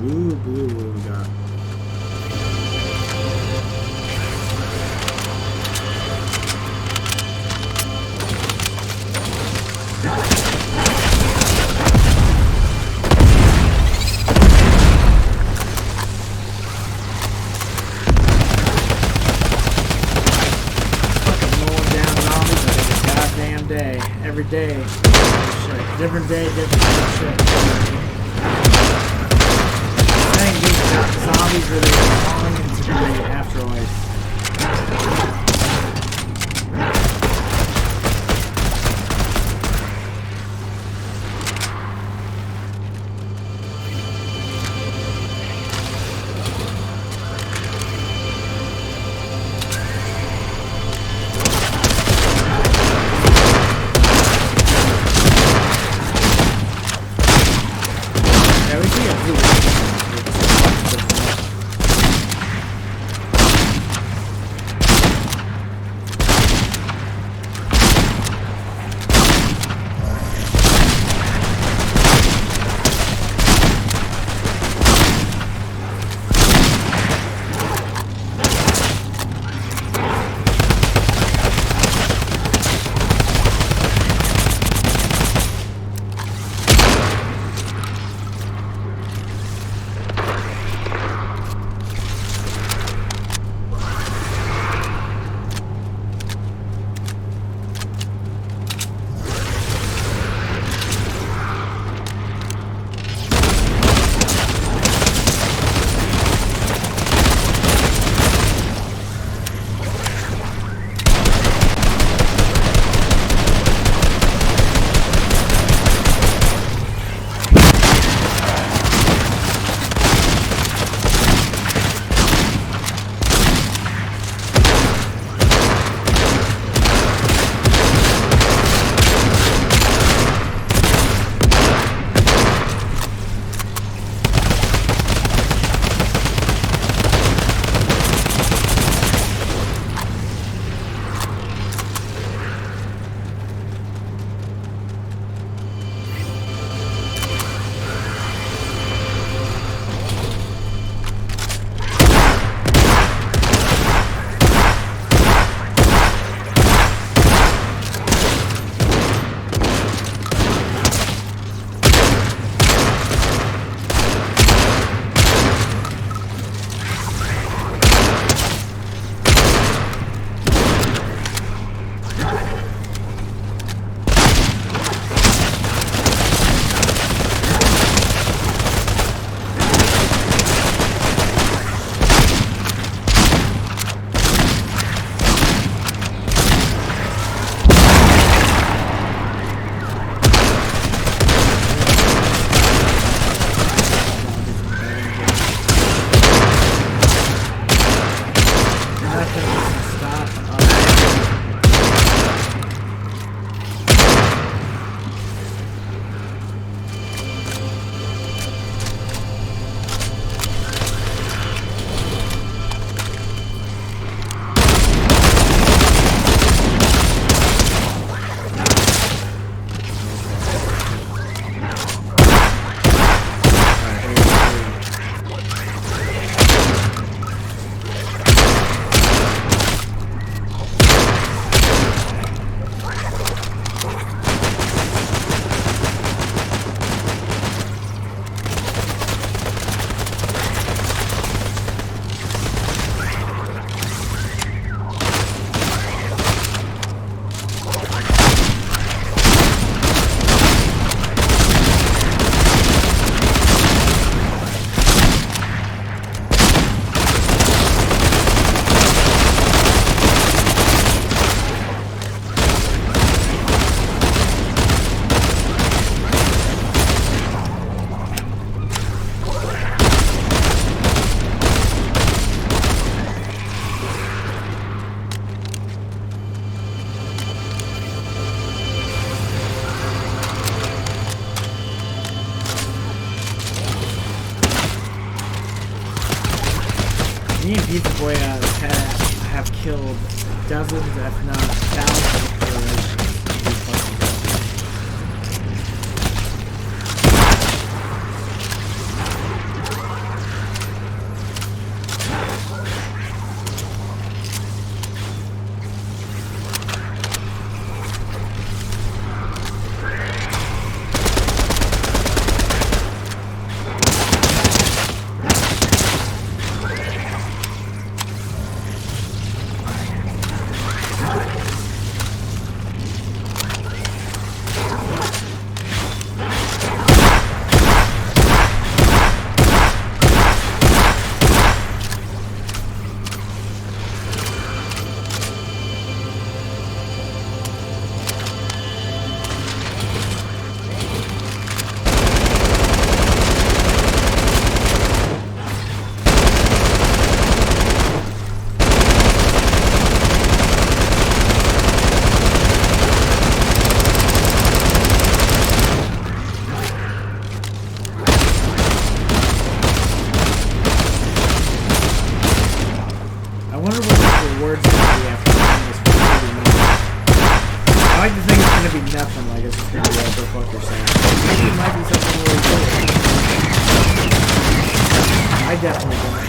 Blue, blue, what do we got? Every day, shit. Different day, different shit. I think these zombies are falling into the afterlife. Me and Pizza Boy have killed dozens, if not thousands of players. laughing like it's just gonna be like, go fuck yourself. Maybe it might be something really good. I definitely don't.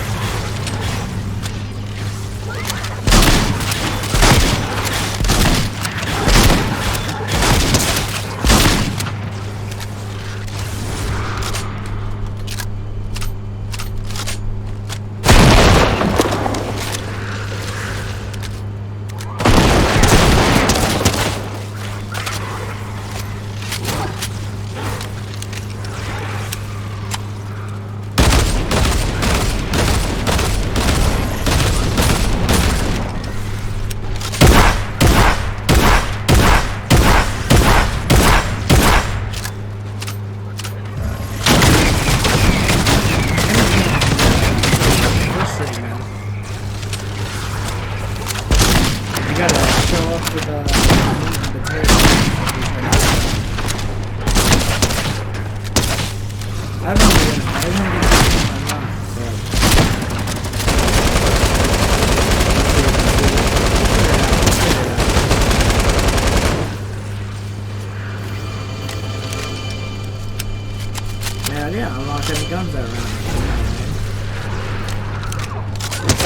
Yeah, unlock any guns that round.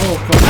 Oh, fuck.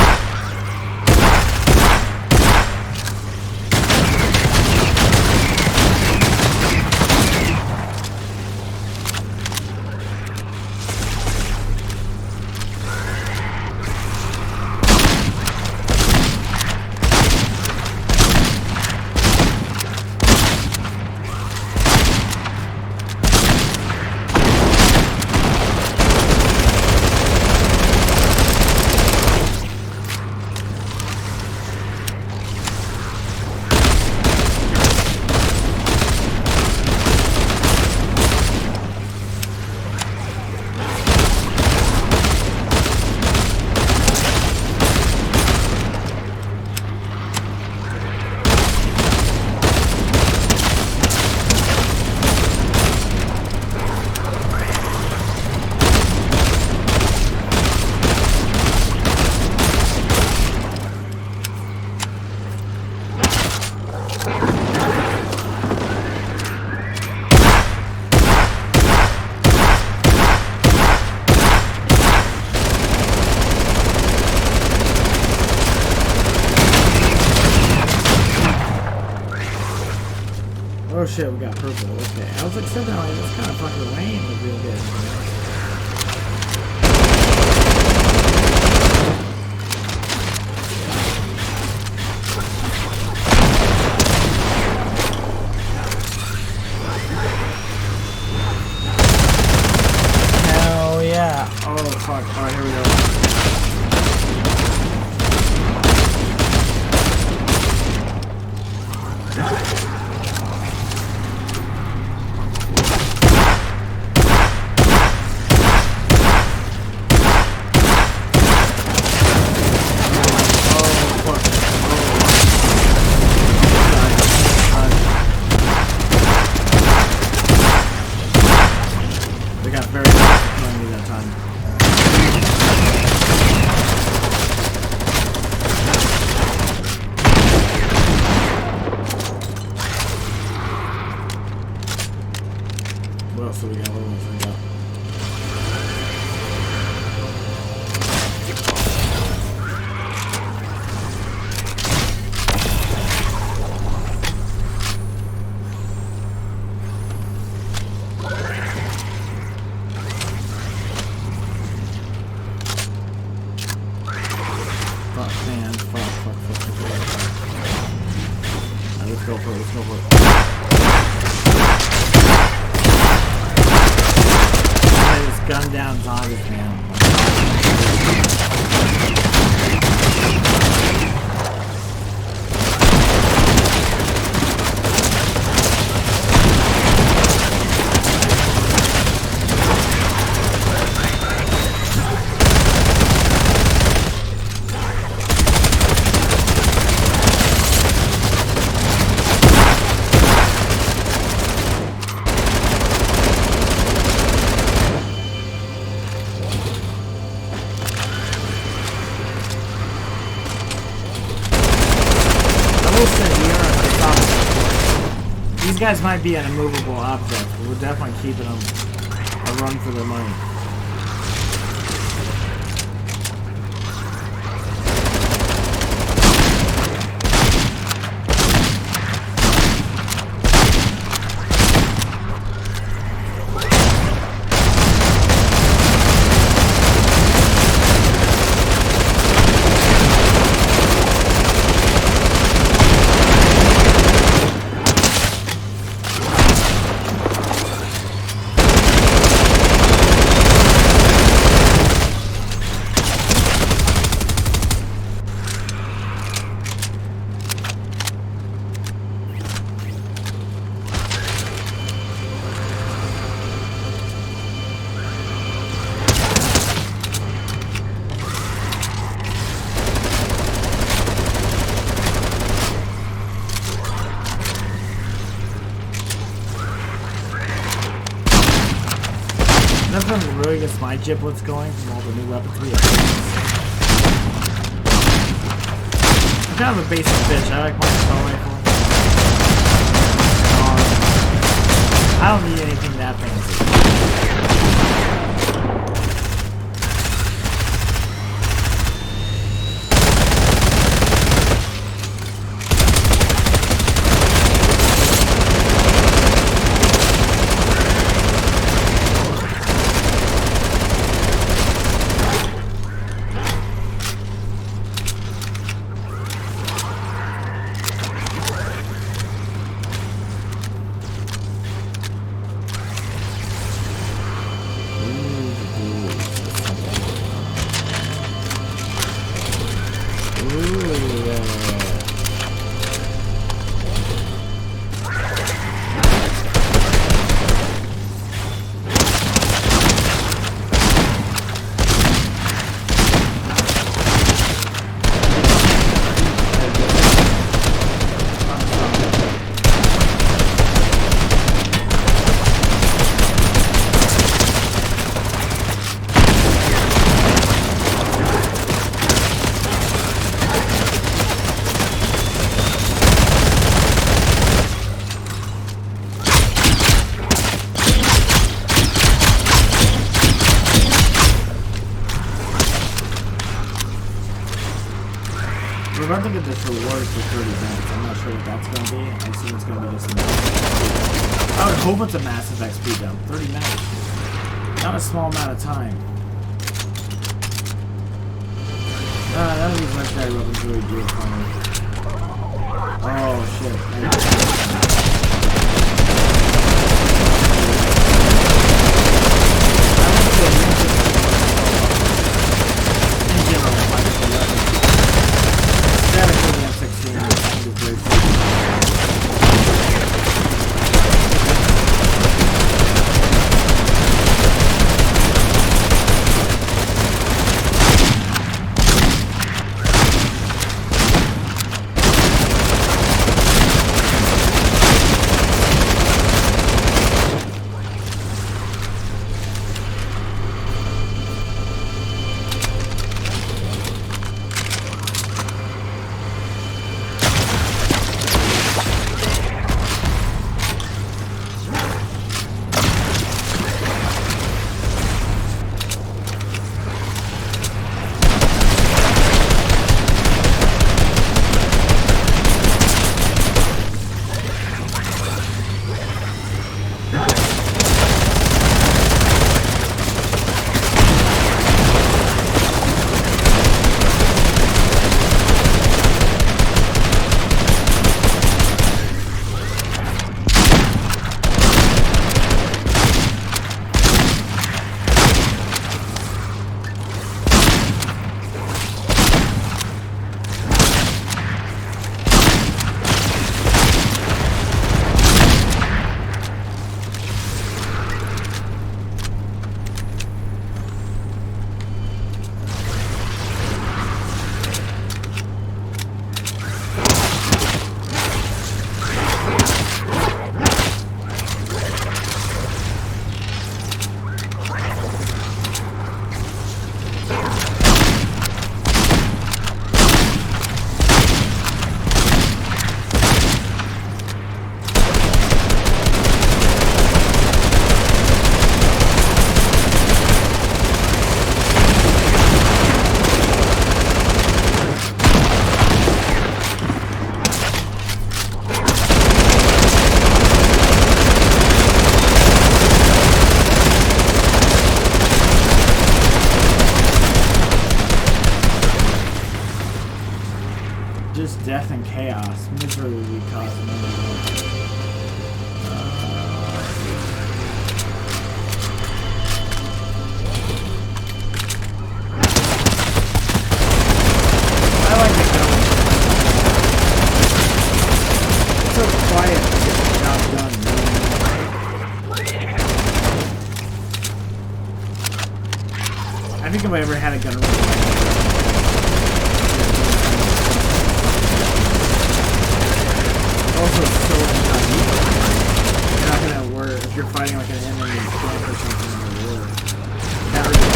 Oh shit, we got purple. Okay. I was like, sitting there like, that's kind of fucking lame with real good. Hell yeah. Oh fuck. Alright, here we go. So we got one more thing up. Fuck, man. Fuck. Alright, let's go for it. Gun down zombies, man. These guys might be an immovable object, but we're definitely keeping them a run for their money. Nothing really gets my giblets going from all the new weapons we have. I'm kind of a basic bitch. I like my assault rifle. I don't need anything that fancy. We're about to get this reward for 30 minutes. I'm not sure what that's going to be. I assume it's going to be just a massive. I would hope it's a massive XP dump. 30 minutes. Not a small amount of time. None of these legendary weapons really do it for me. Oh shit. and chaos. Misery will be caused. I like the gun. It's so quiet to get the job done. I think if I ever had a gun really also it's so uneven. You're not gonna work if you're fighting like an enemy camp or something in the war. That really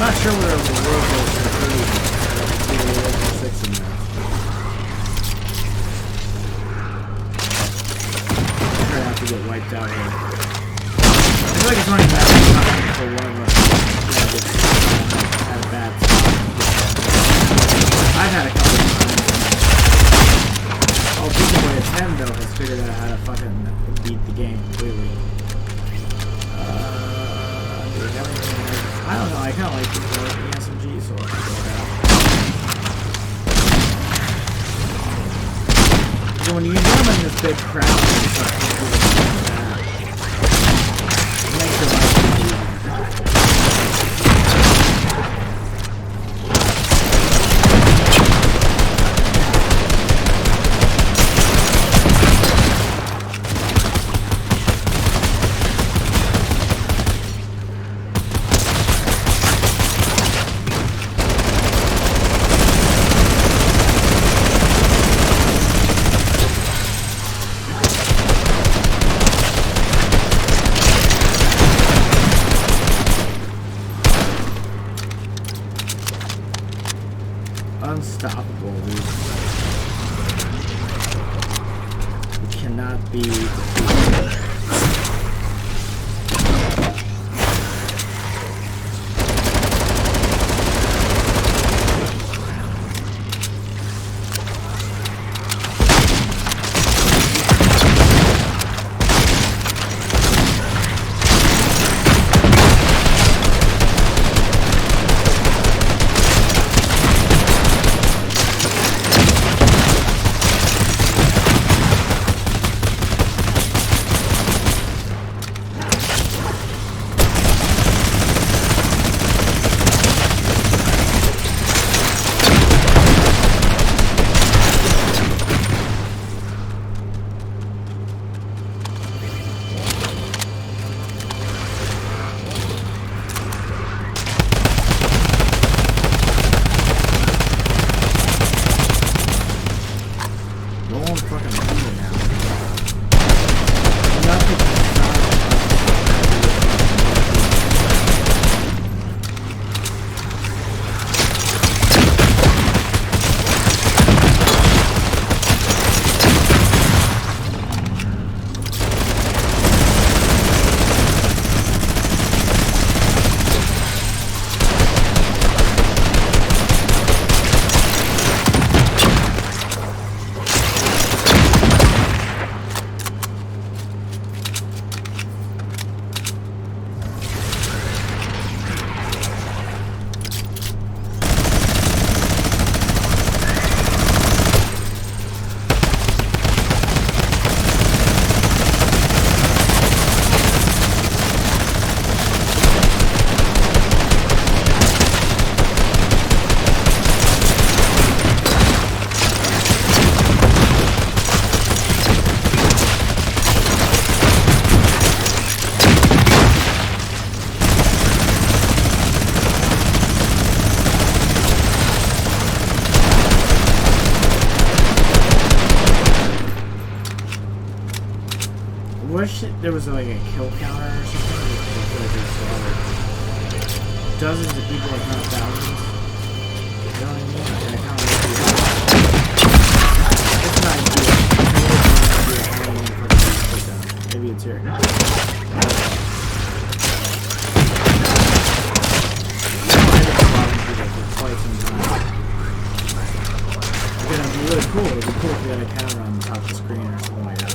not sure where the world goes for food. Six in there. I'm gonna have to get wiped out here. I feel like it's running back for one of us. Had a bad spot. I've had a couple of times. Oh, Beacon Boy at 10 though has figured out how to fucking beat the game completely. I don't know, I kind of like the SMG, so I'll go that. So when you get them in this big crowd, it's like, it makes your life easier. Unstoppable. We cannot be defeated. wish there was like a kill counter or something. Dozens of people, if not thousands. You know what I mean? I kind of it's not ideal. Maybe it's here. Quite some time. It's gonna be really cool. It'd be cool if we had a counter on the top of the screen or something like that.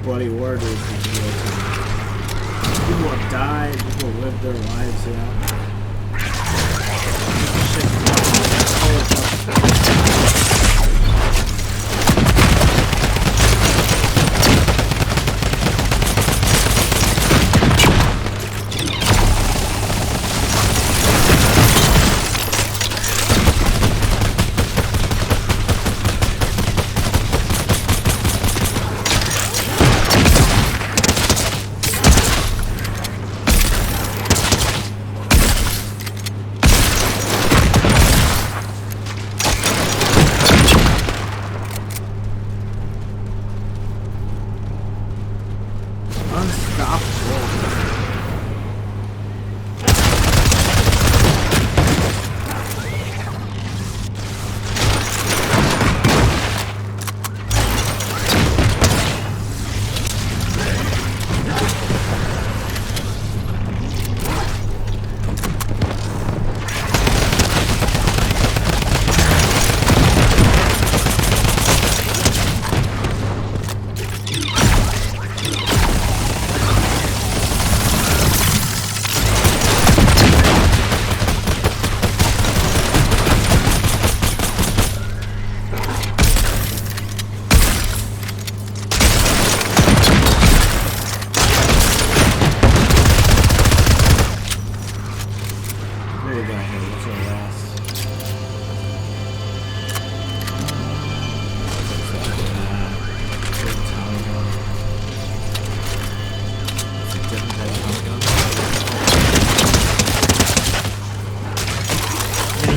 Bloody word is people have died, people have lived their lives, you know.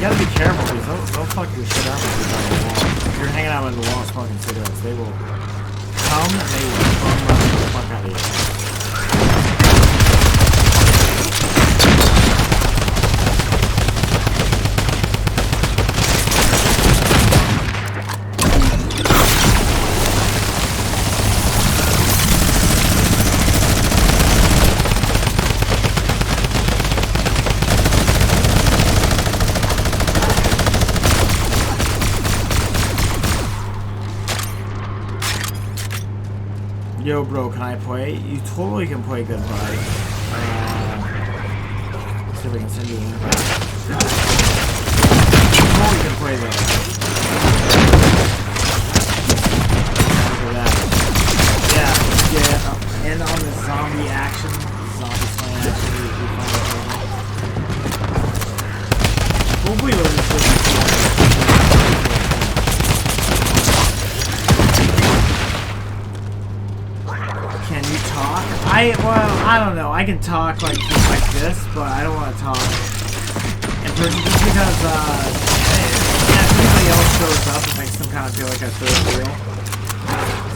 gotta be careful because they'll fuck your shit up if you're on the wall. If you're hanging out on the wall smoking cigarettes, they will come and they will bum the fuck out of you. Yo, bro, can I play? You totally can play Good Vibes. Let's see if I can send you an invite. You totally can play that. Look at that. Yeah. And on the zombie action, zombie slam action, we find it. Hopefully, we'll just do this. Can you talk? Well, I don't know. I can talk like this, but I don't want to talk in person just because, if anybody else shows up, it makes them kind of feel like a third wheel.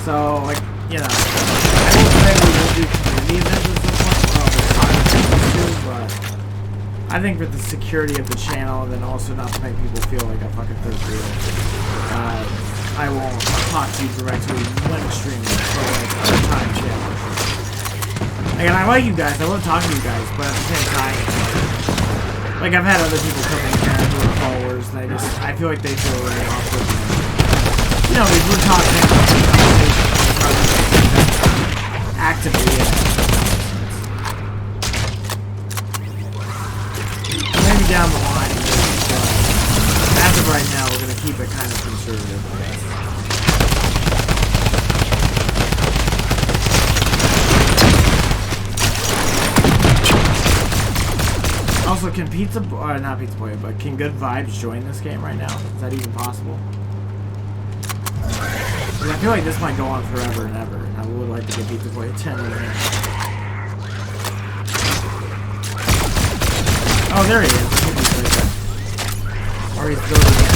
So, like, you know, I will say we will do community events at some point, but I think for the security of the channel, and then also not to make people feel like a fucking third wheel, I won't talk to you directly when streaming, so like other time channel. Again, I like you guys, I love talking to you guys, but at the same time, like I've had other people come in here who are followers, and I feel like they feel really awkward. You know, we're talking actively. Maybe down the line, but as of right now, we're gonna keep it kind of conservative. Also, can not Pizza Boy, but can Good Vibes join this game right now? Is that even possible? I feel like this might go on forever and ever, and I would like to get Pizza Boy a 10 in here. Oh, there he is. I think he's right there. Or he's building it.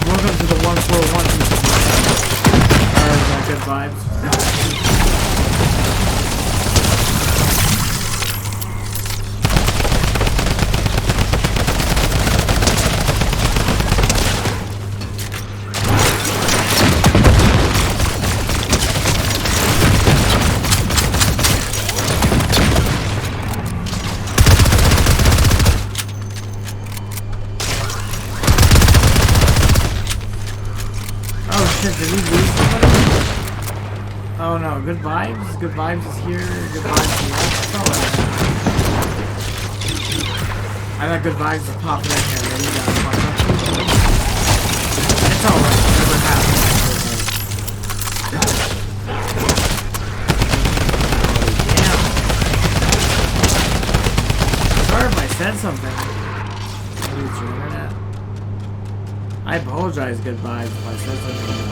Welcome to the 141 Pizza Boy. Good vibes. Oh shit, did we lose somebody? Oh no, Good Vibes? Good Vibes is here, Good Vibes is here. I thought Good Vibes was popping in here, then you got fucked up. It's alright, never happened. Damn. Sorry if I said something. Maybe it's your internet. I apologize, Good Vibes, if I said something.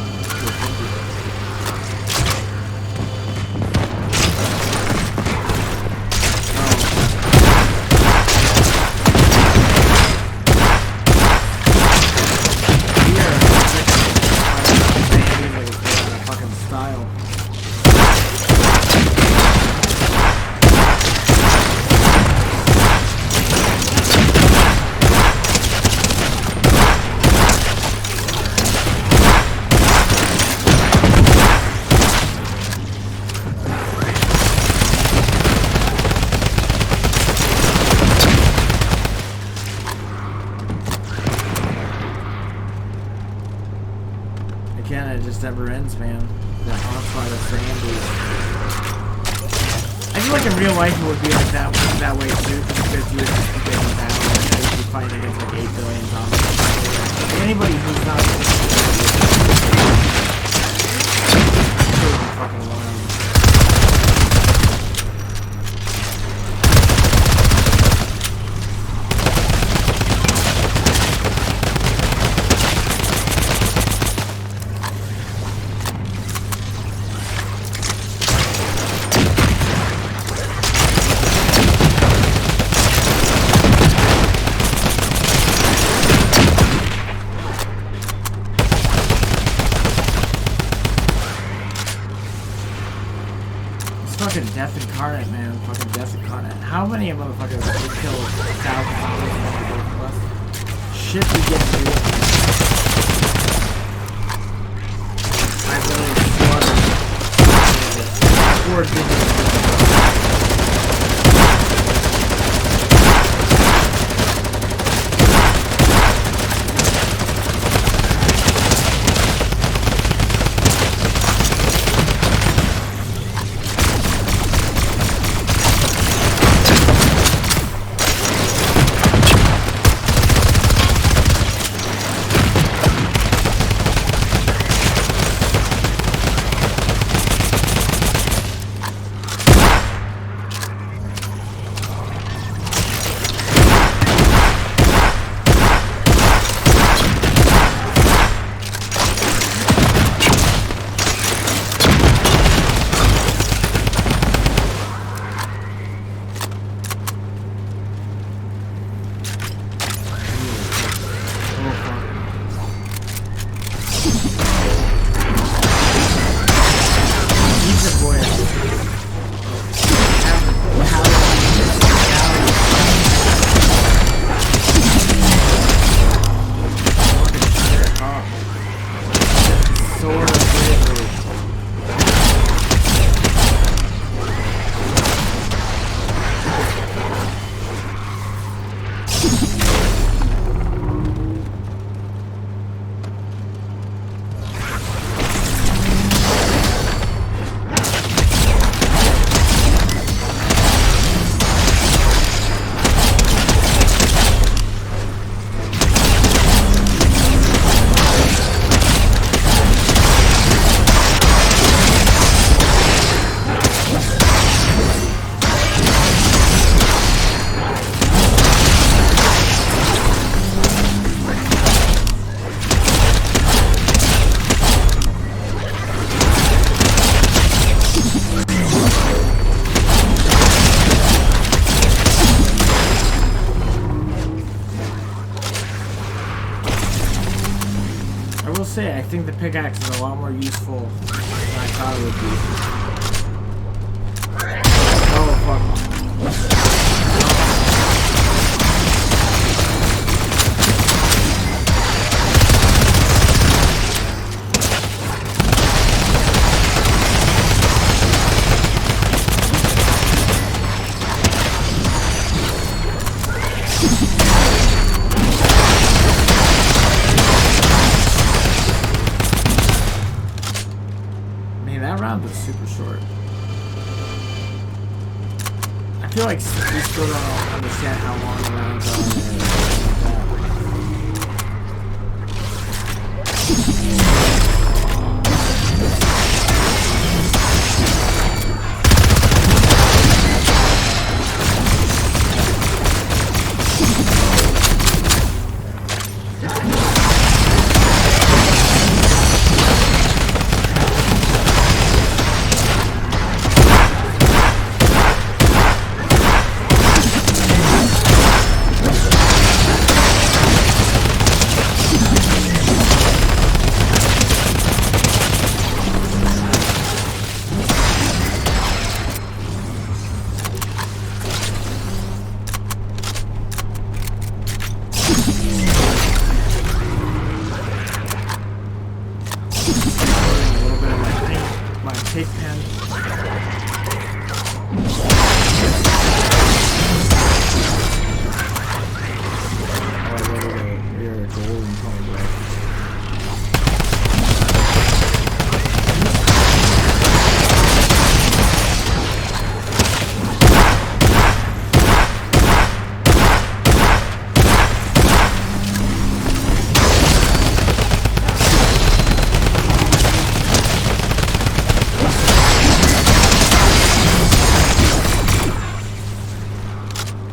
Never ends, man. That onslaught of Sandy. I feel like in real life it would be like that way too, because you would just be getting battle and you'd be fighting against like 8 billion zombies. Anybody who's not fucking wild. Fucking Death Incarnate, man. Fucking Death Incarnate. How many motherfuckers would kill 1,000 zombies and go for us? Shit we get to do. I really slaughtered 4 digits. say, I think the pickaxe is a lot more useful than I thought it would be. Oh, fuck. Man, that round was super short. I feel like we still don't understand how long the rounds are. Tape pen. You're golden point, right?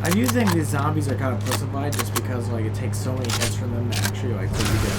I do think these zombies are kind of pussified just because like it takes so many hits from them to actually like put you down.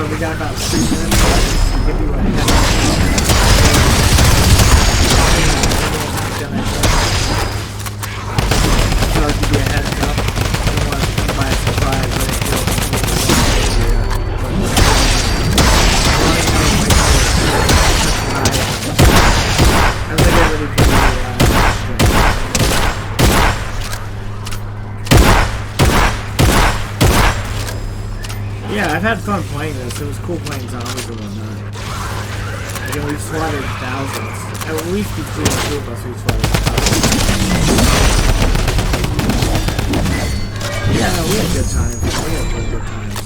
We got about 3 minutes left to give you a head up. So I'll give you a heads up. I don't want to come by a surprise when it feels I really get really busy Yeah, I've had fun playing this. It was cool playing zombies and whatnot. Again, we've slaughtered thousands. At least between the two of us, we've slaughtered thousands. Yeah, no, we had good times. We had pretty good times.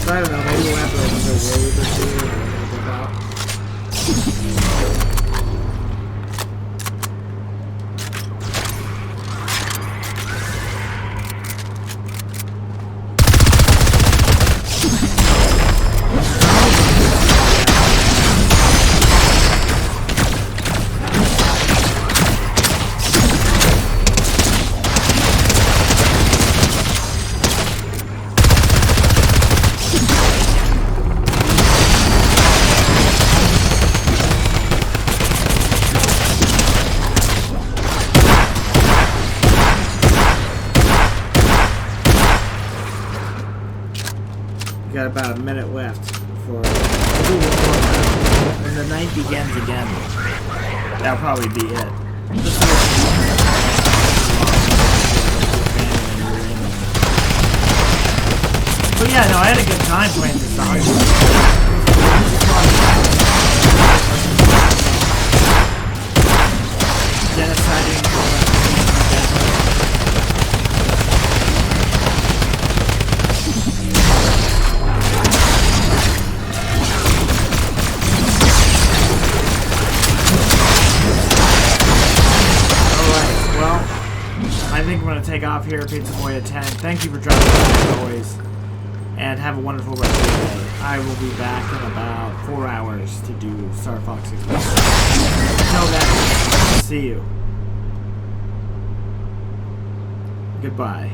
So I don't know, maybe we'll have to another wave or two and we'll go out. Got about a minute left before when the night begins again. That'll probably be it. But yeah, no, I had a good time playing this song. Genociding. I think I'm going to take off here, Pizza Boy at 10. Thank you for dropping by as always. And have a wonderful rest of your day. I will be back in about 4 hours to do Star Fox 64. Until then, see you. Goodbye.